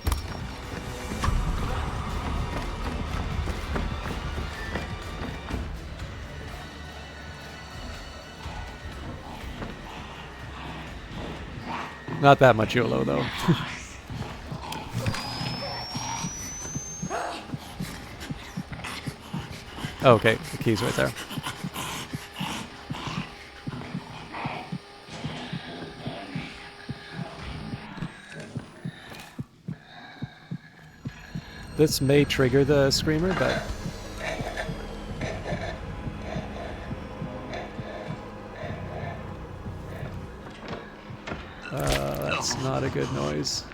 Not that much YOLO, though. Oh, okay, the key's right there. This may trigger the screamer, but... that's not a good noise.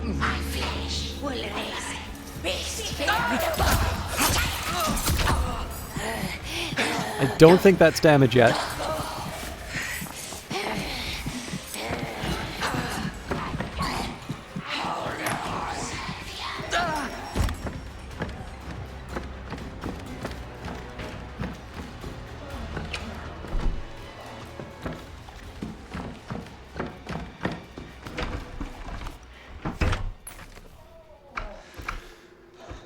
My flesh will raise I don't think that's damage yet.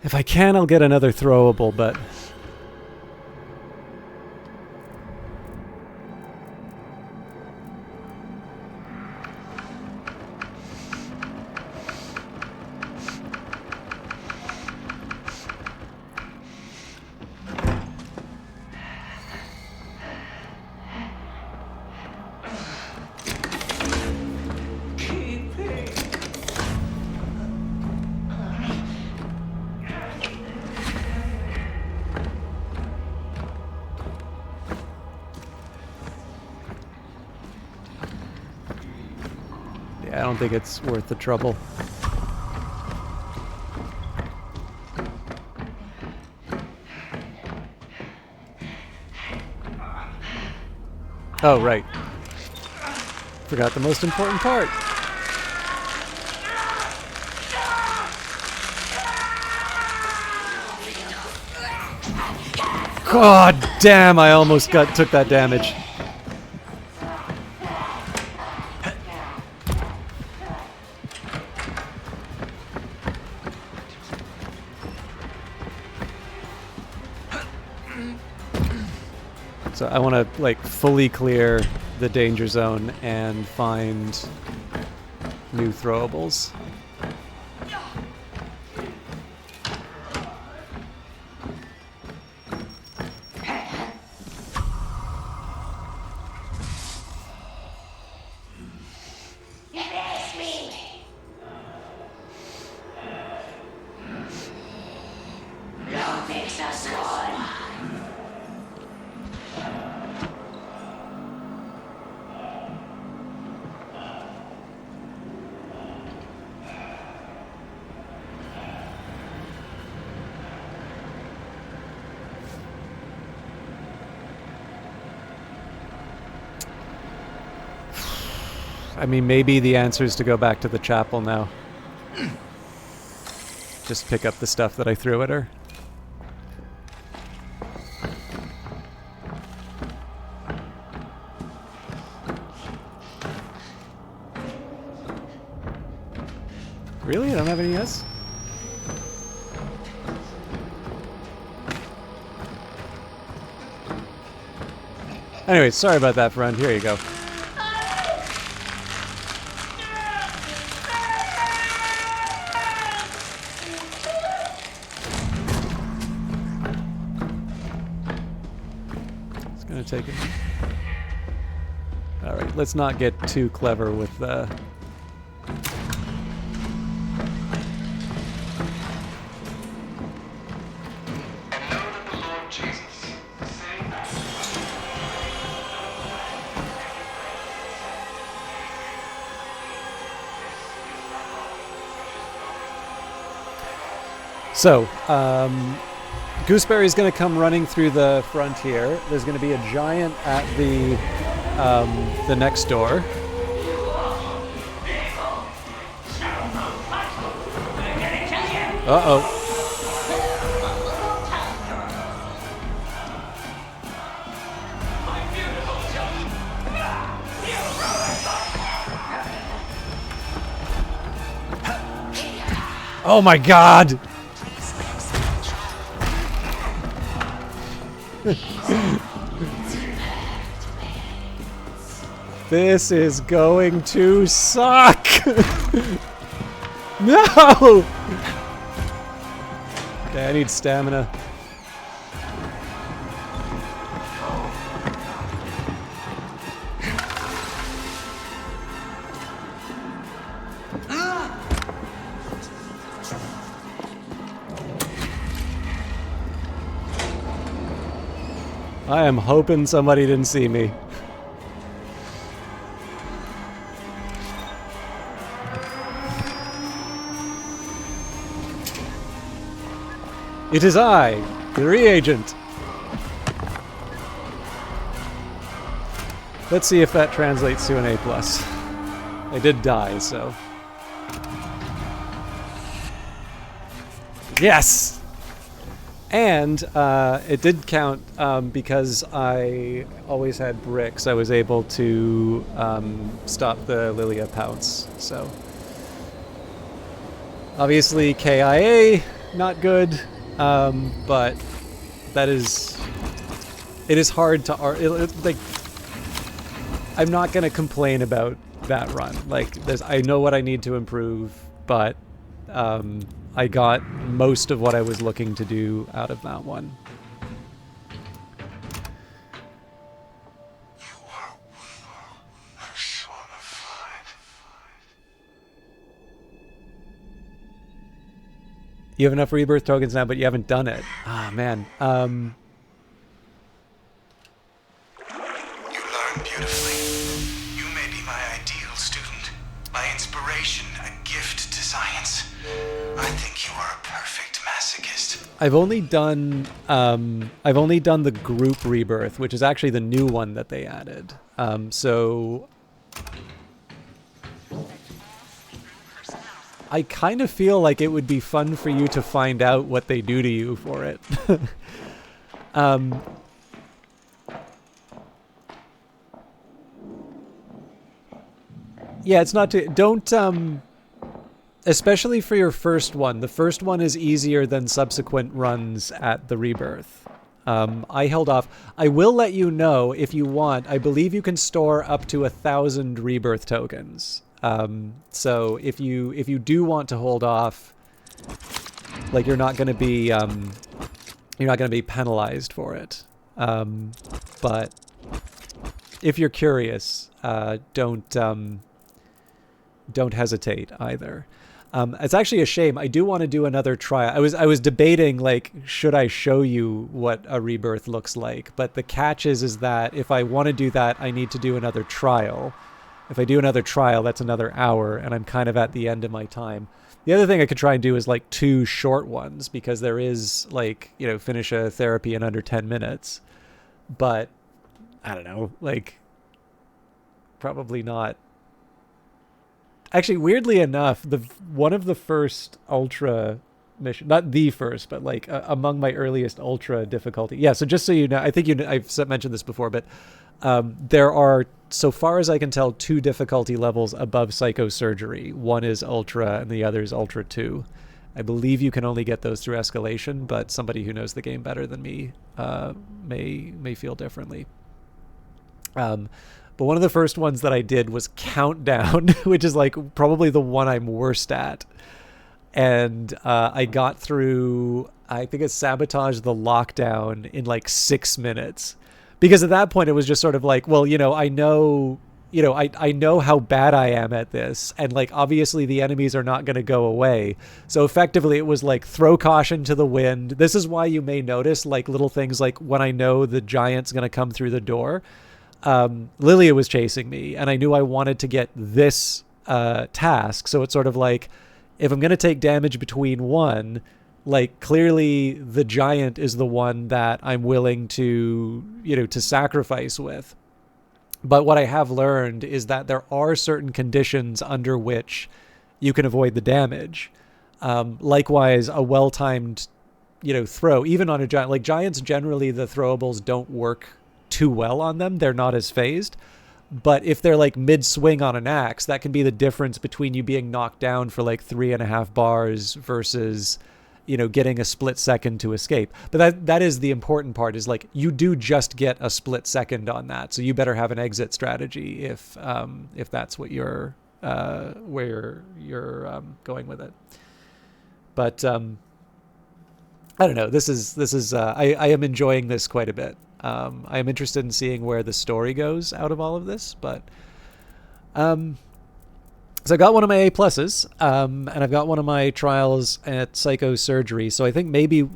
If I can, I'll get another throwable, but... I don't think it's worth the trouble. Oh, right. Forgot the most important part. God damn, I almost took that damage. So I want to like fully clear the danger zone and find new throwables. Erase me. Love makes us one. I mean, maybe the answer is to go back to the chapel now. Just pick up the stuff that I threw at her. Really? I don't have any yes? Anyway, sorry about that, friend. Here you go. gonna take it. All right, let's not get too clever with the. So, Gooseberry's going to come running through the frontier. There's going to be a giant at the next door. Uh-oh. Oh my God! This is going to suck! No! Okay, I need stamina. I am hoping somebody didn't see me. It is I, the reagent. Let's see if that translates to an A+. I did die, so... Yes! And it did count because I always had bricks. I was able to stop the Lilia pounce. So obviously KIA, not good, but that is. It is hard to like. I'm not gonna complain about that run. Like, I know what I need to improve, but. I got most of what I was looking to do out of that one. You have enough rebirth tokens now, but you haven't done it. Ah, man. You learn beautifully. You may be my ideal student, my inspiration, a gift to science. I think you are a perfect masochist. I've only done the group rebirth, which is actually the new one that they added. So I kind of feel like it would be fun for you to find out what they do to you for it. Yeah, it's not too... Don't... Especially for your first one. The first one is easier than subsequent runs at the rebirth. I held off. I will let you know if you want. I believe you can store up to 1,000 rebirth tokens. So if you do want to hold off, like, you're not going to be penalized for it. But if you're curious, don't hesitate either. It's actually a shame. I do want to do another trial. I was debating, like, should I show you what a rebirth looks like? But the catch is that if I want to do that, I need to do another trial. If I do another trial, that's another hour, and I'm kind of at the end of my time. The other thing I could try and do is, like, 2 short ones, because there is, like, you know, finish a therapy in under 10 minutes. But, I don't know, like, probably not. Actually, weirdly enough, one of the first Ultra mission, not the first, but like among my earliest Ultra difficulty. Yeah, so just so you know, I think I've mentioned this before, but there are, so far as I can tell, 2 difficulty levels above Psychosurgery. One is Ultra and the other is Ultra 2. I believe you can only get those through escalation, but somebody who knows the game better than me may feel differently. But one of the first ones that I did was Countdown, which is like probably the one I'm worst at. And I got through, I think it's Sabotage the Lockdown in like 6 minutes, Because at that point it was just sort of like, well, I know, I know how bad I am at this, and like obviously the enemies are not going to go away. So effectively it was like throw caution to the wind. This is why you may notice like little things like when I know the giant's going to come through the door. Lilia was chasing me, and I knew I wanted to get this task. So it's sort of like, if I'm going to take damage between one, like clearly the giant is the one that I'm willing to, to sacrifice with. But what I have learned is that there are certain conditions under which you can avoid the damage. Likewise, a well-timed, throw, even on a giant, like giants, generally the throwables don't work too well on them. They're not as phased. But if they're like mid-swing on an axe, that can be the difference between you being knocked down for like 3.5 bars versus, getting a split second to escape. But that is the important part, is like you do just get a split second on that. So you better have an exit strategy if that's what you're where you're going with it. But I don't know. This is I am enjoying this quite a bit. I am interested in seeing where the story goes out of all of this, but so I got one of my A pluses, and I've got one of my trials at psychosurgery. So I think maybe,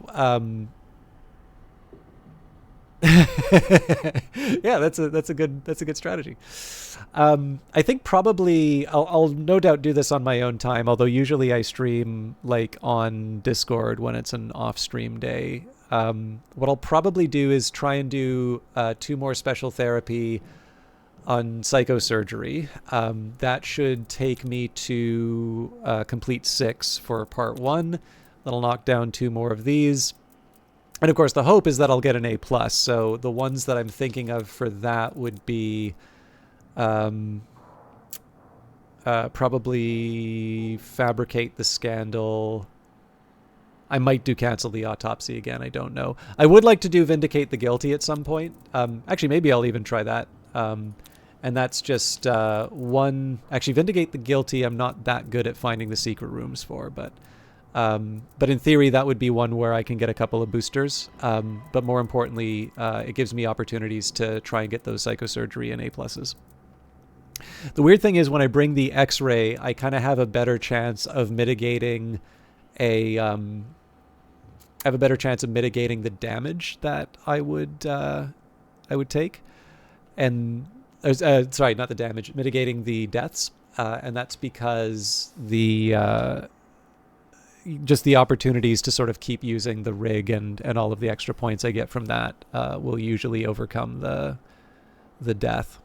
yeah, that's a good strategy. I think probably I'll no doubt do this on my own time. Although usually I stream like on Discord when it's an off stream day. What I'll probably do is try and do 2 more special therapy on psychosurgery. That should take me to complete 6 for part 1. That'll knock down 2 more of these. And of course, the hope is that I'll get an A+. So the ones that I'm thinking of for that would be probably Fabricate the Scandal. I might do Cancel the Autopsy again. I don't know. I would like to do Vindicate the Guilty at some point. Actually, maybe I'll even try that. And that's just one. Actually, Vindicate the Guilty, I'm not that good at finding the secret rooms for, but in theory, that would be one where I can get a couple of boosters. But more importantly, it gives me opportunities to try and get those psychosurgery and A+. The weird thing is when I bring the X-ray, I kind of have a better chance of mitigating the damage that I would take. And sorry, not the damage, mitigating the deaths. And that's because just the opportunities to sort of keep using the rig and all of the extra points I get from that will usually overcome the death.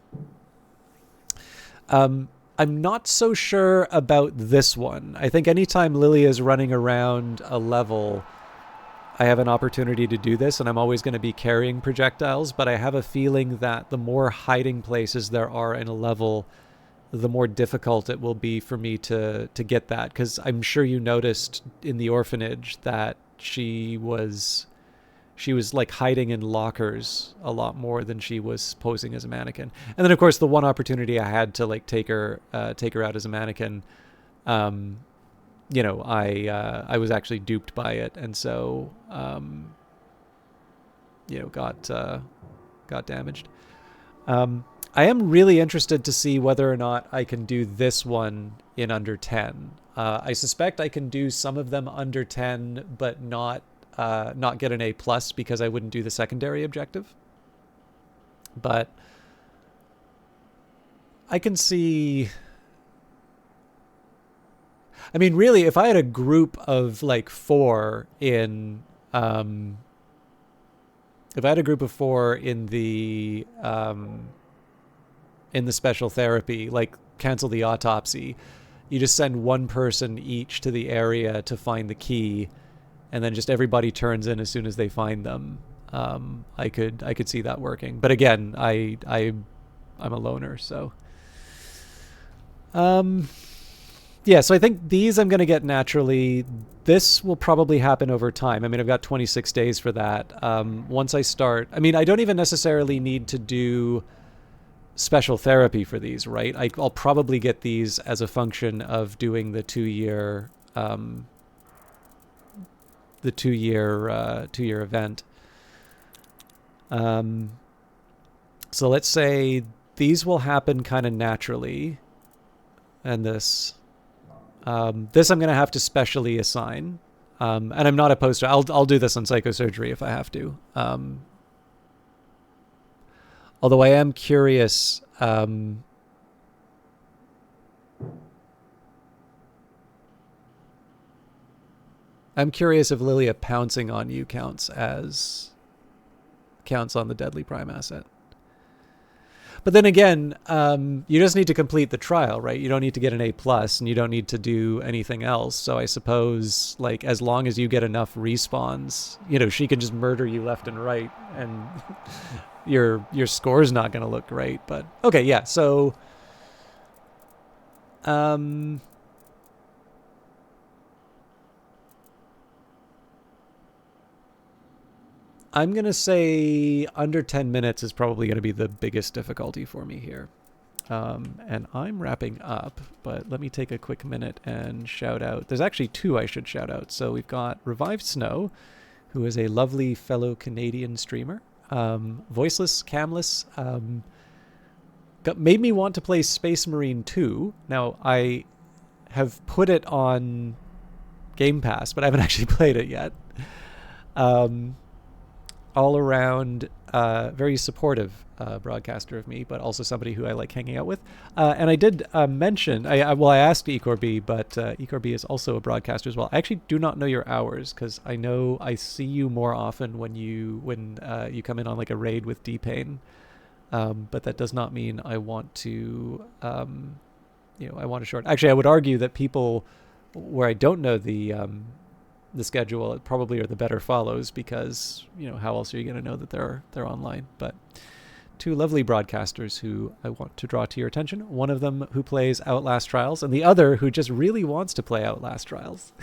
I'm not so sure about this one. I think anytime Lilia is running around a level, I have an opportunity to do this, and I'm always going to be carrying projectiles, but I have a feeling that the more hiding places there are in a level, the more difficult it will be for me to get that, because I'm sure you noticed in the orphanage that she was like hiding in lockers a lot more than she was posing as a mannequin. And then of course the one opportunity I had to like take her out as a mannequin, I was actually duped by it, and so got damaged. I am really interested to see whether or not I can do this one in under 10. I suspect I can do some of them under 10, but not get an A+ because I wouldn't do the secondary objective. But I can see... I mean, really, if I had a group of like 4 in... if I had a group of 4 in the special therapy, like Cancel the Autopsy, you just send one person each to the area to find the key, and then just everybody turns in as soon as they find them. I could see that working. But again, I'm a loner, so... yeah, so I think these I'm going to get naturally. This will probably happen over time. I mean, I've got 26 days for that. Once I start... I mean, I don't even necessarily need to do special therapy for these, right? I'll probably get these as a function of doing the 2-year event. So let's say these will happen kind of naturally. And this I'm going to have to specially assign. And I'm not opposed to it. I'll do this on psychosurgery if I have to. Although I am curious. I'm curious if Lilia pouncing on you counts on the deadly prime asset. But then again, you just need to complete the trial, right? You don't need to get an A+, and you don't need to do anything else. So I suppose, like, as long as you get enough respawns, she can just murder you left and right, and your score's not going to look great. But okay, yeah. So, I'm going to say under 10 minutes is probably going to be the biggest difficulty for me here. And I'm wrapping up, but let me take a quick minute and shout out. There's actually two I should shout out. So we've got Revived Snow, who is a lovely fellow Canadian streamer. Voiceless, camless. Made me want to play Space Marine 2. Now, I have put it on Game Pass, but I haven't actually played it yet. All around, very supportive broadcaster of me, but also somebody who I like hanging out with. And I did mention, I asked Ecorby, but Ecorby is also a broadcaster as well. I actually do not know your hours, because I know I see you more often when you come in on like a raid with D-Pain. But that does not mean I want to, I want to short. Actually, I would argue that people where I don't know the schedule probably are the better follows, because how else are you going to know that they're online? But two lovely broadcasters who I want to draw to your attention. One of them who plays Outlast Trials, and the other who just really wants to play Outlast Trials.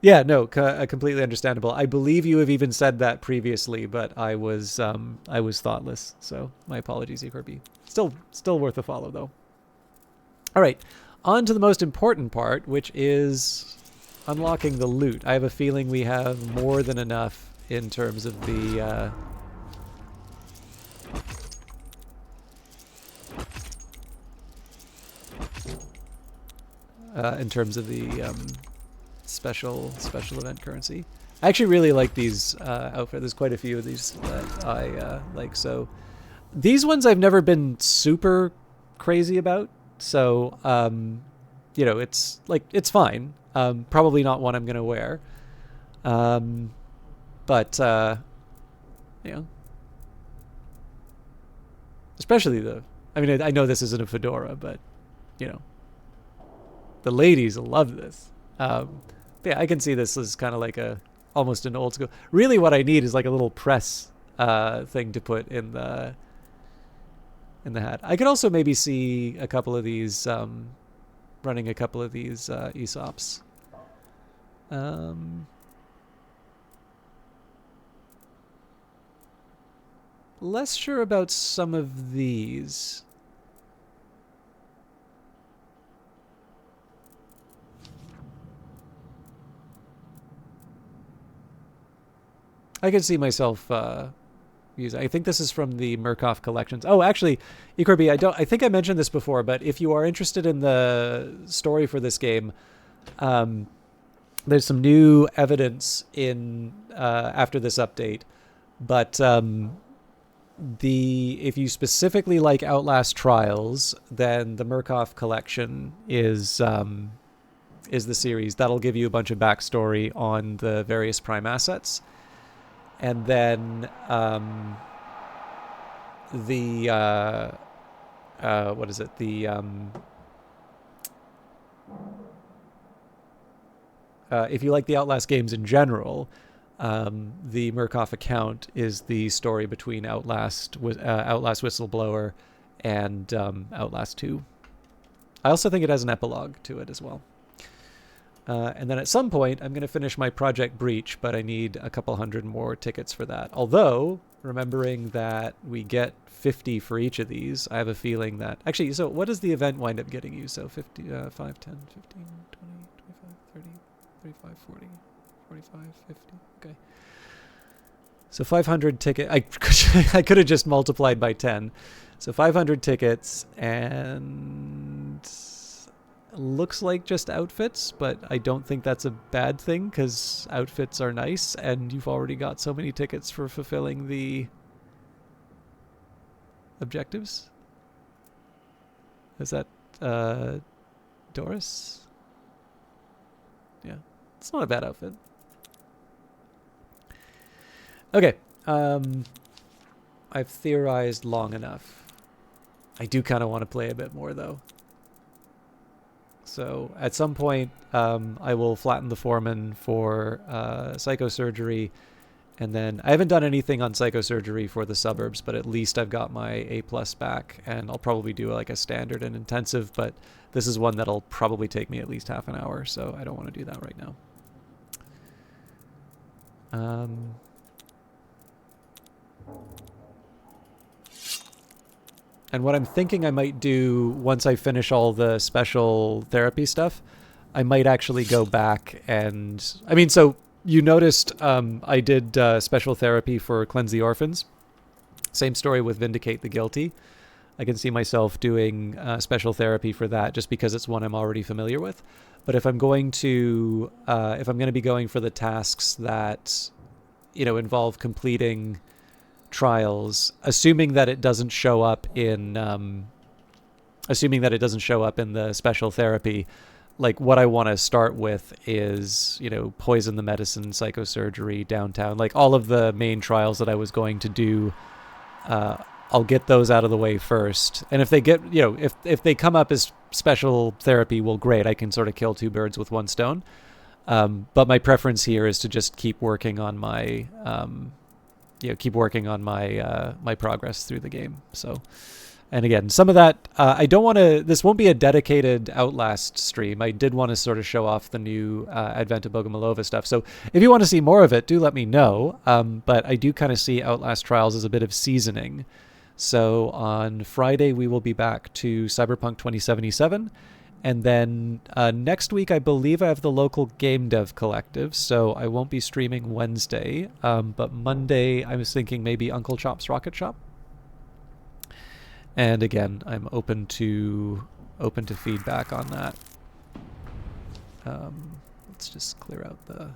Yeah, no, completely understandable. I believe you have even said that previously, but I was thoughtless, so my apologies, Ecorby. Still worth a follow though. All right. On to the most important part, which is unlocking the loot. I have a feeling we have more than enough in terms of the special event currency. I actually really like these outfits. There's quite a few of these that I like. So these ones I've never been super crazy about. So, it's like, it's fine. Probably not one I'm going to wear. But, especially I know this isn't a fedora, but, the ladies love this. Yeah, I can see this as kind of like almost an old school. Really what I need is like a little press, thing to put in the hat. I could also maybe see a couple of these, running a couple of these ESOPs. Less sure about some of these. I could see myself I think this is from the Murkoff collections. Oh, actually, Ecorby, I think I mentioned this before, but if you are interested in the story for this game, there's some new evidence in after this update. But if you specifically like Outlast Trials, then the Murkoff collection is the series that'll give you a bunch of backstory on the various prime assets. And then what is it? If you like the Outlast games in general, the Murkoff account is the story between Outlast Whistleblower and Outlast 2. I also think it has an epilogue to it as well. And then at some point, I'm going to finish my Project Breach, but I need a couple hundred more tickets for that. Although, remembering that we get 50 for each of these, I have a feeling that... Actually, so what does the event wind up getting you? So 50, 5, 10, 15, 20, 25, 30, 35, 40, 45, 50. Okay. So 500 ticket. I could have just multiplied by 10. So 500 tickets, and looks like just outfits, but I don't think that's a bad thing because outfits are nice, and you've already got so many tickets for fulfilling the objectives. Is that Doris? Yeah, it's not a bad outfit. Okay, I've theorized long enough. I do kind of want to play a bit more, though. So at some point, I will flatten the foreman for psychosurgery, and then I haven't done anything on psychosurgery for the suburbs, but at least I've got my A+ back, and I'll probably do like a standard and intensive, but this is one that'll probably take me at least half an hour, so I don't want to do that right now. And what I'm thinking I might do once I finish all the special therapy stuff, I might actually go back and... I mean, so you noticed I did special therapy for Cleanse the Orphans. Same story with Vindicate the Guilty. I can see myself doing special therapy for that just because it's one I'm already familiar with. But if I'm going to be going for the tasks that, you know, involve completing trials, assuming that it doesn't show up in the special therapy, like what I want to start with is, you know, Poison the Medicine, psychosurgery, downtown, like all of the main trials that I was going to do. I'll get those out of the way first, and if they get, you know, if they come up as special therapy, well, great, I can sort of kill two birds with one stone. But my preference here is to just keep working on my my progress through the game. So, and again, some of that, I don't want to, this won't be a dedicated Outlast stream. I did want to sort of show off the new Advent of Bogomolova stuff. So if you want to see more of it, do let me know. But I do kind of see Outlast Trials as a bit of seasoning. So on Friday, we will be back to Cyberpunk 2077. And then next week, I believe I have the local game dev collective, so I won't be streaming Wednesday. But Monday, I was thinking maybe Uncle Chop's Rocket Shop. And again, I'm open to feedback on that. Let's just clear out the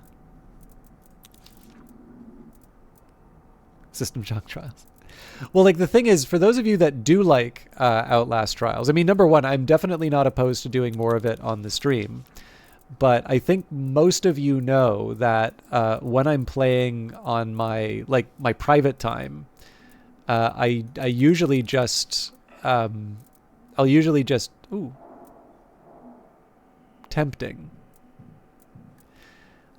System Shock Trials. Well, like the thing is, for those of you that do like Outlast Trials, I mean, number one, I'm definitely not opposed to doing more of it on the stream. But I think most of you know that when I'm playing on my private time, I usually just tempting.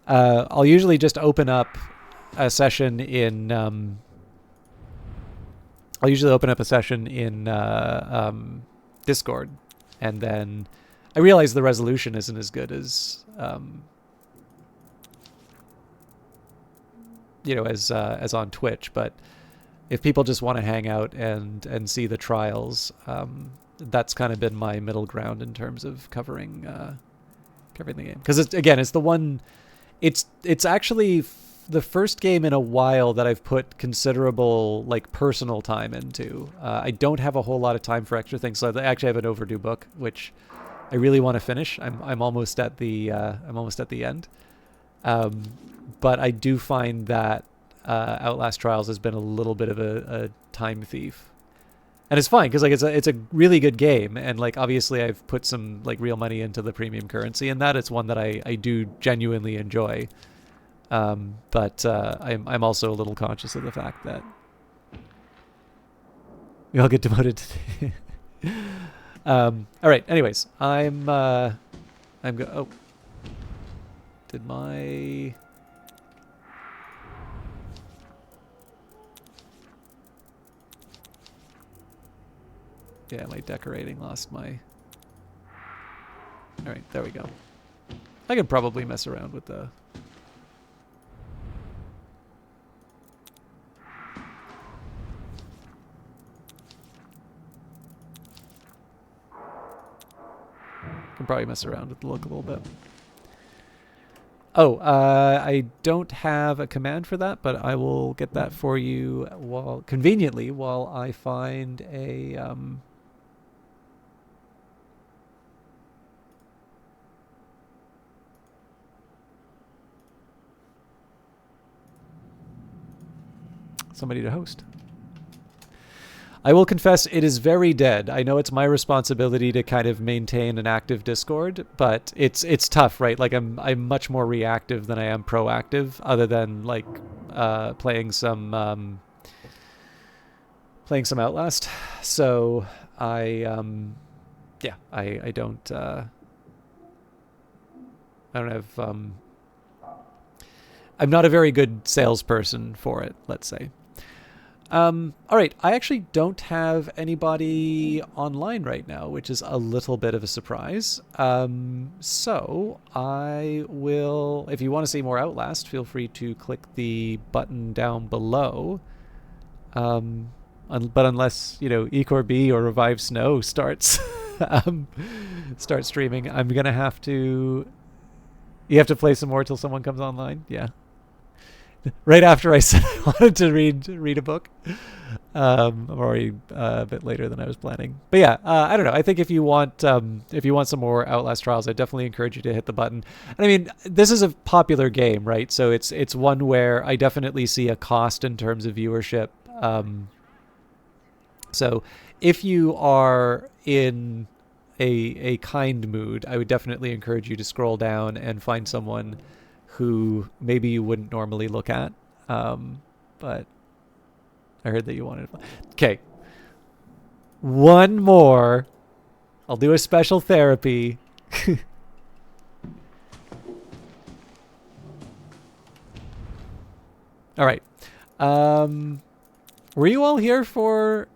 I'll usually just open up a session in Discord, and then I realize the resolution isn't as good as as on Twitch, but if people just want to hang out and see the trials, that's kind of been my middle ground in terms of covering the game. Because it's the one, it's actually the first game in a while that I've put considerable like personal time into. I don't have a whole lot of time for extra things, so I actually have an overdue book which I really want to finish. I'm almost at the end, but I do find that Outlast Trials has been a little bit of a time thief, and it's fine because like it's a really good game, and like obviously I've put some like real money into the premium currency, and that it's one that I do genuinely enjoy. But I'm also a little conscious of the fact that we all get demoted today. All right. Anyways, oh, did my my decorating lost my. All right, there we go. I could probably mess around with the. Can probably mess around with the look a little bit. Oh, I don't have a command for that, but I will get that for you conveniently while I find a somebody to host. I will confess it is very dead. I know it's my responsibility to kind of maintain an active Discord, but it's tough, right? Like I'm much more reactive than I am proactive, other than like playing some Outlast. So I don't have I'm not a very good salesperson for it, let's say. All right, I actually don't have anybody online right now, which is a little bit of a surprise. So I will, if you want to see more Outlast, feel free to click the button down below. But unless, Ecor B or Revive Snow starts start streaming, I'm going to have to... You have to play some more till someone comes online? Yeah. Right after I said I wanted to read a book. I'm already a bit later than I was planning. But yeah, I don't know. I think if you want some more Outlast Trials, I definitely encourage you to hit the button. And I mean, this is a popular game, right? So it's one where I definitely see a cost in terms of viewership. So if you are in a kind mood, I would definitely encourage you to scroll down and find someone who maybe you wouldn't normally look at. But I heard that you wanted to... Okay. One more. I'll do a special therapy. All right. Were you all here for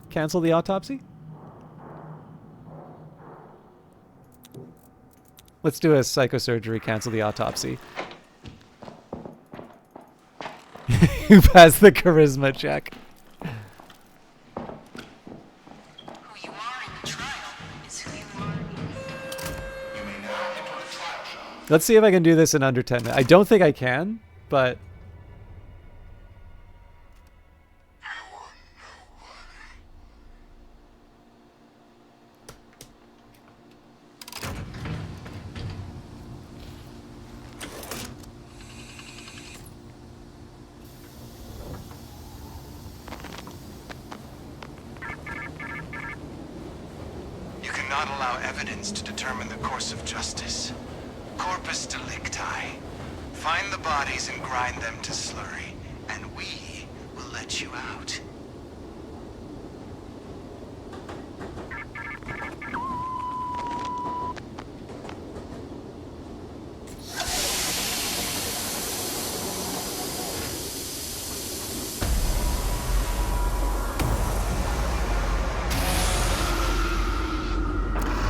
Cancel the Autopsy? Let's do a psychosurgery, cancel the autopsy. You passed the charisma check. Who you are in the trial is who you are. Let's see if I can do this in under 10 minutes. I don't think I can, but... Not allow evidence to determine the course of justice. Corpus delicti. Find the bodies and grind them to slurry, and we will let you out.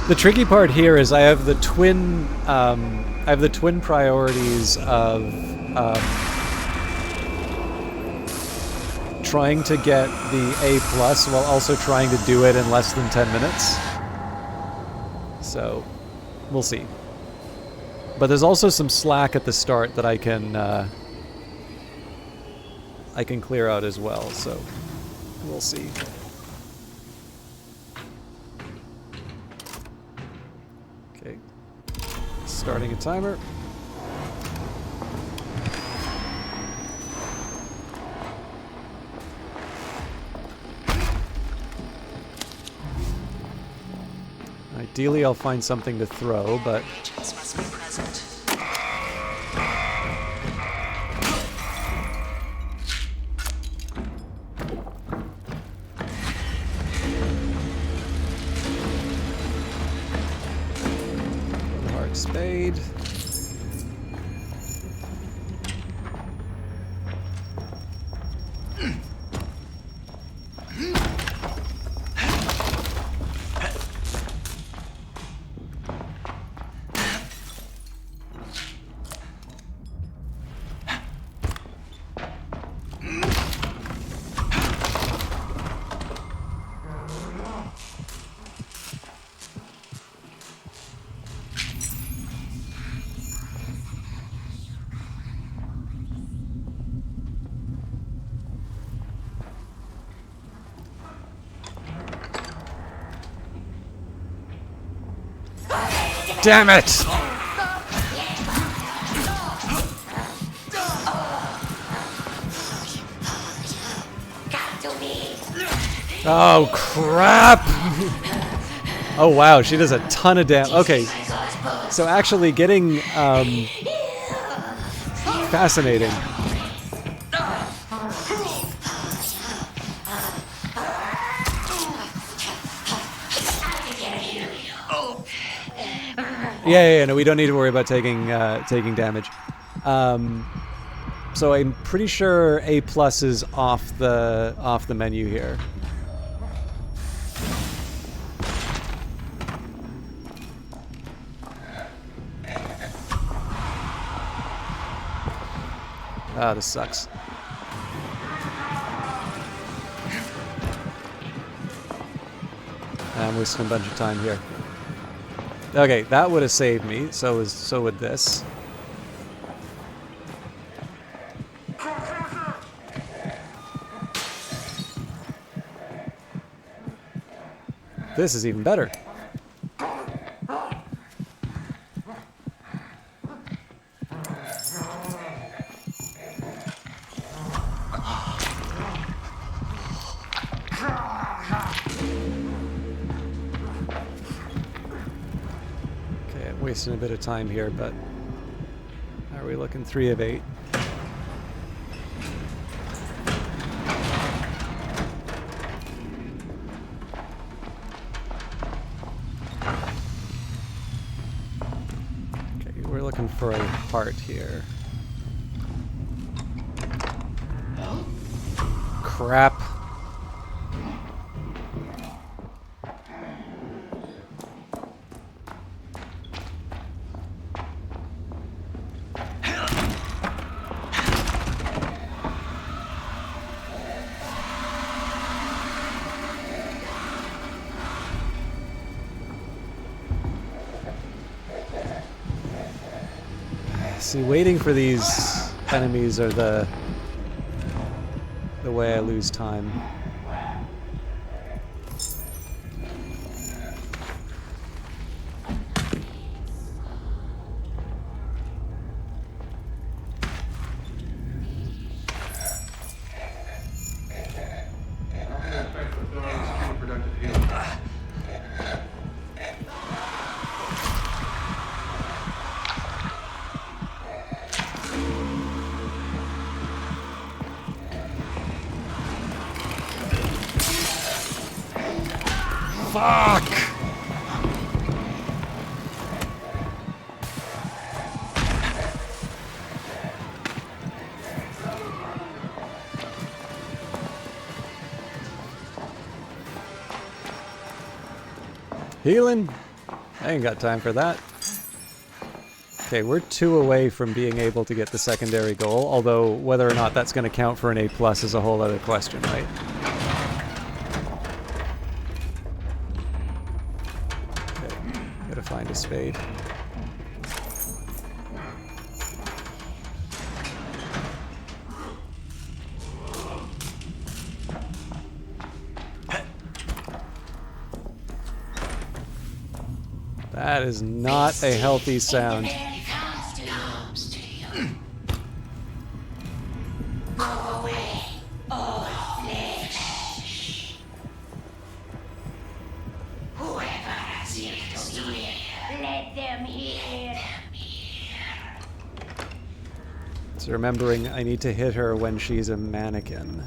The tricky part here is I have the twin priorities of trying to get the A+ while also trying to do it in less than 10 minutes. So, we'll see. But there's also some slack at the start that I can clear out as well, so we'll see. Okay. Starting a timer. Ideally, I'll find something to throw, but... Agents must be present. Hard spade. Damn it! Come to me. Oh, crap! Oh, wow, she does a ton of damage. Okay, so actually getting, fascinating. Yeah, no, we don't need to worry about taking damage. So I'm pretty sure A+ is off the menu here. Ah, this sucks. I'm wasting a bunch of time here. Okay, that would have saved me. So would this. This is even better. Okay, I'm wasting a bit of time here, but are we looking 3 of 8? We're looking for a heart here. Crap. See, waiting for these enemies are the way I lose time. Fuck! Healing? I ain't got time for that. Okay, we're 2 away from being able to get the secondary goal, although whether or not that's going to count for an A+ is a whole other question, right? Gotta find a spade. That is not a healthy sound. Comes to you. Go away, all flesh. Whoever has ears to hear, let them hear. So remembering I need to hit her when she's a mannequin.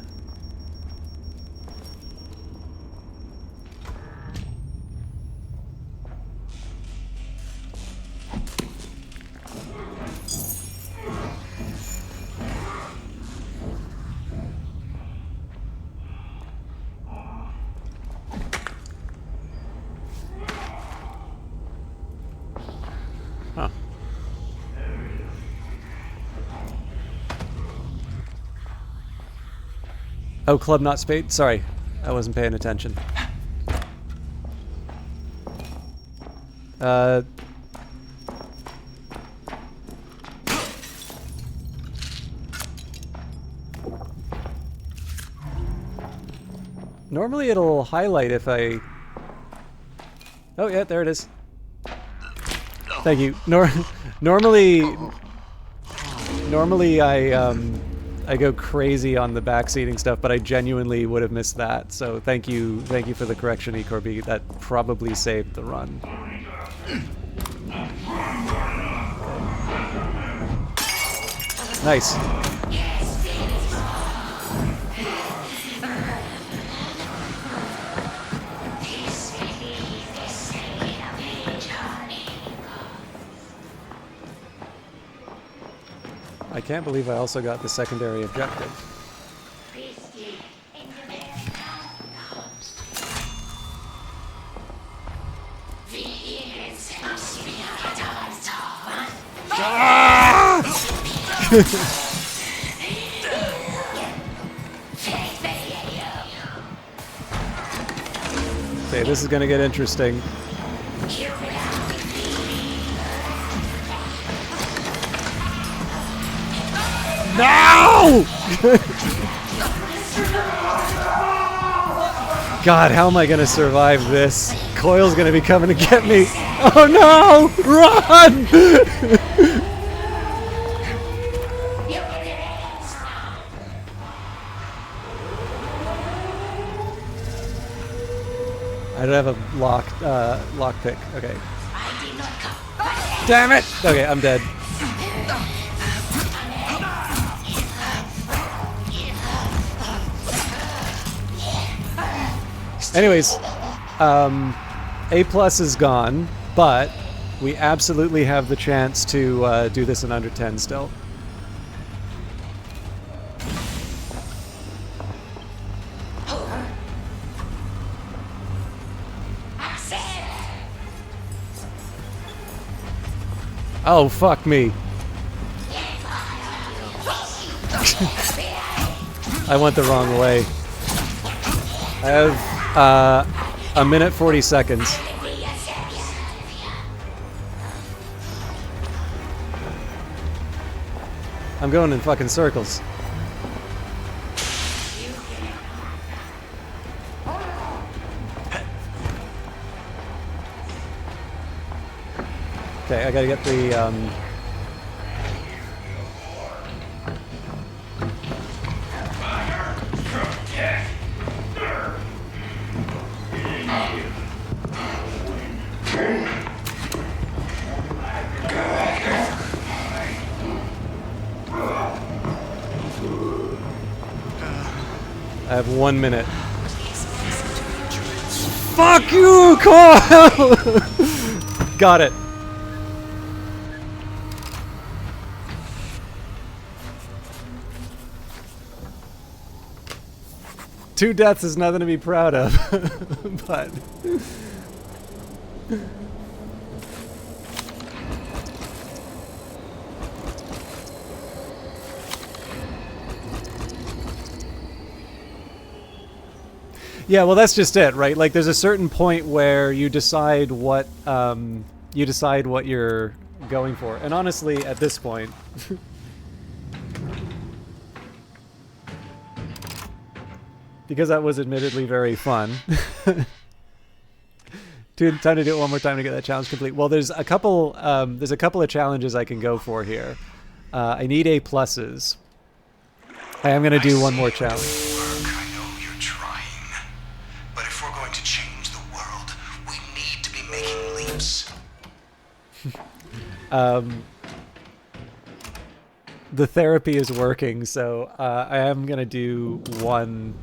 Huh. Oh, club not spade? Sorry, I wasn't paying attention. Normally it'll highlight if I... Oh yeah, there it is. Thank you. Normally I go crazy on the backseating stuff, but I genuinely would have missed that. So thank you for the correction, eCorby. That probably saved the run. Nice. I can't believe I also got the secondary objective. Okay, this is gonna get interesting. No! God, how am I gonna survive this? Coil's gonna be coming to get me. Oh no! Run! I don't have a lock pick. Okay. Damn it! Okay, I'm dead. Anyways, A+ is gone, but we absolutely have the chance to do this in under 10 still. Oh, fuck me. I went the wrong way. I have 1 minute 40 seconds. I'm going in fucking circles. Okay, I gotta get the I have 1 minute. Fuck you, Coil! Got it. Two deaths is nothing to be proud of, but... Yeah, well, that's just it, right? Like, there's a certain point where you decide what you're going for, and honestly, at this point, because that was admittedly very fun. Dude, time to do it one more time to get that challenge complete. Well, there's a couple of challenges I can go for here. I need A+. I am gonna do one more challenge. The therapy is working, so I am gonna do one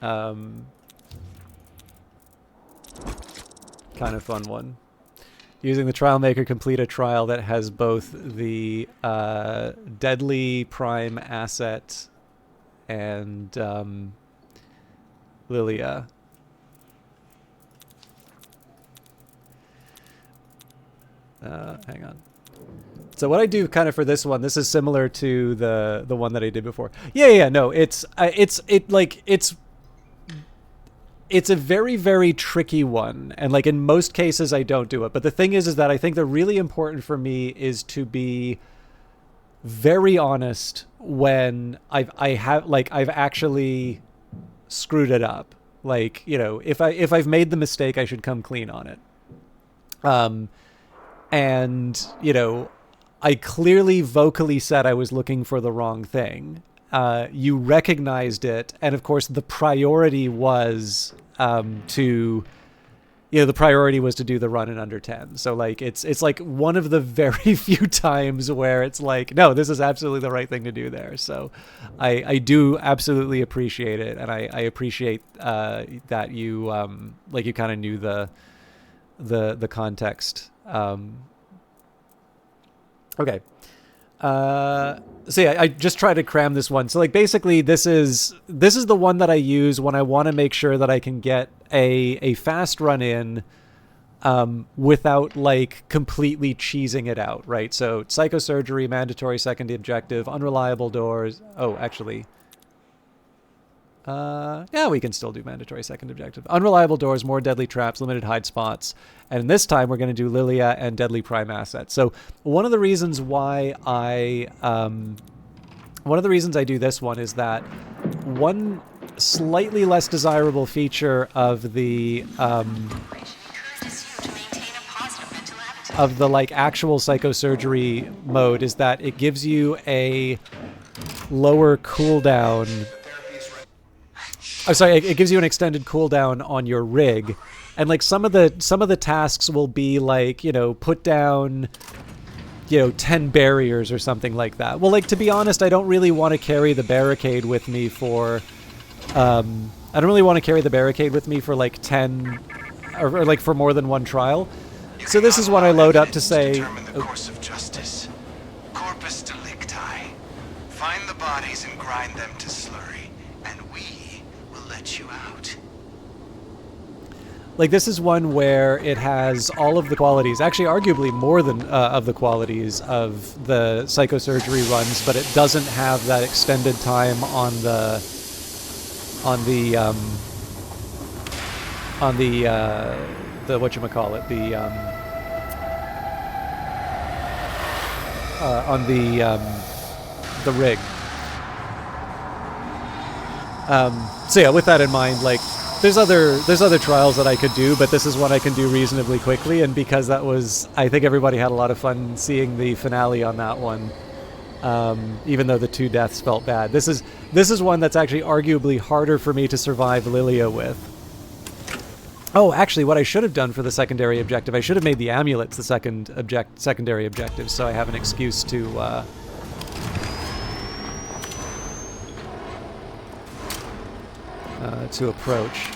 kind of fun one. Using the trial maker, complete a trial that has both the deadly prime asset and Lilia. Hang on. So what I do kind of for this one, this is similar to the one that I did before. Yeah, no, it's a very, very tricky one, and like in most cases I don't do it. But the thing is that I think the really important for me is to be very honest when I've actually screwed it up. Like, you know, if I've made the mistake, I should come clean on it. and, you know, I clearly vocally said I was looking for the wrong thing. You recognized it, and of course the priority was to do the run in under 10. So like it's like one of the very few times where it's like, no, this is absolutely the right thing to do there. So I do absolutely appreciate it, and I appreciate that you like you kind of knew the context. Okay. So yeah, I just try to cram this one. So like basically this is the one that I use when I want to make sure that I can get a fast run in without like completely cheesing it out, right? So psychosurgery, mandatory second objective, unreliable doors. Oh, actually, yeah, we can still do mandatory second objective. Unreliable doors, more deadly traps, limited hide spots. And this time we're going to do Lilia and deadly prime assets. So one of the reasons why I do this one is that one slightly less desirable feature of the like actual psychosurgery mode is that it gives you a lower cooldown. Oh, sorry, it gives you an extended cooldown on your rig, and like some of the tasks will be like, you know, put down, you know, 10 barriers or something like that. Well, like, to be honest, I don't really want to carry the barricade with me for like 10 or like for more than one trial. So this is when I load up to say, determine the course of justice. Corpus delicti. Find the bodies and grind them to slurry, and we will let you out. like, this is one where it has all of the qualities, actually arguably more than of the qualities of the psychosurgery runs, but it doesn't have that extended time on the whatchamacallit, the rig. So yeah, with that in mind, like, there's other trials that I could do, but this is one I can do reasonably quickly, and because that was, I think everybody had a lot of fun seeing the finale on that one, even though the 2 deaths felt bad. This is one that's actually arguably harder for me to survive Lilia with. Oh, actually, what I should have done for the secondary objective, I should have made the amulets the secondary objective, so I have an excuse to approach.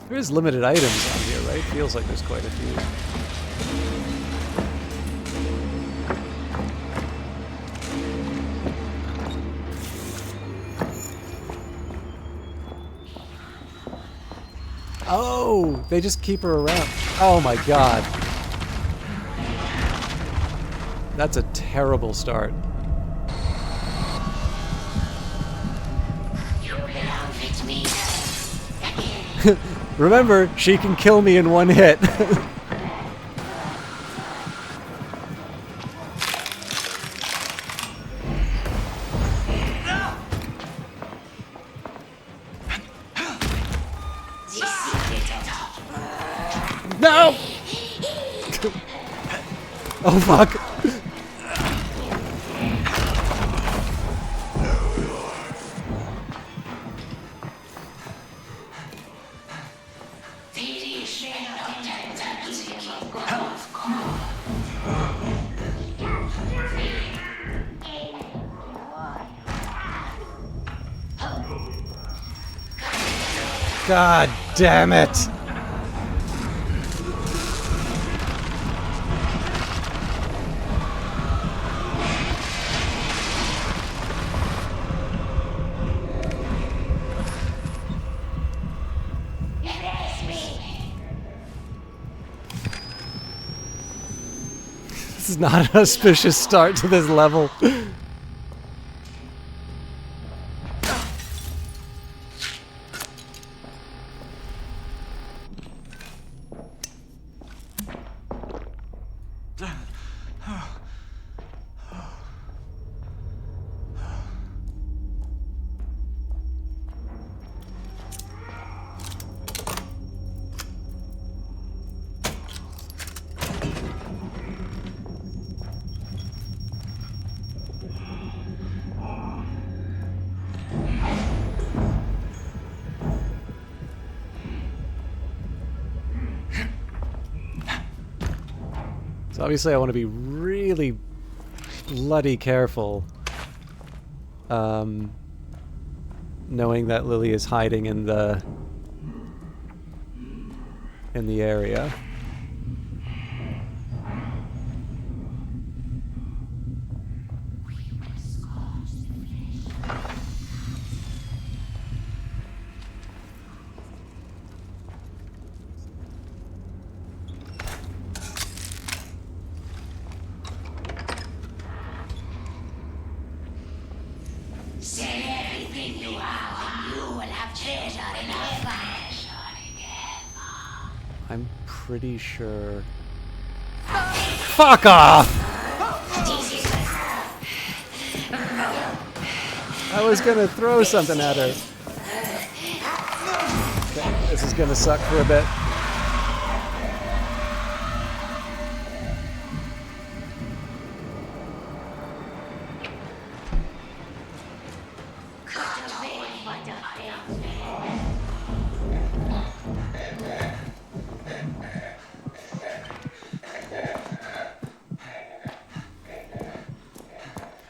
There is limited items on here, right? Feels like there's quite a few. Oh, they just keep her around. Oh my god. That's a terrible start. Remember, she can kill me in one hit. No! Oh fuck. God damn it. This is not an auspicious start to this level. So obviously I want to be really bloody careful, knowing that Lily is hiding in the area. Say everything you are, and you will have treasure in heaven. I'm pretty sure. Fuck off! I was gonna throw something at her. Okay, this is gonna suck for a bit.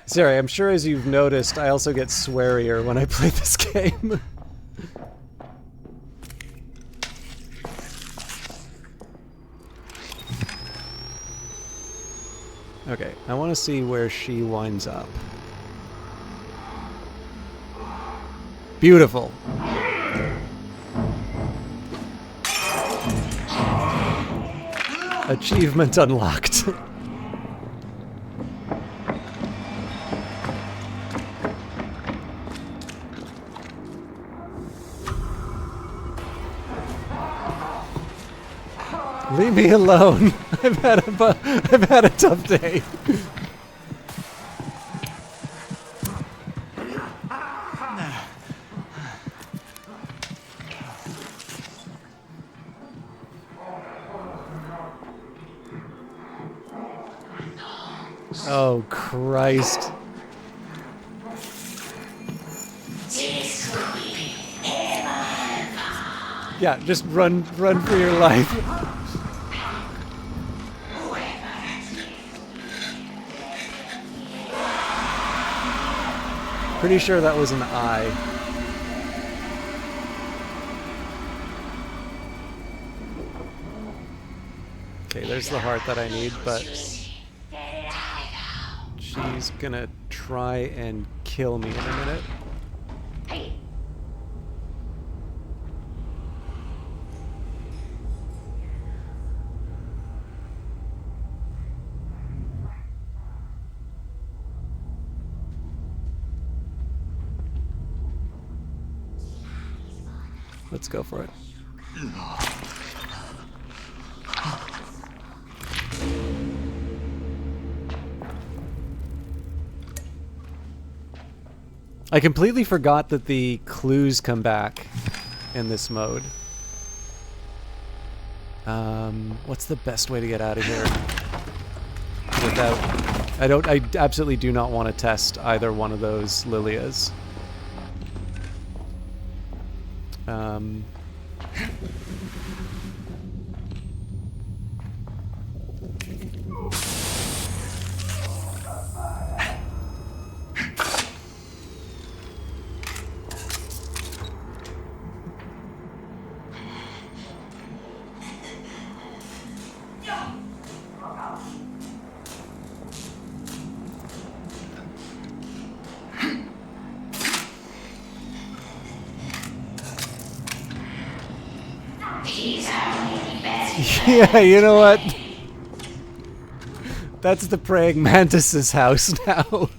Sorry, I'm sure as you've noticed, I also get swearier when I play this game. Okay, I want to see where she winds up. Beautiful. Achievement unlocked. Leave me alone. I've had a tough day. Oh Christ. Yeah, just run for your life. Pretty sure that was an eye. Okay, there's the heart that I need, but she's gonna try and kill me in a minute. Let's go for it. I completely forgot that the clues come back in this mode. What's the best way to get out of here? Without... I absolutely do not want to test either one of those Lilias. Yeah, you know what? That's the praying mantis's house now.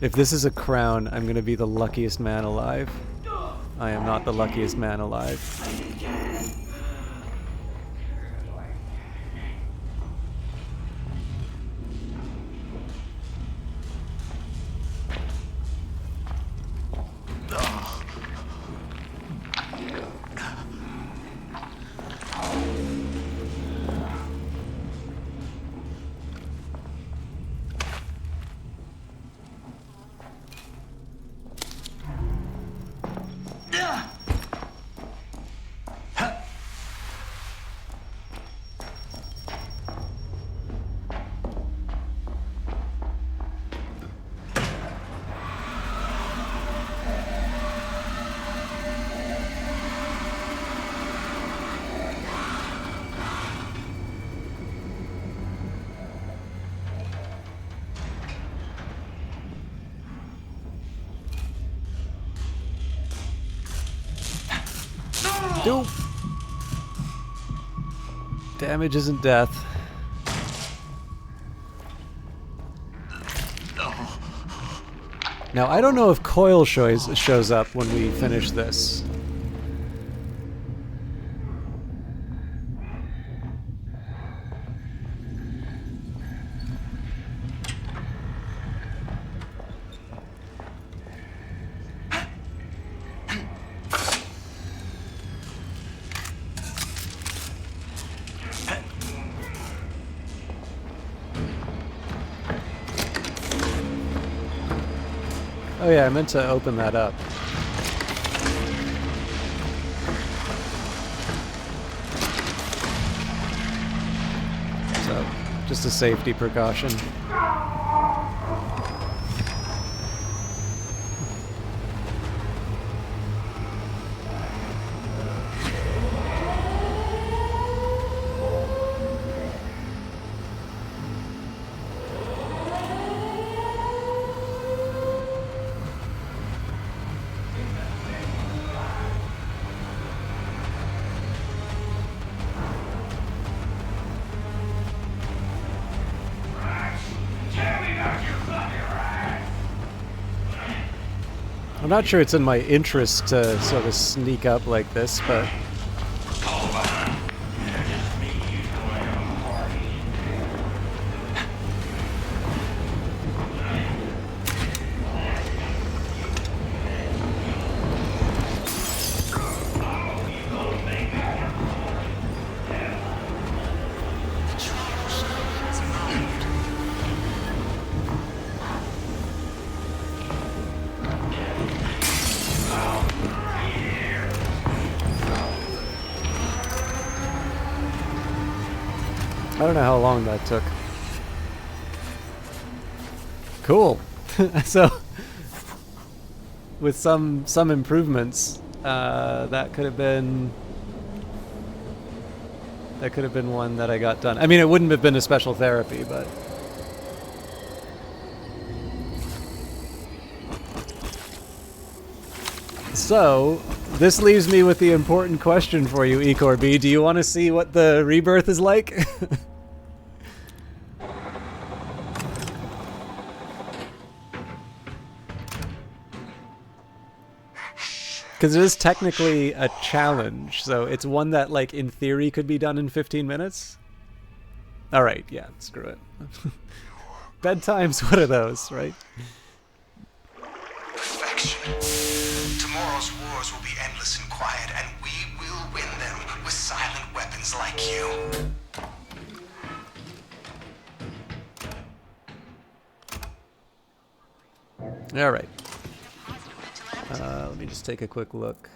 If this is a crown, I'm gonna be the luckiest man alive. I am not the luckiest man alive. Dope. Damage isn't death. Now, I don't know if Coil shows up when we finish this. Oh yeah, I meant to open that up. So, just a safety precaution. I'm not sure it's in my interest to sort of sneak up like this, but... I don't know how long that took. Cool. So, with some improvements, that could have been one that I got done. I mean, it wouldn't have been a special therapy, but so this leaves me with the important question for you, Ecorb. Do you want to see what the rebirth is like? Because it is technically a challenge, so it's one that, like, in theory could be done in 15 minutes. Alright, yeah, screw it. Bedtime's one of those, right? Perfection. Tomorrow's wars will be endless and quiet, and we will win them with silent weapons like you. Alright. Let me just take a quick look.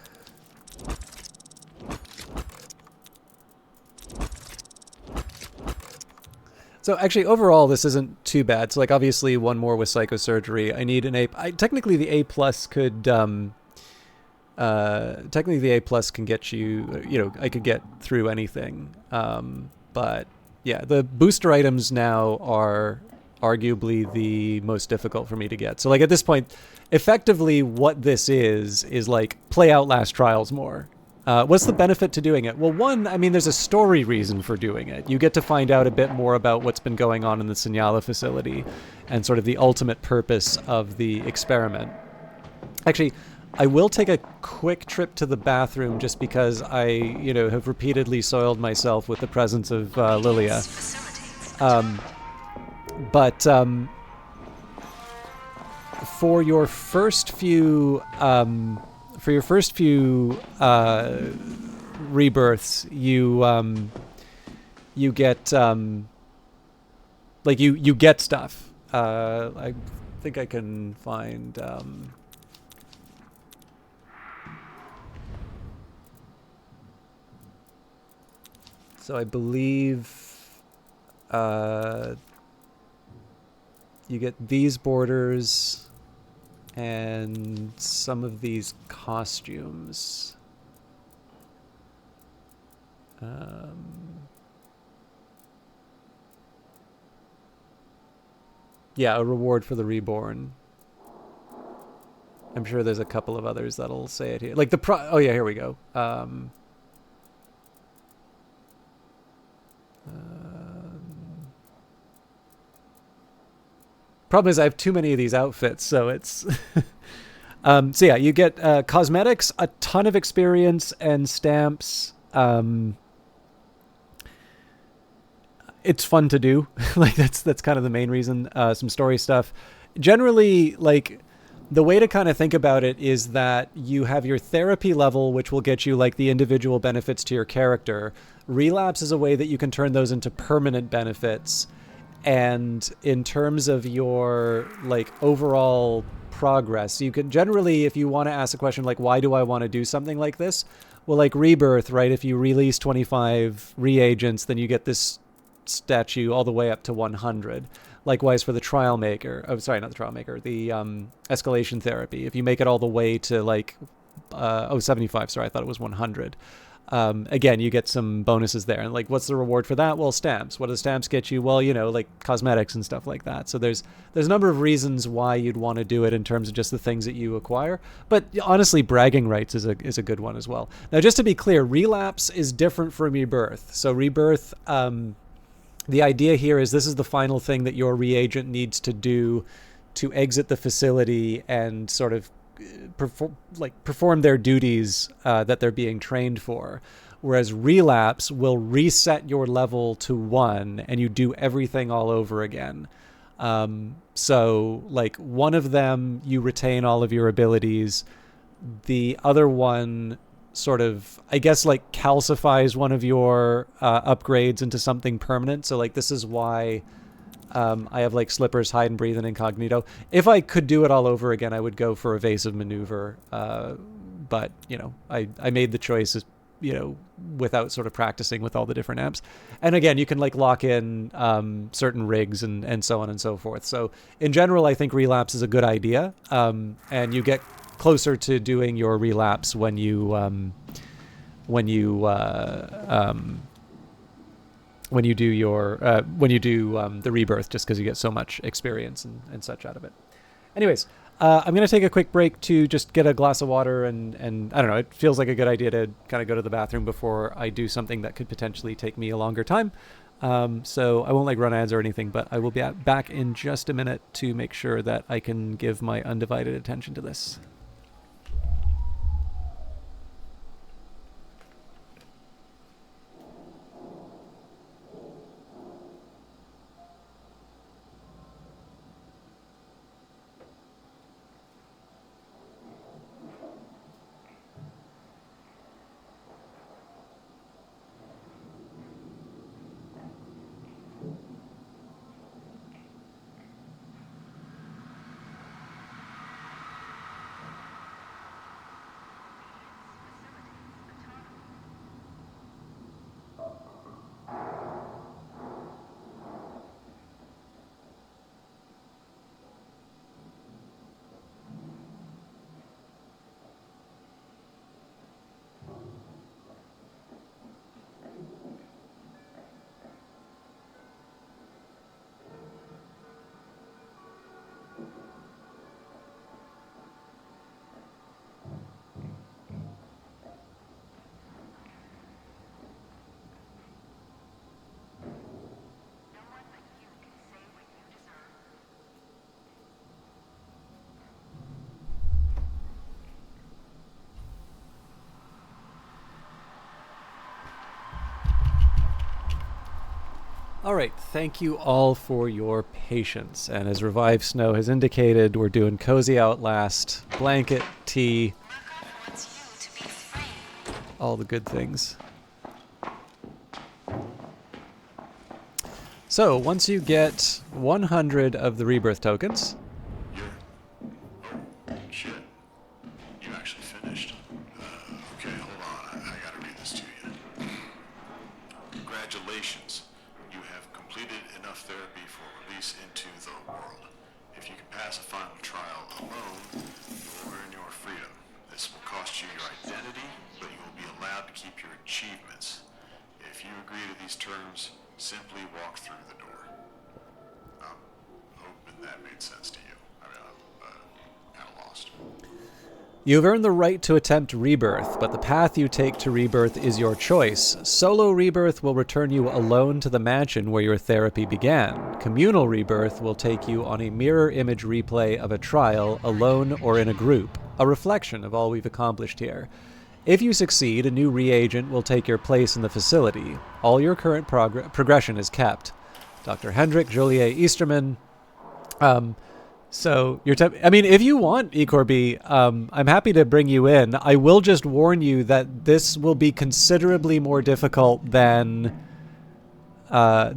So actually, overall, this isn't too bad. So like, obviously, one more with psychosurgery. I need an A. Technically, the A plus could. Technically, the A plus can get you. You know, I could get through anything. But yeah, the booster items now are arguably the most difficult for me to get. So like at this point, effectively, what this is like play Outlast Trials more. What's the benefit to doing it? Well, one, I mean, there's a story reason for doing it. You get to find out a bit more about what's been going on in the Signala facility and sort of the ultimate purpose of the experiment. Actually, I will take a quick trip to the bathroom just because I, have repeatedly soiled myself with the presence of Lilia. But for your first few rebirths, you get you get stuff. I think I can find. So I believe you get these borders and some of these costumes. Yeah, a reward for the reborn. I'm sure there's a couple of others that'll say it here. Like oh yeah, here we go. Problem is I have too many of these outfits, so it's... so yeah, you get cosmetics, a ton of experience, and stamps. It's fun to do. Like that's kind of the main reason. Some story stuff. Generally, like the way to kind of think about it is that you have your therapy level, which will get you like the individual benefits to your character. Relapse is a way that you can turn those into permanent benefits. And in terms of your like overall progress, you can generally, if you want to ask a question like, why do I want to do something like this? Well, like Rebirth, right? If you release 25 reagents, then you get this statue all the way up to 100. Likewise for the Trial Maker. Oh, sorry, not the Trial Maker. The Escalation Therapy. If you make it all the way to like, 75. Sorry, I thought it was 100. Again, you get some bonuses there. And like, what's the reward for that? Well, stamps. What do the stamps get you? Well, like cosmetics and stuff like that. So there's a number of reasons why you'd want to do it in terms of just the things that you acquire. But honestly, bragging rights is a good one as well. Now, just to be clear, relapse is different from rebirth. So rebirth, the idea here is this is the final thing that your reagent needs to do to exit the facility and sort of perform their duties that they're being trained for, whereas relapse will reset your level to 1 and you do everything all over again. So like one of them you retain all of your abilities, the other one sort of, I guess, like calcifies one of your upgrades into something permanent. So like this is why I have like Slippers, Hide and Breathe, and Incognito. If I could do it all over again, I would go for Evasive Maneuver. But, I made the choice, without sort of practicing with all the different amps. And again, you can like lock in certain rigs and so on and so forth. So in general, I think relapse is a good idea. And you get closer to doing your relapse when you do the rebirth, just because you get so much experience and such out of it. Anyways, I'm going to take a quick break to just get a glass of water and I don't know, it feels like a good idea to kind of go to the bathroom before I do something that could potentially take me a longer time. So I won't like run ads or anything, but I will be back in just a minute to make sure that I can give my undivided attention to this. All right, thank you all for your patience. And as Revive Snow has indicated, we're doing Cozy Outlast, blanket, tea, all the good things. So, once you get 100 of the rebirth tokens... Oh, shit. You actually finished. Okay, hold on. I gotta read this to you. Congratulations. You have completed enough therapy for release into the world. If you can pass a final trial alone, you will earn your freedom. This will cost you your identity, but you will be allowed to keep your achievements. If you agree to these terms, simply walk through the door. Hoping that made sense to you. I mean, I'm kind of lost. You've earned the right to attempt rebirth, but the path you take to rebirth is your choice. Solo rebirth will return you alone to the mansion where your therapy began. Communal rebirth will take you on a mirror image replay of a trial, alone or in a group, a reflection of all we've accomplished here. If you succeed, a new reagent will take your place in the facility. All your current progression is kept. Dr. Hendrik Joliet Easterman. So you're I mean, if you want, Ecorby, I'm happy to bring you in. I will just warn you that this will be considerably more difficult than your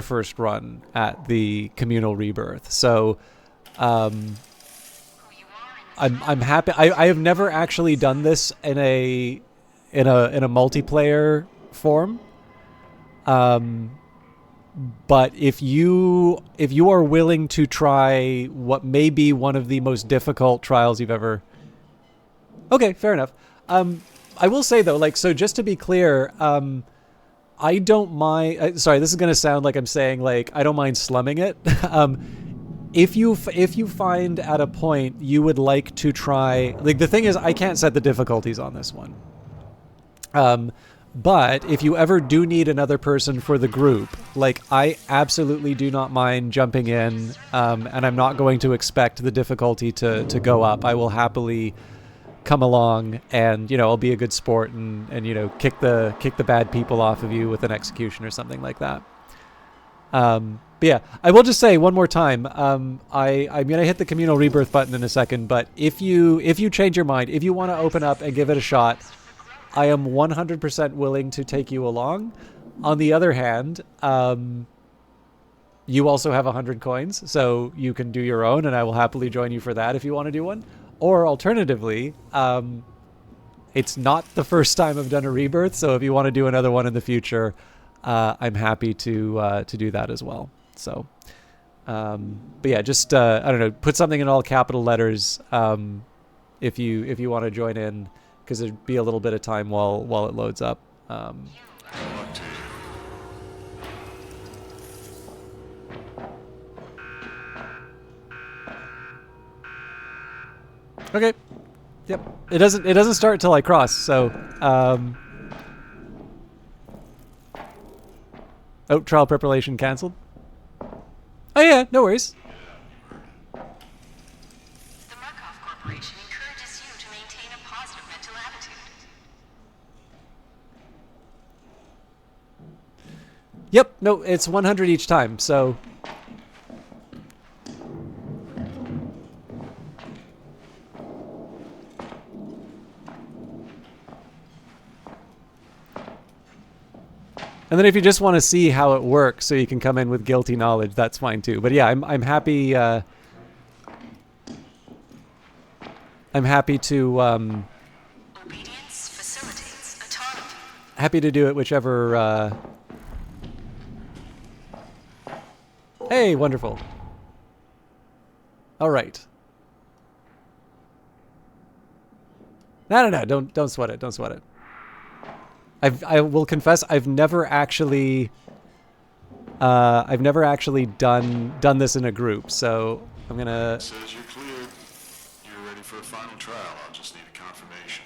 first run at the communal rebirth. So I'm happy. I have never actually done this in a multiplayer form. But if you are willing to try what may be one of the most difficult trials you've ever... Okay, fair enough. I will say though, like, so just to be clear, I don't mind... sorry, this is going to sound like I'm saying, like, I don't mind slumming it. If you find at a point you would like to try... Like, the thing is, I can't set the difficulties on this one. But if you ever do need another person for the group, like, I absolutely do not mind jumping in, and I'm not going to expect the difficulty to go up. I will happily come along and, you know, I'll be a good sport and you know, kick the bad people off of you with an execution or something like that. But yeah, I will just say one more time, I'm going to hit the communal rebirth button in a second, but if you change your mind, if you want to open up and give it a shot, I am 100% willing to take you along. On the other hand, you also have 100 coins, so you can do your own, and I will happily join you for that if you want to do one. Or alternatively, it's not the first time I've done a rebirth, so if you want to do another one in the future, I'm happy to do that as well. So, but yeah, just I don't know, put something in all capital letters if you want to join in, because there'd be a little bit of time while it loads up. Okay. Yep. It doesn't start until I cross. So. Oh, trial preparation canceled. Oh yeah, no worries. The Murkoff Corporation encourages you to maintain a positive mental attitude. Yep, no, it's 100 each time, so... And then if you just want to see how it works so you can come in with guilty knowledge, that's fine too. But yeah, I'm happy... I'm happy to... Obedience facilitates autonomy. Happy to do it whichever... Hey, wonderful. All right. No, don't sweat it. Don't sweat it. I will confess, I've never actually done this in a group, so I'm gonna... It says you're cleared. You're ready for a final trial. I'll just need a confirmation.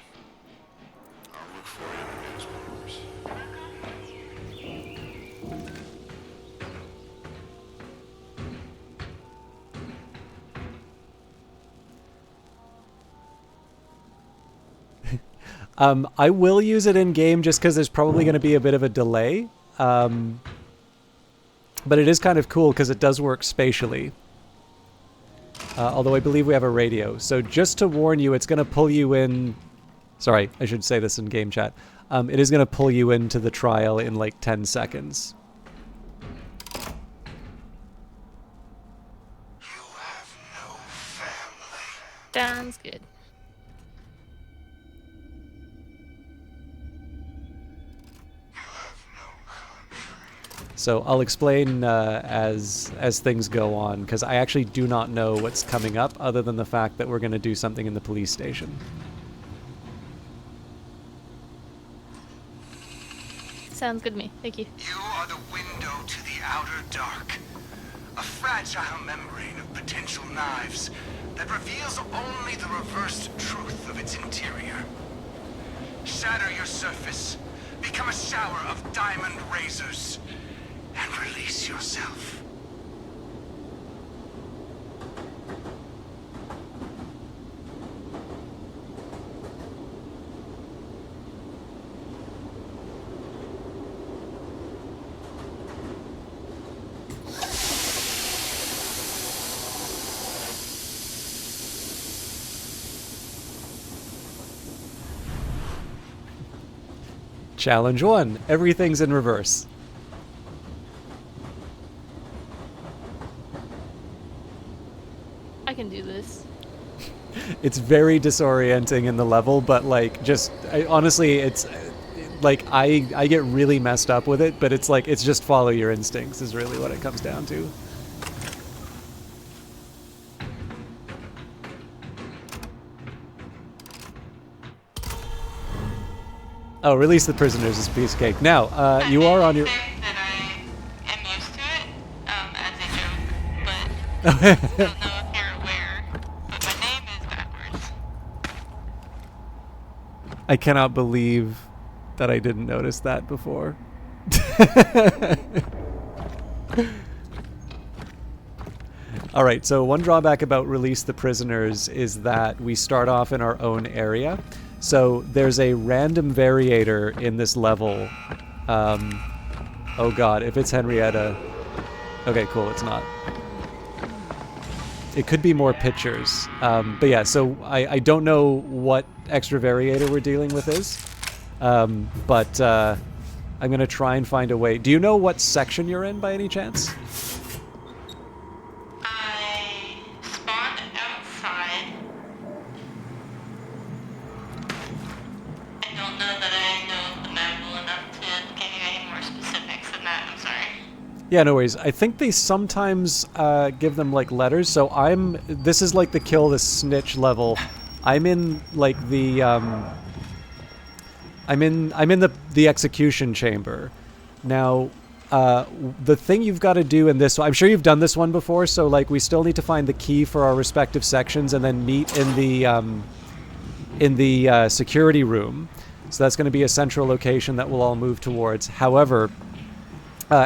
I'll look for you in the newspapers. I will use it in game just because there's probably going to be a bit of a delay. But it is kind of cool because it does work spatially. Although I believe we have a radio. So just to warn you, it's going to pull you in... Sorry, I should say this in game chat. It is going to pull you into the trial in like 10 seconds. You have no family. Sounds good. So I'll explain as things go on, because I actually do not know what's coming up other than the fact that we're going to do something in the police station. Sounds good to me. Thank you. You are the window to the outer dark. A fragile membrane of potential knives that reveals only the reversed truth of its interior. Shatter your surface, become a shower of diamond razors, and release yourself. Challenge 1. Everything's in reverse. I can do this. It's very disorienting in the level, but like honestly, it's like I get really messed up with it, but it's like it's just follow your instincts is really what it comes down to. Oh, release the prisoners is a piece of cake. Now, you are on your... That I am used to it as a joke, but I don't know if you're aware, but my name is backwards. I cannot believe that I didn't notice that before. All right, so one drawback about Release the Prisoners is that we start off in our own area. So there's a random variator in this level. Oh god, if it's Henrietta... Okay, cool, it's not. It could be more pictures. But yeah, so I don't know what extra variator we're dealing with is. But I'm going to try and find a way. Do you know what section you're in by any chance? I spawned outside. I don't know that I know the map well enough to give you any more specifics than that. I'm sorry. Yeah, no worries. I think they sometimes give them like letters. So this is like the kill the snitch level. I'm in like the I'm in the execution chamber. Now, the thing you've got to do in this, I'm sure you've done this one before. So like we still need to find the key for our respective sections and then meet in the security room. So that's going to be a central location that we'll all move towards. However,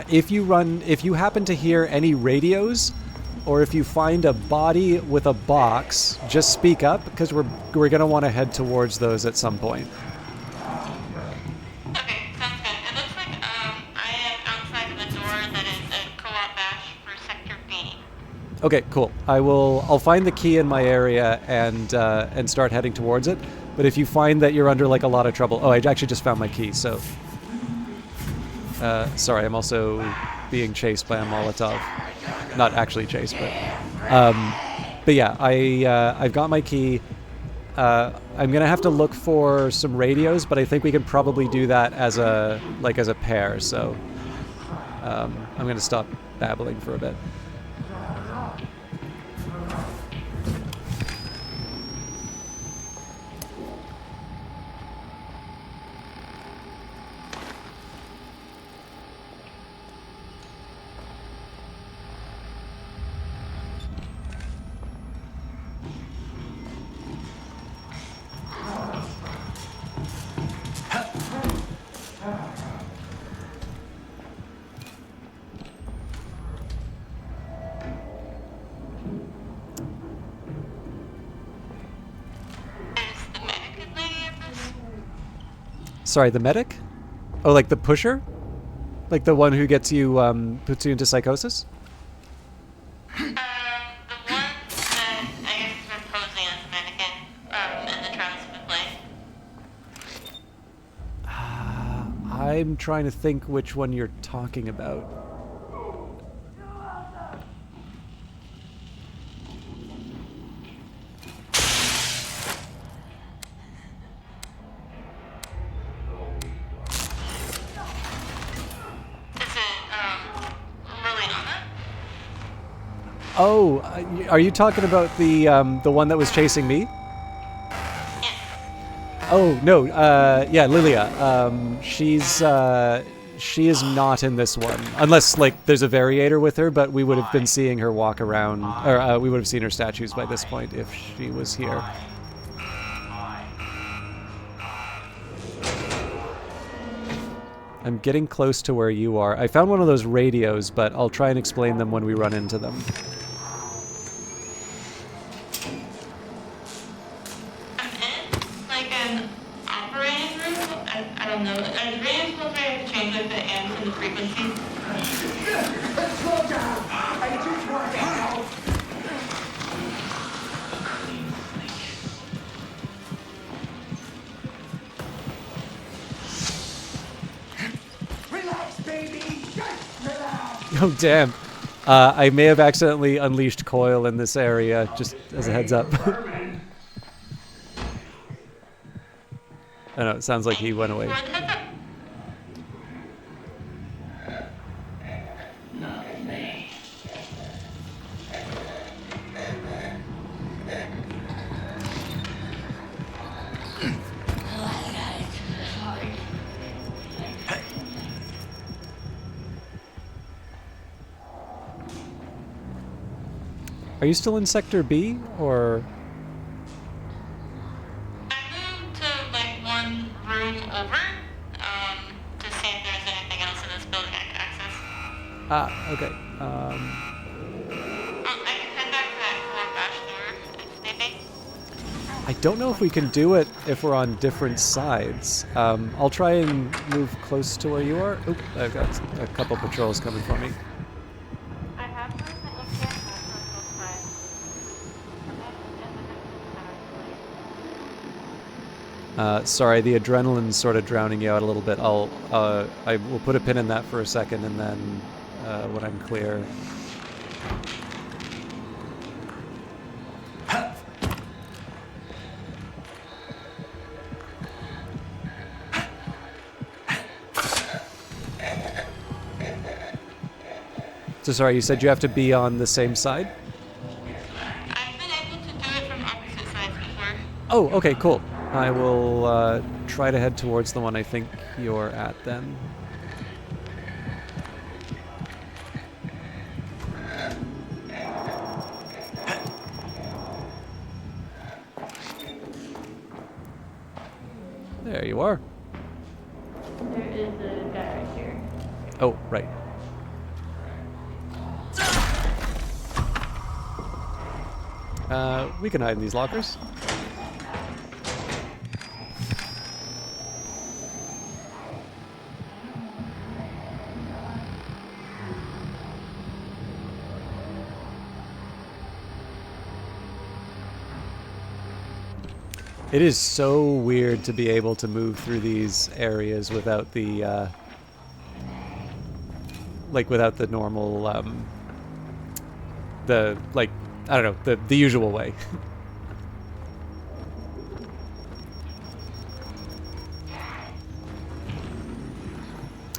if you happen to hear any radios, or if you find a body with a box, just speak up because we're going to want to head towards those at some point. Okay, sounds good. It looks like I am outside of the door that is a co-op bash for Sector B. Okay, cool. I'll find the key in my area and start heading towards it. But if you find that you're under like a lot of trouble, I actually just found my key. So, sorry, I'm also being chased by a Molotov. Not actually chased, but yeah, I've got my key. I'm gonna have to look for some radios, but I think we can probably do that as a pair. So, I'm gonna stop babbling for a bit. Is the medic in any of this? Sorry, the medic? Oh, like the pusher? Like the one who gets you, puts you into psychosis? The one that I guess has been posing as a mannequin in the trials of the play. I'm trying to think which one you're talking about. Is it Liliana? Oh, are you talking about the one that was chasing me? Yeah. Oh no, yeah, Lilia. She is not in this one, unless like there's a variator with her. But we would have been seeing her walk around, or we would have seen her statues by this point if she was here. I'm getting close to where you are. I found one of those radios, but I'll try and explain them when we run into them. I'm in like an operating room. I don't know. Are radios supposed to have to change like the amps and the frequencies? Slow down! I just want to help! Relax, baby! Just relax! Oh damn! I may have accidentally unleashed Coil in this area. Just as a heads up. I know it sounds like he went away. What type of... Are you still in Sector B, or? I moved to like one room over to see if there's anything else in this building I can access. Ah, okay. I can head back to that core bash door if need be. I don't know if we can do it if we're on different sides. I'll try and move close to where you are. Oop, I've got a couple patrols coming for me. I have one that you can't have Sorry, the adrenaline's sort of drowning you out a little bit. I will put a pin in that for a second, and then when I'm clear. So sorry, you said you have to be on the same side? I've been able to do it from opposite sides before. Oh, okay, cool. I will try to head towards the one I think you're at then. There you are. There is a guy right here. Oh, right. We can hide in these lockers. It is so weird to be able to move through these areas without the, without the normal, I don't know, the usual way.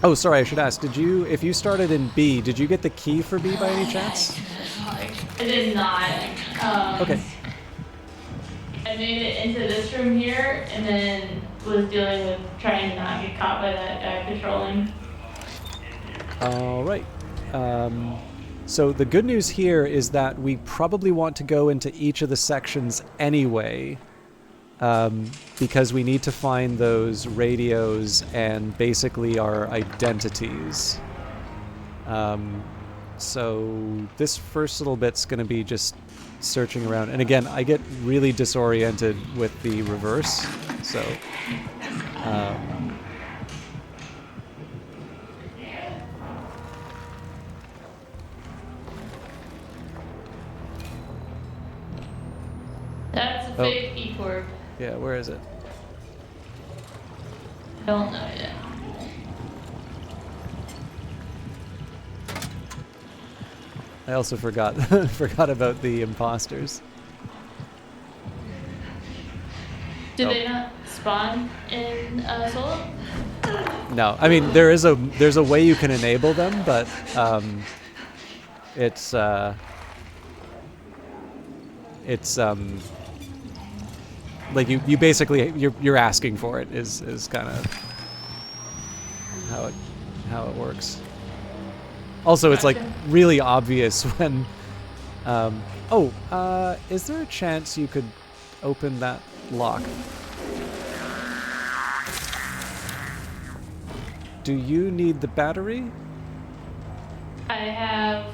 Oh, sorry, I should ask, if you started in B, did you get the key for B by any chance? I did not. Okay. I made it into this room here, and then was dealing with trying to not get caught by that guy patrolling. All right. So the good news here is that we probably want to go into each of the sections anyway, because we need to find those radios and basically our identities. So this first little bit's going to be just searching around. And again, I get really disoriented with the reverse, so... Oh. fake E-Corp. Yeah, where is it? I don't know yet. I also forgot forgot about the imposters. Do Oh. they not spawn in Solo? No, I mean there's a way you can enable them, but it's like you basically you're asking for it is kind of how it works. Also, it's like Gotcha. really obvious when. Is there a chance you could open that lock? Do you need the battery? I have,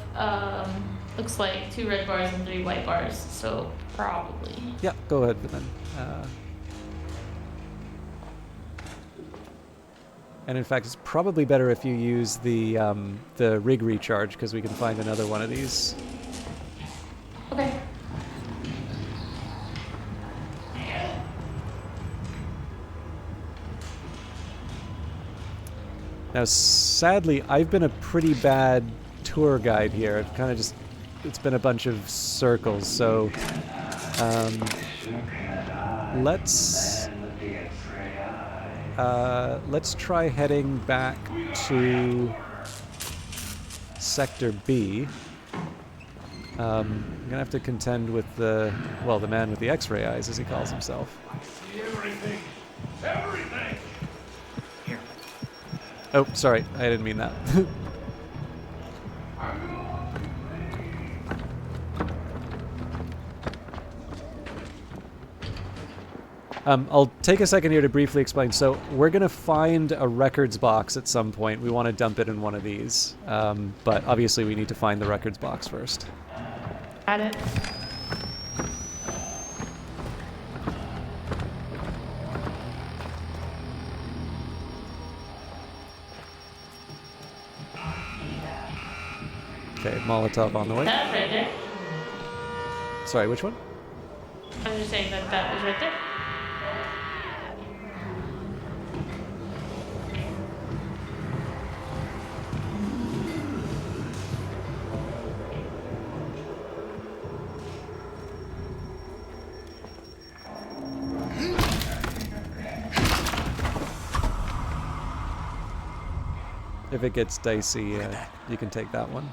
looks like 2 red bars and 3 white bars, so probably. Yeah, go ahead then. And in fact, it's probably better if you use the rig recharge because we can find another one of these. Okay. Now, sadly, I've been a pretty bad tour guide here. I've kind of it's been a bunch of circles. So let's try heading back to Sector B. I'm gonna have to contend with the man with the X-ray eyes, as he calls himself. See everything. Everything. Here. Oh, sorry, I didn't mean that. I'll take a second here to briefly explain. So we're going to find a records box at some point. We want to dump it in one of these. But obviously we need to find the records box first. Got it. Okay, Molotov on the way. That's right there. Sorry, which one? I was just saying that was right there. If it gets dicey, you can take that one.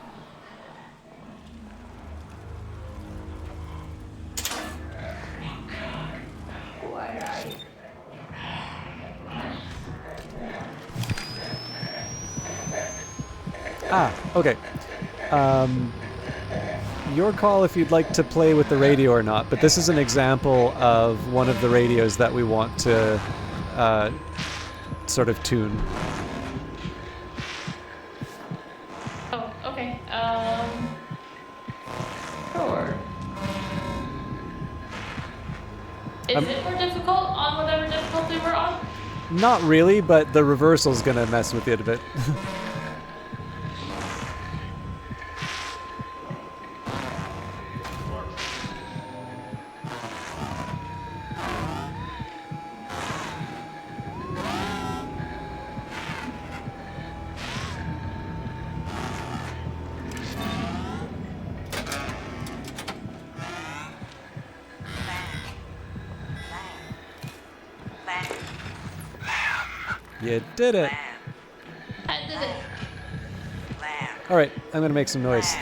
Ah, okay. Your call if you'd like to play with the radio or not, but this is an example of one of the radios that we want to sort of tune. Oh, okay. Sure. Is it more difficult on whatever difficulty we're on? Not really, but the reversal's gonna mess with it a bit. You did it. I did it. All right, I'm gonna make some noise.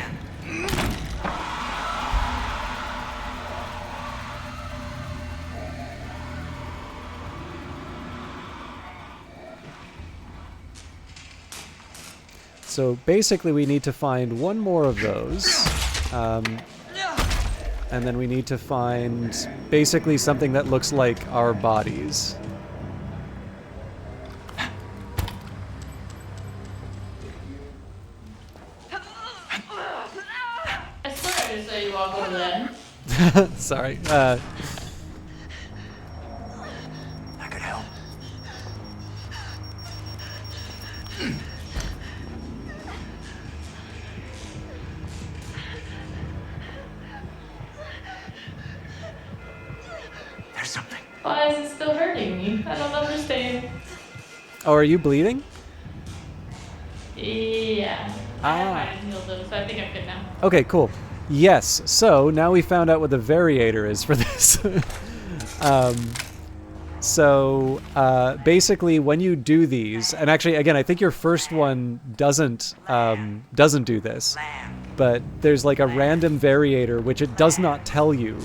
So basically we need to find one more of those. And then we need to find basically something that looks like our bodies. I swear I just saw you walk over there. Sorry. I could help. Why is it still hurting me? I don't understand. Oh, are you bleeding? Yeah. I have hiding heal though, so I think I'm good now. Okay, cool. Yes, so now we found out what the variator is for this. Basically, when you do these, and actually, again, I think your first one doesn't do this, but there's like a random variator which it does not tell you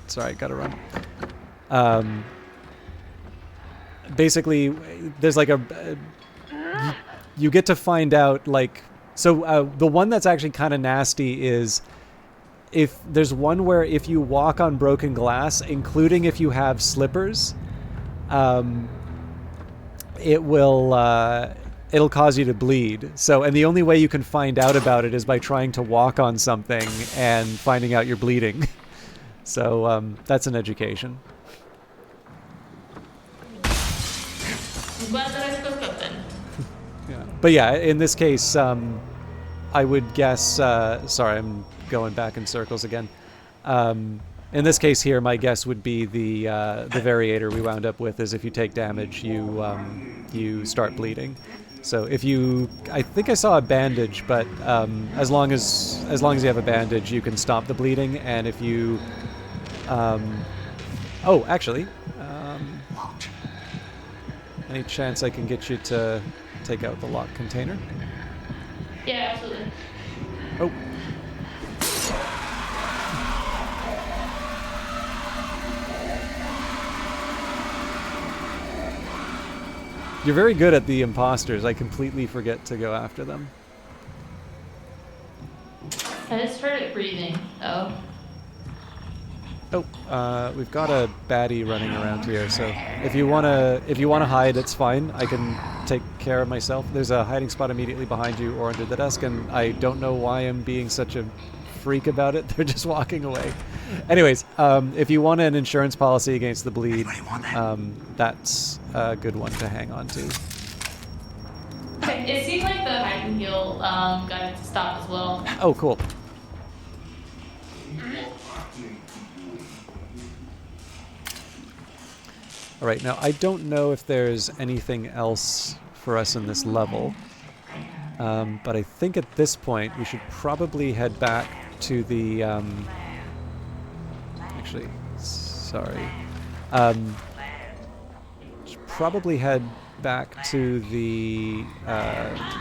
sorry, gotta run. Basically, there's like you get to find out like the one that's actually kind of nasty is. If there's one where if you walk on broken glass, including if you have slippers, it'll cause you to bleed. So, and the only way you can find out about it is by trying to walk on something and finding out you're bleeding. So that's an education. I'm glad that I spoke up then. Yeah. But yeah, in this case, I would guess. Sorry, I'm going back in circles again. In this case here, my guess would be the variator we wound up with is if you take damage, you start bleeding. So if you, I think I saw a bandage, but as long as you have a bandage, you can stop the bleeding. And if you, oh, actually, any chance I can get you to take out the lock container? Yeah, absolutely. Oh. You're very good at the imposters. I completely forget to go after them. I just heard it breathing. Oh. Oh, we've got a baddie running around here, so if you wanna hide, it's fine. I can take care of myself. There's a hiding spot immediately behind you or under the desk, and I don't know why I'm being such a freak about it. They're just walking away. Anyways, if you want an insurance policy against the bleed, that's a good one to hang on to. Okay, it seemed like the hide and heal got it to stop as well. Oh, cool. All right, now I don't know if there's anything else for us in this level, but I think at this point we should probably head back to the, actually, sorry, should probably head back to the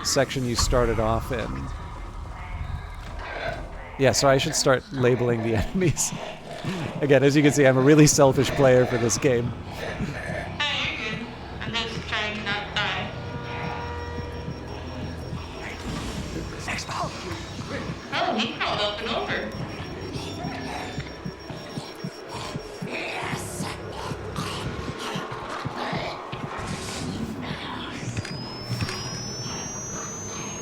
section you started off in. Yeah, sorry, I should start labeling the enemies. Again, as you can see, I'm a really selfish player for this game. Hey, you're good. I'm just trying to not die. Oh, he crawled up and over.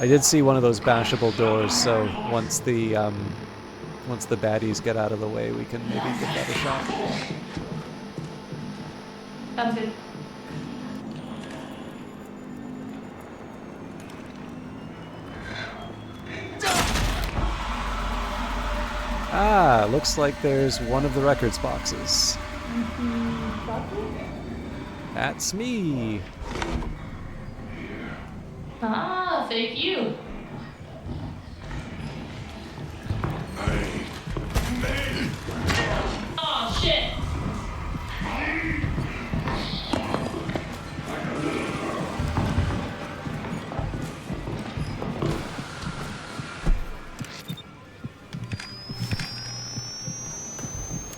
I did see one of those bashable doors, so once the baddies get out of the way, we can maybe give that a shot. Sounds good. Ah, looks like there's one of the records boxes. That's me. Ah, fake you. Oh shit.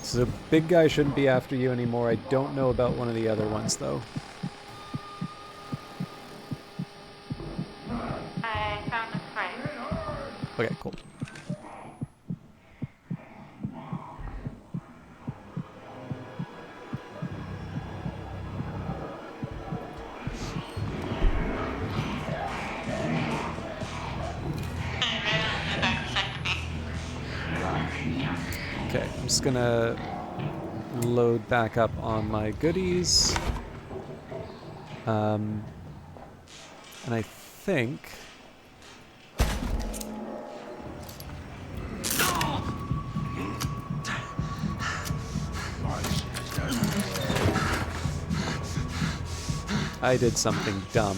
So the big guy shouldn't be after you anymore. I don't know about one of the other ones, though. I found a friend. Okay, cool. Okay, I'm just gonna load back up on my goodies. And I think... I did something dumb.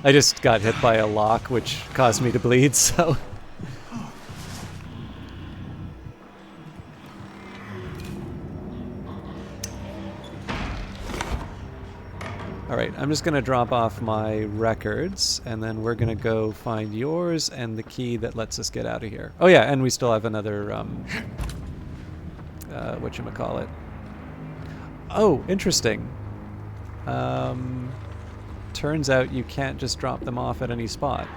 I just got hit by a lock, which caused me to bleed, so... Alright, I'm just going to drop off my records, and then we're going to go find yours and the key that lets us get out of here. Oh yeah, and we still have another, whatchamacallit. Oh, interesting. Turns out you can't just drop them off at any spot.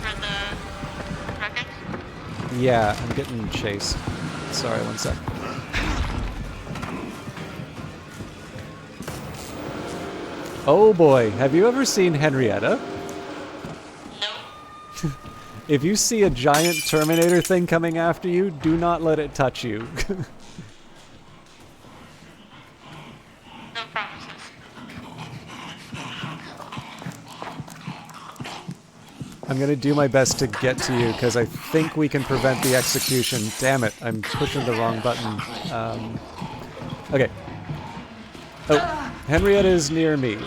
For the records? Yeah, I'm getting chased. Sorry, one sec. Oh boy, have you ever seen Henrietta? No. If you see a giant Terminator thing coming after you, do not let it touch you. No promises. I'm gonna do my best to get to you, because I think we can prevent the execution. Damn it, I'm pushing the wrong button. Okay. Oh, Henrietta is near me.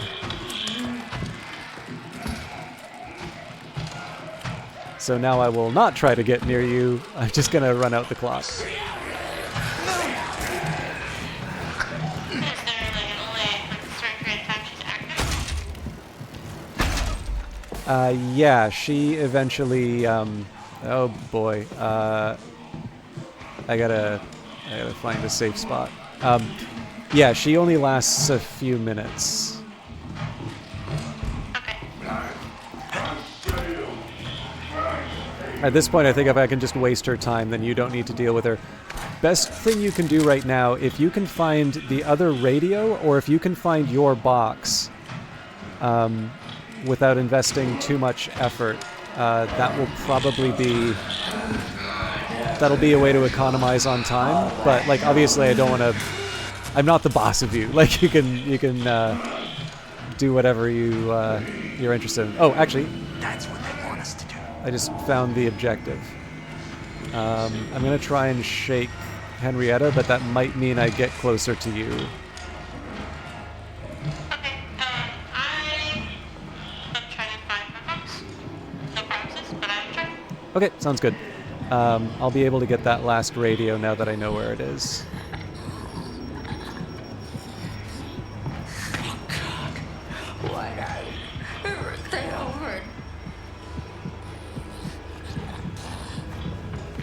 So now I will not try to get near you. I'm just gonna run out the clock. Is there like an only like a certain period of time she's active? Yeah, she eventually, oh boy, I gotta find a safe spot. Yeah, she only lasts a few minutes. Okay. At this point, I think if I can just waste her time, then you don't need to deal with her. Best thing you can do right now, if you can find the other radio, or if you can find your box, without investing too much effort, that will probably be... That'll be a way to economize on time, but, like, obviously I don't want to... I'm not the boss of you. Like, you can do whatever you're interested in. Oh, actually... That's what they want us to do. I just found the objective. I'm going to try and shake Henrietta, but that might mean I get closer to you. Okay. I'm trying to find my box. No promises, but I'm trying. Okay, sounds good. I'll be able to get that last radio now that I know where it is. What I everything over.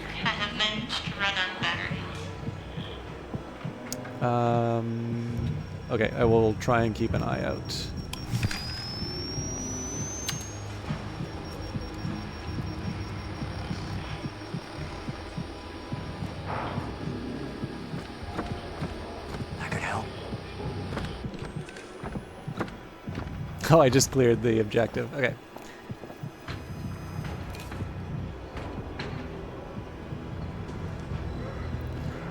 I have managed to run out of battery. Okay, I will try and keep an eye out. I could help. Oh, I just cleared the objective. Okay.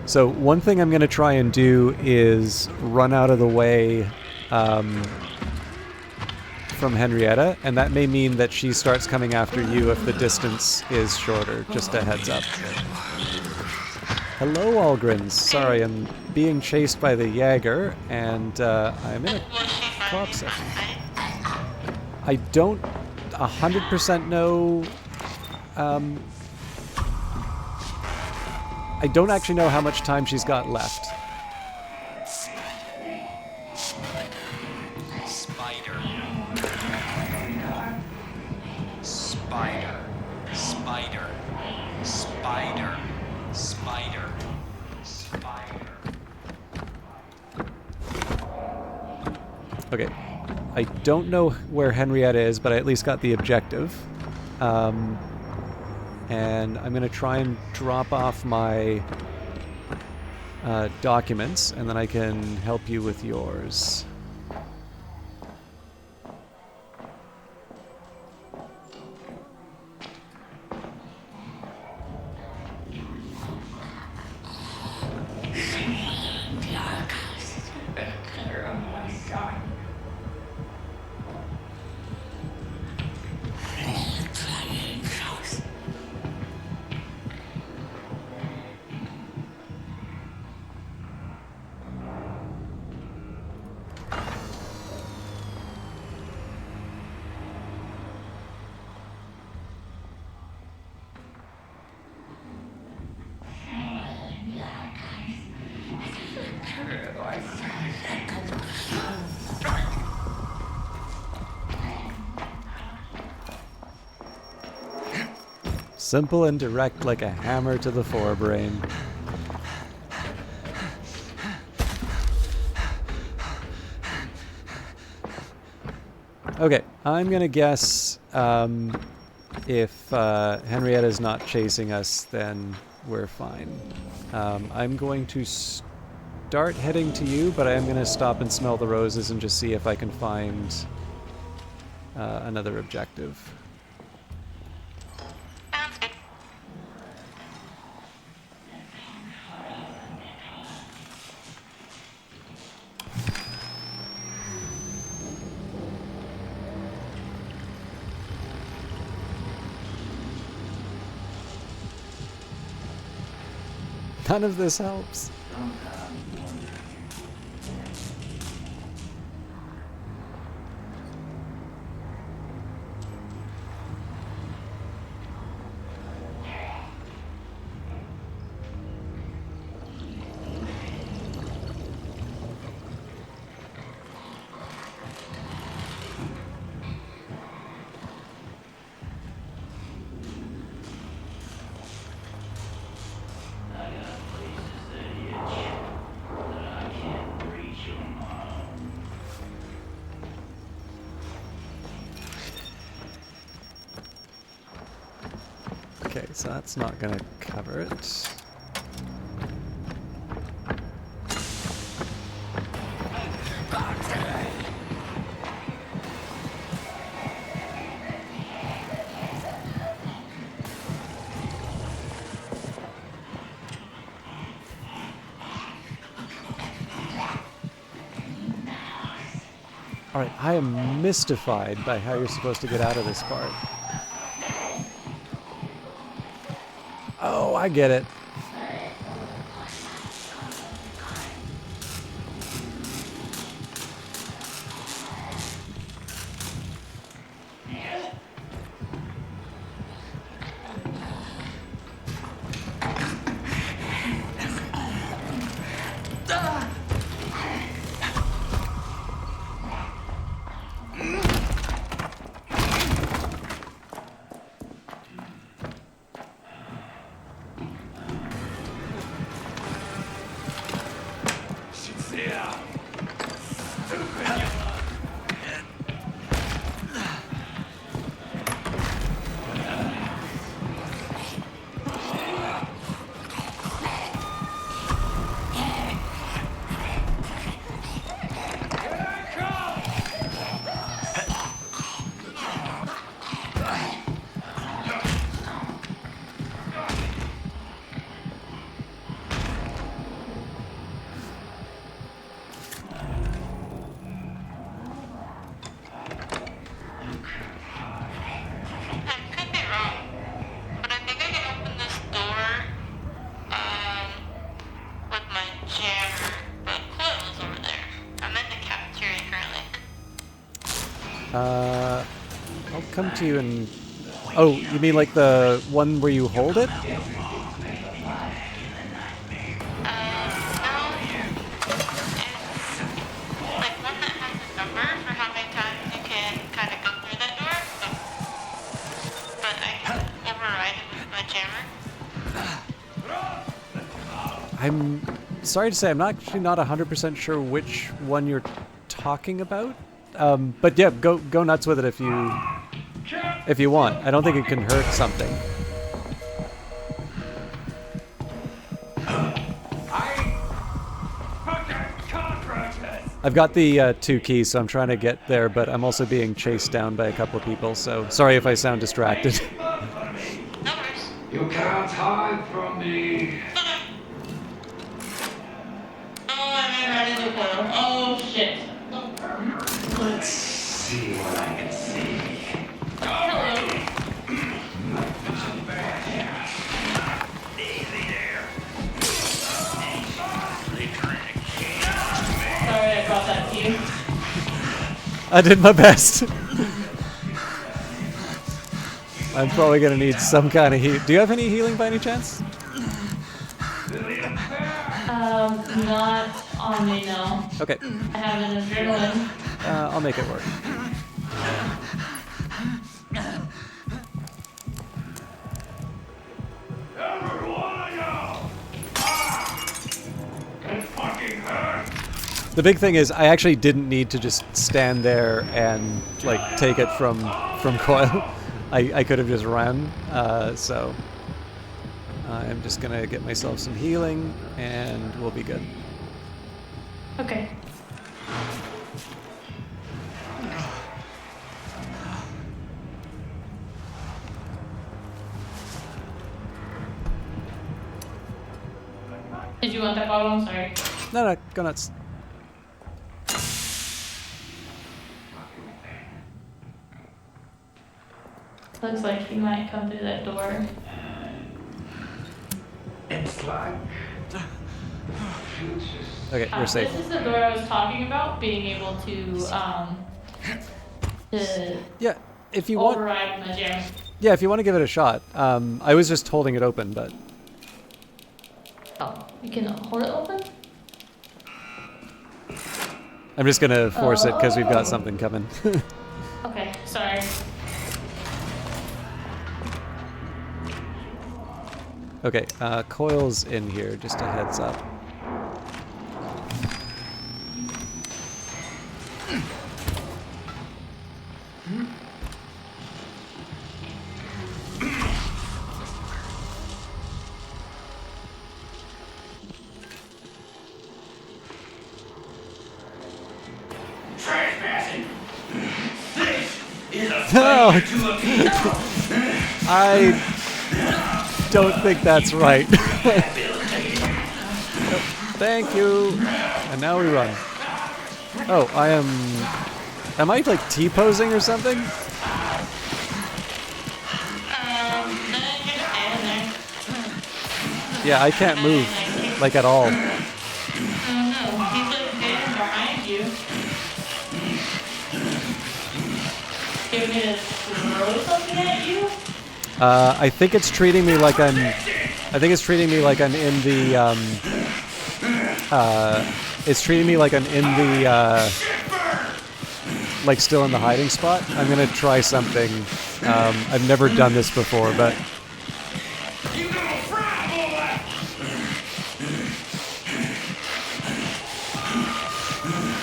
So one thing I'm going to try and do is run out of the way from Henrietta, and that may mean that she starts coming after you if the distance is shorter. Just a heads up. Hello, Algrins. Sorry, I'm being chased by the Jaeger, and I'm in a Was she clock finding session. right? I don't 100% know. I don't actually know how much time she's got left. Spider. Spider. Spider. Spider. Spider. Spider. Okay. I don't know where Henrietta is, but I at least got the objective. And I'm going to try and drop off my documents, and then I can help you with yours. Simple and direct like a hammer to the forebrain. Okay, I'm gonna guess if Henrietta's not chasing us, then we're fine. I'm going to start heading to you, but I am gonna stop and smell the roses and just see if I can find another objective. Sounds good. None of this helps. Okay, so that's not gonna cover it. Alright, I am mystified by how you're supposed to get out of this part. Oh, I get it. I'll come to you and... Oh, you mean like the one where you hold it? No. It's like one that has a number for how many times you can kind of go through that door. But I can override it with my jammer. I'm sorry to say, I'm actually not 100% sure which one you're talking about. But yeah, go nuts with it if you want. I don't think it can hurt something. I've got the 2 keys, so I'm trying to get there, but I'm also being chased down by a couple of people, so sorry if I sound distracted. No worries. You can't hide from me. Oh, I ran into a portal. Oh, shit. Let's see what I can see. Hello. Easy there. Sorry I brought that to you. I did my best. I'm probably gonna need some kind of heal. Do you have any healing by any chance? Not on me, no. Okay, I have an adrenaline. I'll make it work. The big thing is I actually didn't need to just stand there and like take it from Coil. I could have just run. So I'm just gonna get myself some healing and we'll be good. Okay. Did you want that bottle? I'm sorry. No, go nuts. Looks like he might come through that door. It's like Okay, we're safe. This is the door I was talking about, being able to Yeah, if you want. override my jam. Yeah, if you want to give it a shot. I was just holding it open, but Oh, you can hold it open? I'm just gonna force it because we've got something coming. Okay, sorry. Okay, Coil's in here, just a heads up. trespassing. This is a No! failure to appeal. I don't think that's right. Thank you. And now we run. Oh, I am... Am I like T-posing or something? Then you just stand there. Yeah, I can't move, like at all. I don't know. He's like standing behind you. Do you want me to throw something at you? I think it's treating me like I'm... I think it's treating me like I'm in the, it's treating me like I'm in the, like still in the hiding spot. I'm gonna try something. I've never done this before, but... You gonna fry,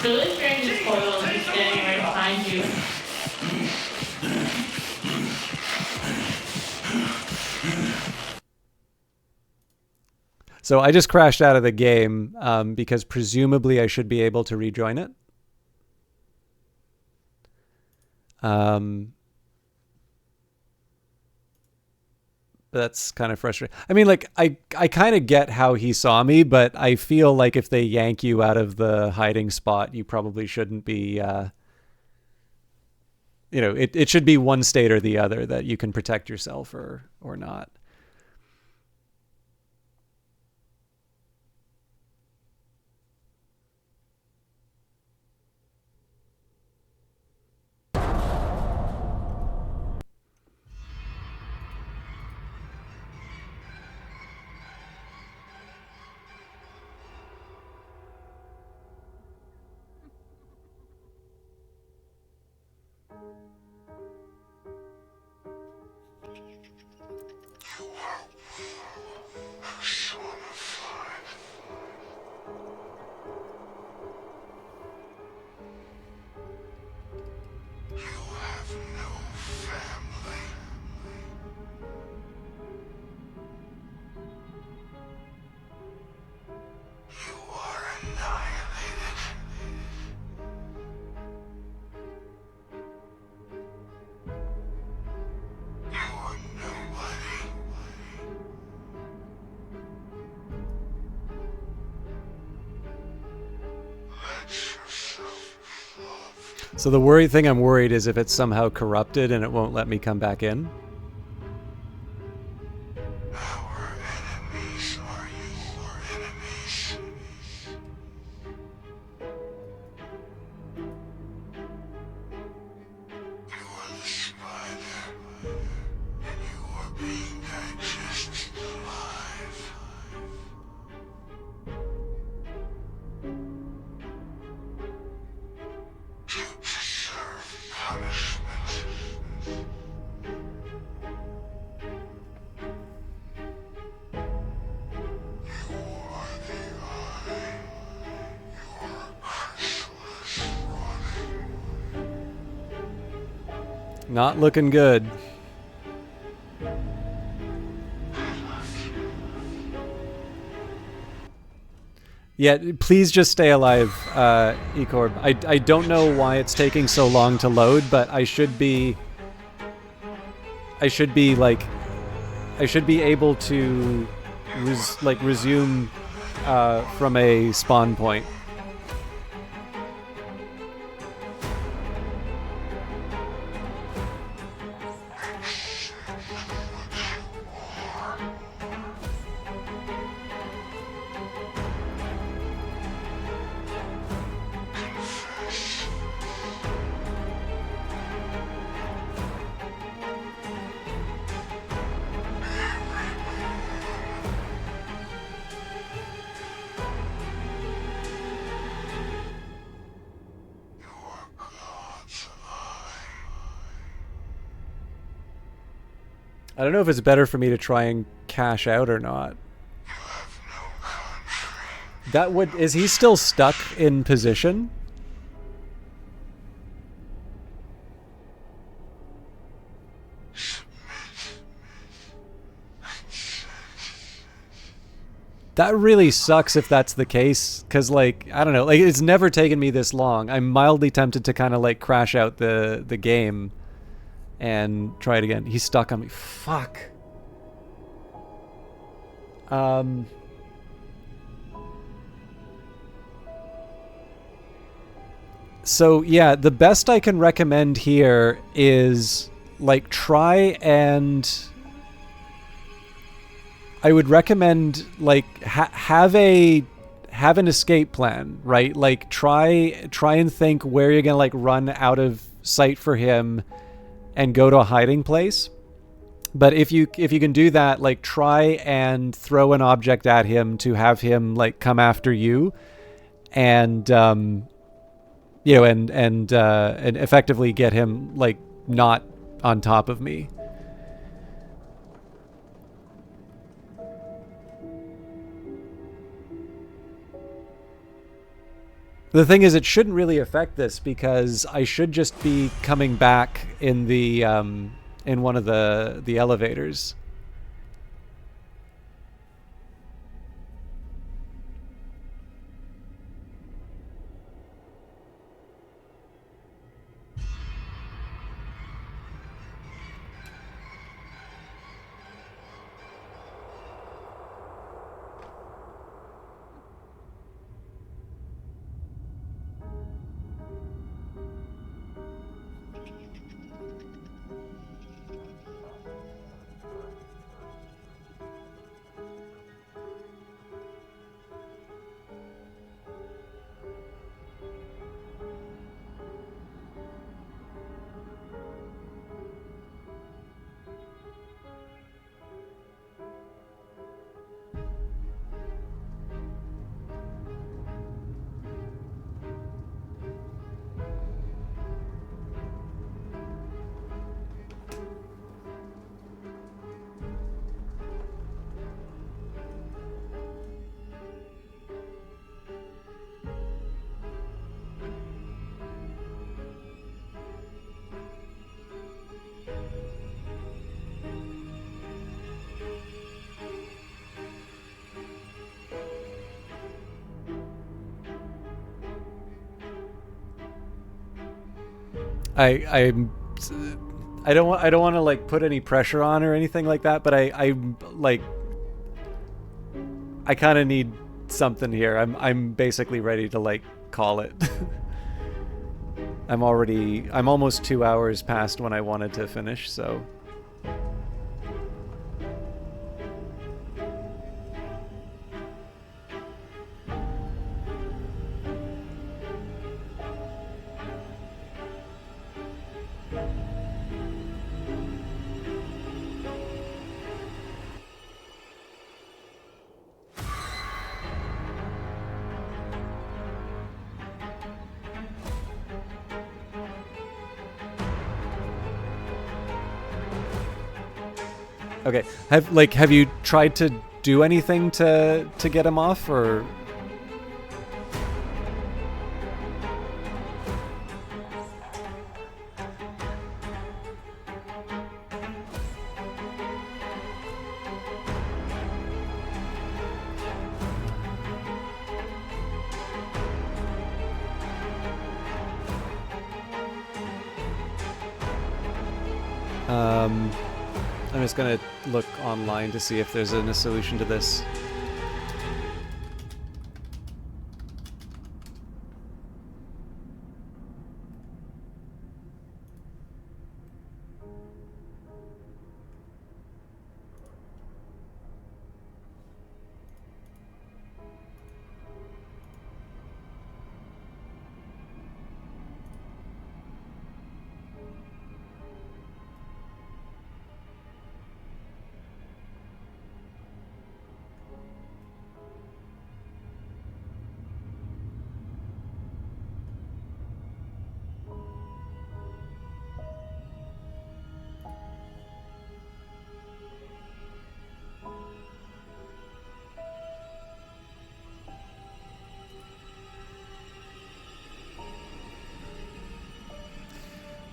boy? Really strange is Coil is just standing right behind you. So I just crashed out of the game because presumably I should be able to rejoin it. But that's kind of frustrating. I mean, like, I kind of get how he saw me, but I feel like if they yank you out of the hiding spot, you probably shouldn't be, you know, it should be one state or the other that you can protect yourself or not. So the thing I'm worried is if it's somehow corrupted and it won't let me come back in. Our enemies are your enemies. You are the spider, and you are being digested alive. You deserve punishment. Not looking good. Yeah, please just stay alive, Ecorb. I don't know why it's taking so long to load, but I should be able to resume from a spawn point. I don't know if it's better for me to try and cash out or not. Is he still stuck in position? That really sucks if that's the case, because, like, I don't know, like, it's never taken me this long. I'm mildly tempted to kind of, like, crash out the game and try it again. He's stuck on me. Fuck. So, yeah, the best I can recommend here is, like, try and... I would recommend, like, have an escape plan, right? Like, try and think where you're gonna, like, run out of sight for him and go to a hiding place. But if you can do that, like, try and throw an object at him to have him, like, come after you, and you know, and effectively get him, like, not on top of me. The thing is, it shouldn't really affect this because I should just be coming back in the in one of the elevators. I don't want to, like, put any pressure on or anything like that, but I kind of need something here. I'm basically ready to, like, call it. I'm almost 2 hours past when I wanted to finish, so. Okay. Have you tried to do anything to get him off, or? I'm just gonna look online to see if there's a solution to this.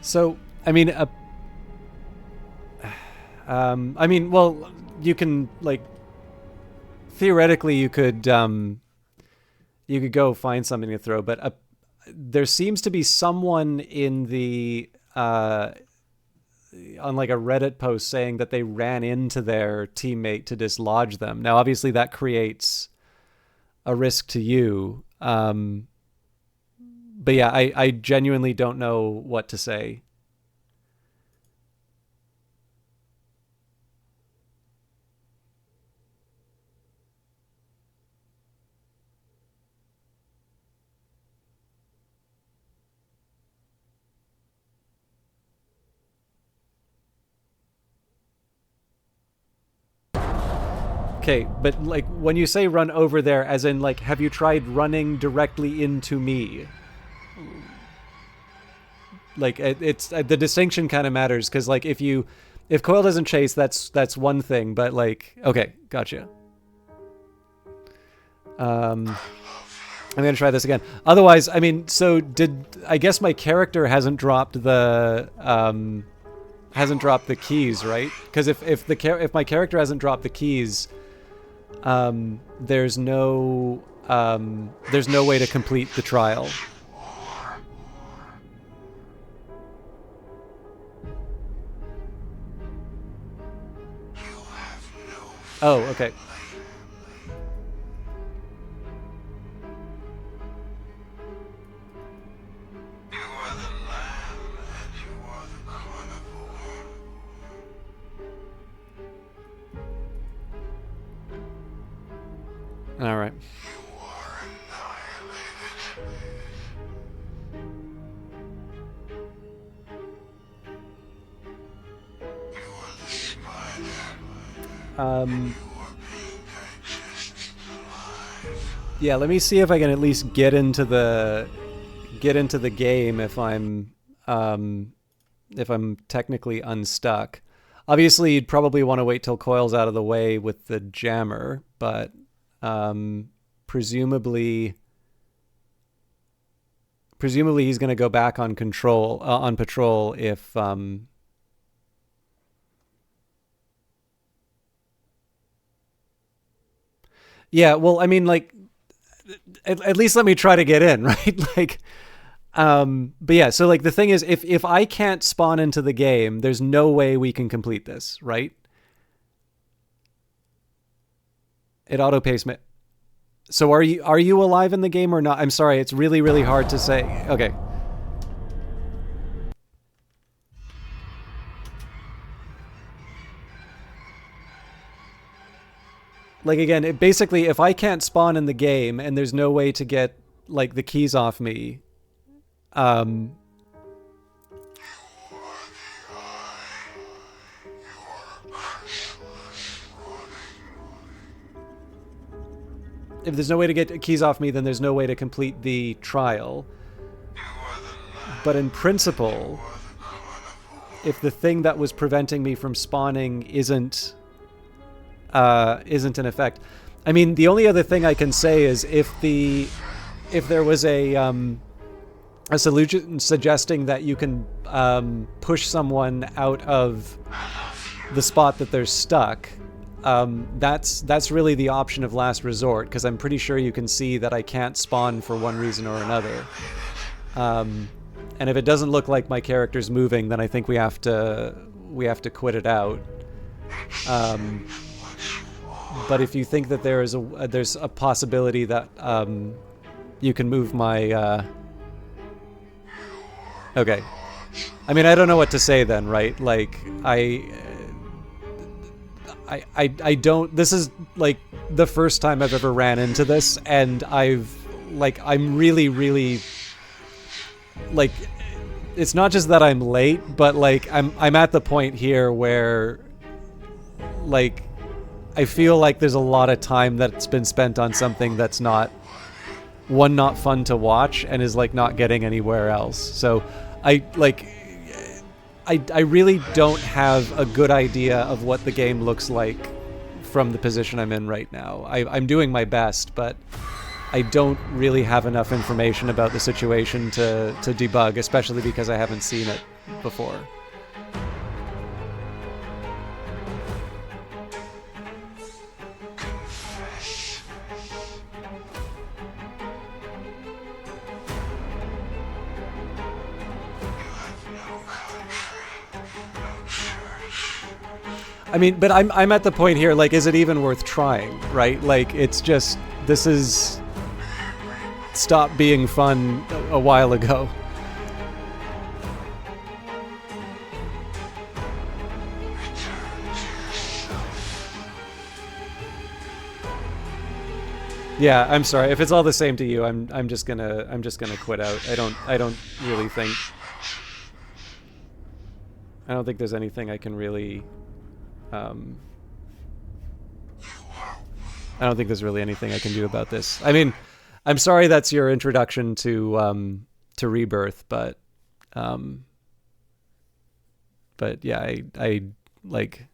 So, I mean, well, you can, like, theoretically you could go find something to throw, but there seems to be someone in the on like a Reddit post saying that they ran into their teammate to dislodge them. Now, obviously, that creates a risk to you. But yeah, I genuinely don't know what to say. Okay, but like when you say run over there, as in like, have you tried running directly into me? Like it's the distinction kind of matters, because like if Coil doesn't chase, that's one thing, but like, okay, gotcha. I'm gonna try this again. Otherwise, I mean, so I guess my character hasn't dropped the keys, right? Because if my character hasn't dropped the keys, there's no way to complete the trial. Oh, okay. You are the lamb and you are the carnivore. All right. You are annihilated. You are the spider. Yeah, let me see if I can at least get into the game if I'm technically unstuck. Obviously, you'd probably want to wait till Coil's out of the way with the jammer, but presumably he's going to go back on patrol if yeah, well, I mean, like, at least let me try to get in, right? Like, but yeah, so like the thing is, if I can't spawn into the game, there's no way we can complete this, right? It auto-pays me. So are you alive in the game or not? I'm sorry, it's really, really hard to say. Okay. Like, again, basically, if I can't spawn in the game and there's no way to get, like, the keys off me, if there's no way to get keys off me, then there's no way to complete the trial. But in principle, if the thing that was preventing me from spawning isn't in effect, I mean, the only other thing I can say is if there was a solution suggesting that you can push someone out of the spot that they're stuck, that's really the option of last resort, because I'm pretty sure you can see that I can't spawn for one reason or another. And if it doesn't look like my character's moving, then I think we have to we have to quit it out. But if you think that there's a possibility that you can move my okay. I mean, I don't know what to say then, right? Like I don't. This is like the first time I've ever ran into this, and I'm really like. It's not just that I'm late, but like I'm at the point here where like I feel like there's a lot of time that's been spent on something that's not fun to watch and is like not getting anywhere else. So I really don't have a good idea of what the game looks like from the position I'm in right now. I'm doing my best, but I don't really have enough information about the situation to debug, especially because I haven't seen it before. I mean, but I'm at the point here, like, is it even worth trying, right? Like, it's just, this is stopped being fun a while ago. Yeah, I'm sorry. If it's all the same to you, I'm just gonna quit out. I don't really think there's anything I can really I don't think there's really anything I can do about this. I mean, I'm sorry that's your introduction to Rebirth, but yeah, I like.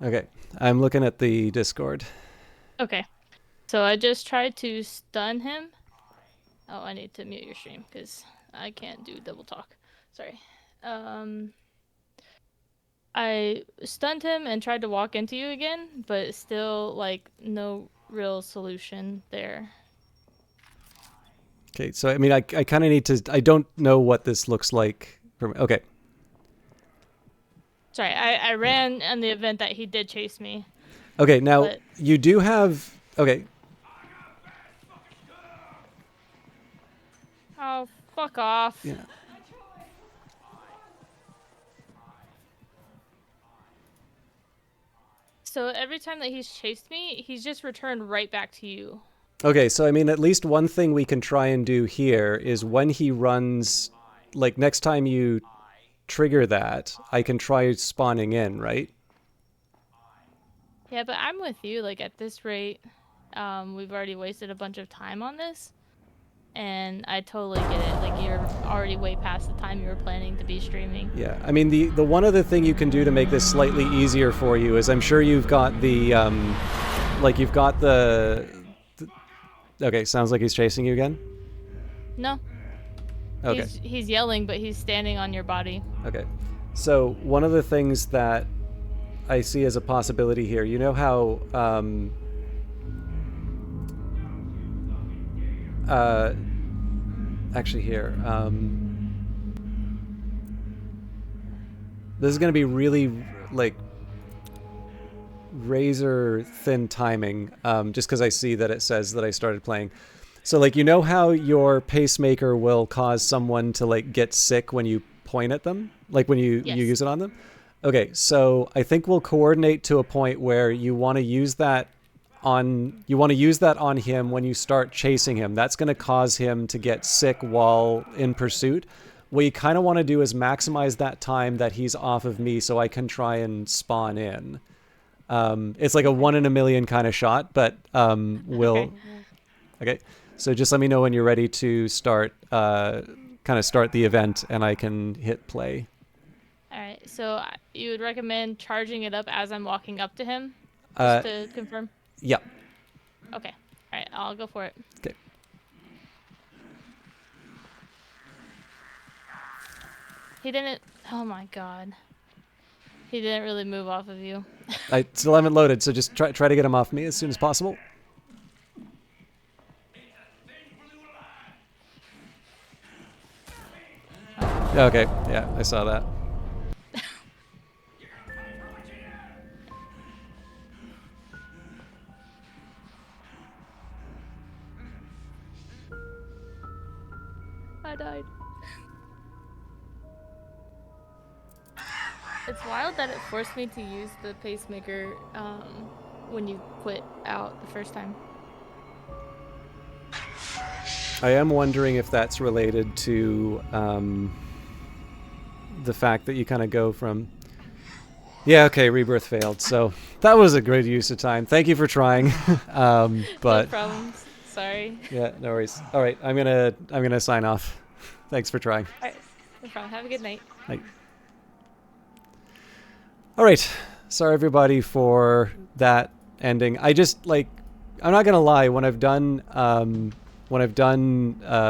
Okay, I'm looking at the Discord. Okay. So I just tried to stun him. Oh, I need to mute your stream because I can't do double talk. Sorry. I stunned him and tried to walk into you again, but still, like, no real solution there. Okay, so I mean, I kind of need to. I don't know what this looks like. Okay. Sorry, I ran in the event that he did chase me. Okay, now you do have. Okay. Oh, fuck off. Yeah. So every time that he's chased me, he's just returned right back to you. Okay, so I mean, at least one thing we can try and do here is when he runs, like next time you trigger that, I can try spawning in, right? Yeah, but I'm with you. Like, at this rate, we've already wasted a bunch of time on this. And I totally get it. Like, you're already way past the time you were planning to be streaming. Yeah, I mean, the one other thing you can do to make this slightly easier for you is I'm sure you've got the, like, you've got the okay, sounds like he's chasing you again? No. Okay. He's yelling, but he's standing on your body. Okay. So, one of the things that I see as a possibility here, you know how, actually here, this is going to be really, like, razor thin timing, just because I see that it says that I started playing. So, like, you know how your pacemaker will cause someone to, like, get sick when you point at them? Like, when you use it on them? Okay, so I think we'll coordinate to a point where you want to use that on him when you start chasing him. That's going to cause him to get sick while in pursuit. What you kind of want to do is maximize that time that he's off of me so I can try and spawn in. It's like a 1 in a million kind of shot, but okay. So just let me know when you're ready to start start the event, and I can hit play. All right. So you would recommend charging it up as I'm walking up to him, just to confirm? Yeah. Okay. All right. I'll go for it. Okay. He didn't. Oh my god. He didn't really move off of you. I still haven't loaded, so just try to get him off me as soon as possible. Okay. Yeah, I saw that. I died. It's wild that it forced me to use the pacemaker when you quit out the first time. I am wondering if that's related to the fact that you kind of go from... Yeah, okay, rebirth failed. So that was a great use of time. Thank you for trying. But no problems. Sorry. Yeah, no worries. All right, I'm gonna sign off. Thanks for trying. All right, no problem. Have a good night. Night. All right, sorry everybody for that ending. I just I'm not gonna lie. When I've done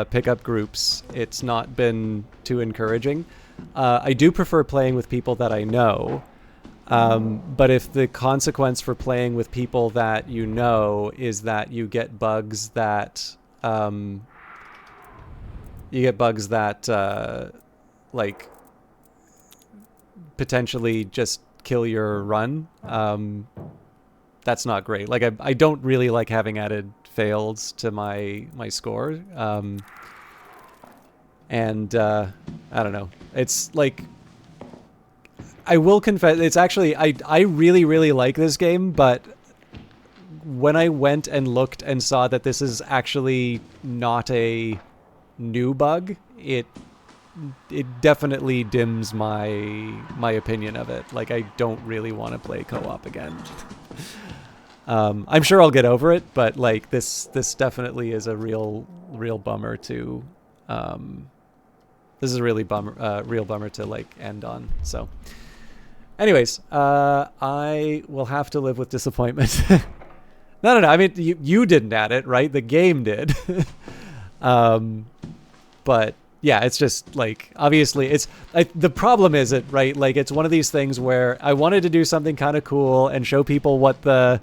pickup groups, it's not been too encouraging. I do prefer playing with people that I know. But if the consequence for playing with people that you know is that you get bugs that potentially just kill your run, that's not great. Like I don't really like having added fails to my score. And I don't know. It's like, I will confess, it's actually, I really, really like this game, but when I went and looked and saw that this is actually not a new bug, it definitely dims my opinion of it. Like, I don't really want to play co-op again. I'm sure I'll get over it, but like this definitely is a real bummer to this is a really real bummer to like end on. So anyways, I will have to live with disappointment. No. I mean, you didn't add it, right? The game did. But yeah, it's just like, obviously the problem is it, right? Like, it's one of these things where I wanted to do something kind of cool and show people what the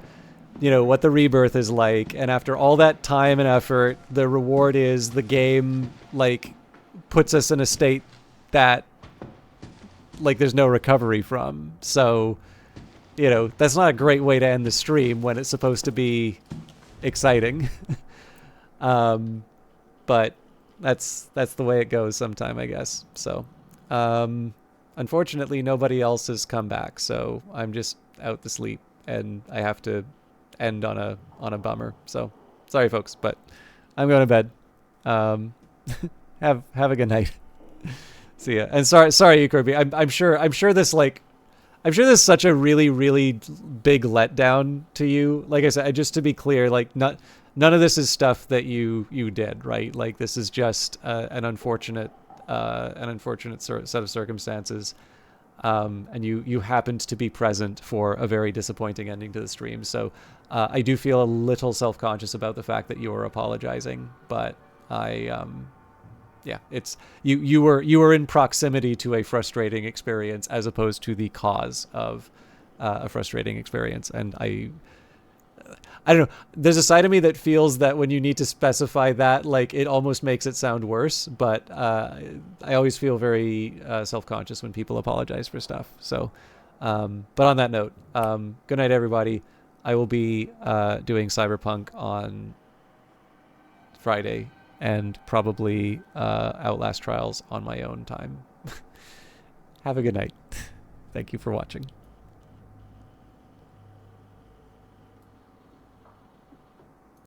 rebirth is like. And after all that time and effort, the reward is the game, like, puts us in a state that, like, there's no recovery from. So, that's not a great way to end the stream when it's supposed to be exciting. But that's the way it goes sometime, I guess. So, unfortunately, nobody else has come back, so I'm just out to sleep, and I have to end on a bummer. So, sorry, folks, but I'm going to bed. Have a good night. See ya. And sorry, you, Kirby. I'm sure this is such a really, really big letdown to you. Like I said, just to be clear, like, none of this is stuff that you did, right? Like, this is just an unfortunate set of circumstances, and you happened to be present for a very disappointing ending to the stream. So I do feel a little self-conscious about the fact that you were apologizing, but yeah, it's you were in proximity to a frustrating experience as opposed to the cause of a frustrating experience, and I don't know. There's a side of me that feels that when you need to specify that, like, it almost makes it sound worse. But I always feel very self-conscious when people apologize for stuff. So, but on that note, good night, everybody. I will be doing Cyberpunk on Friday and probably Outlast Trials on my own time. Have a good night. Thank you for watching.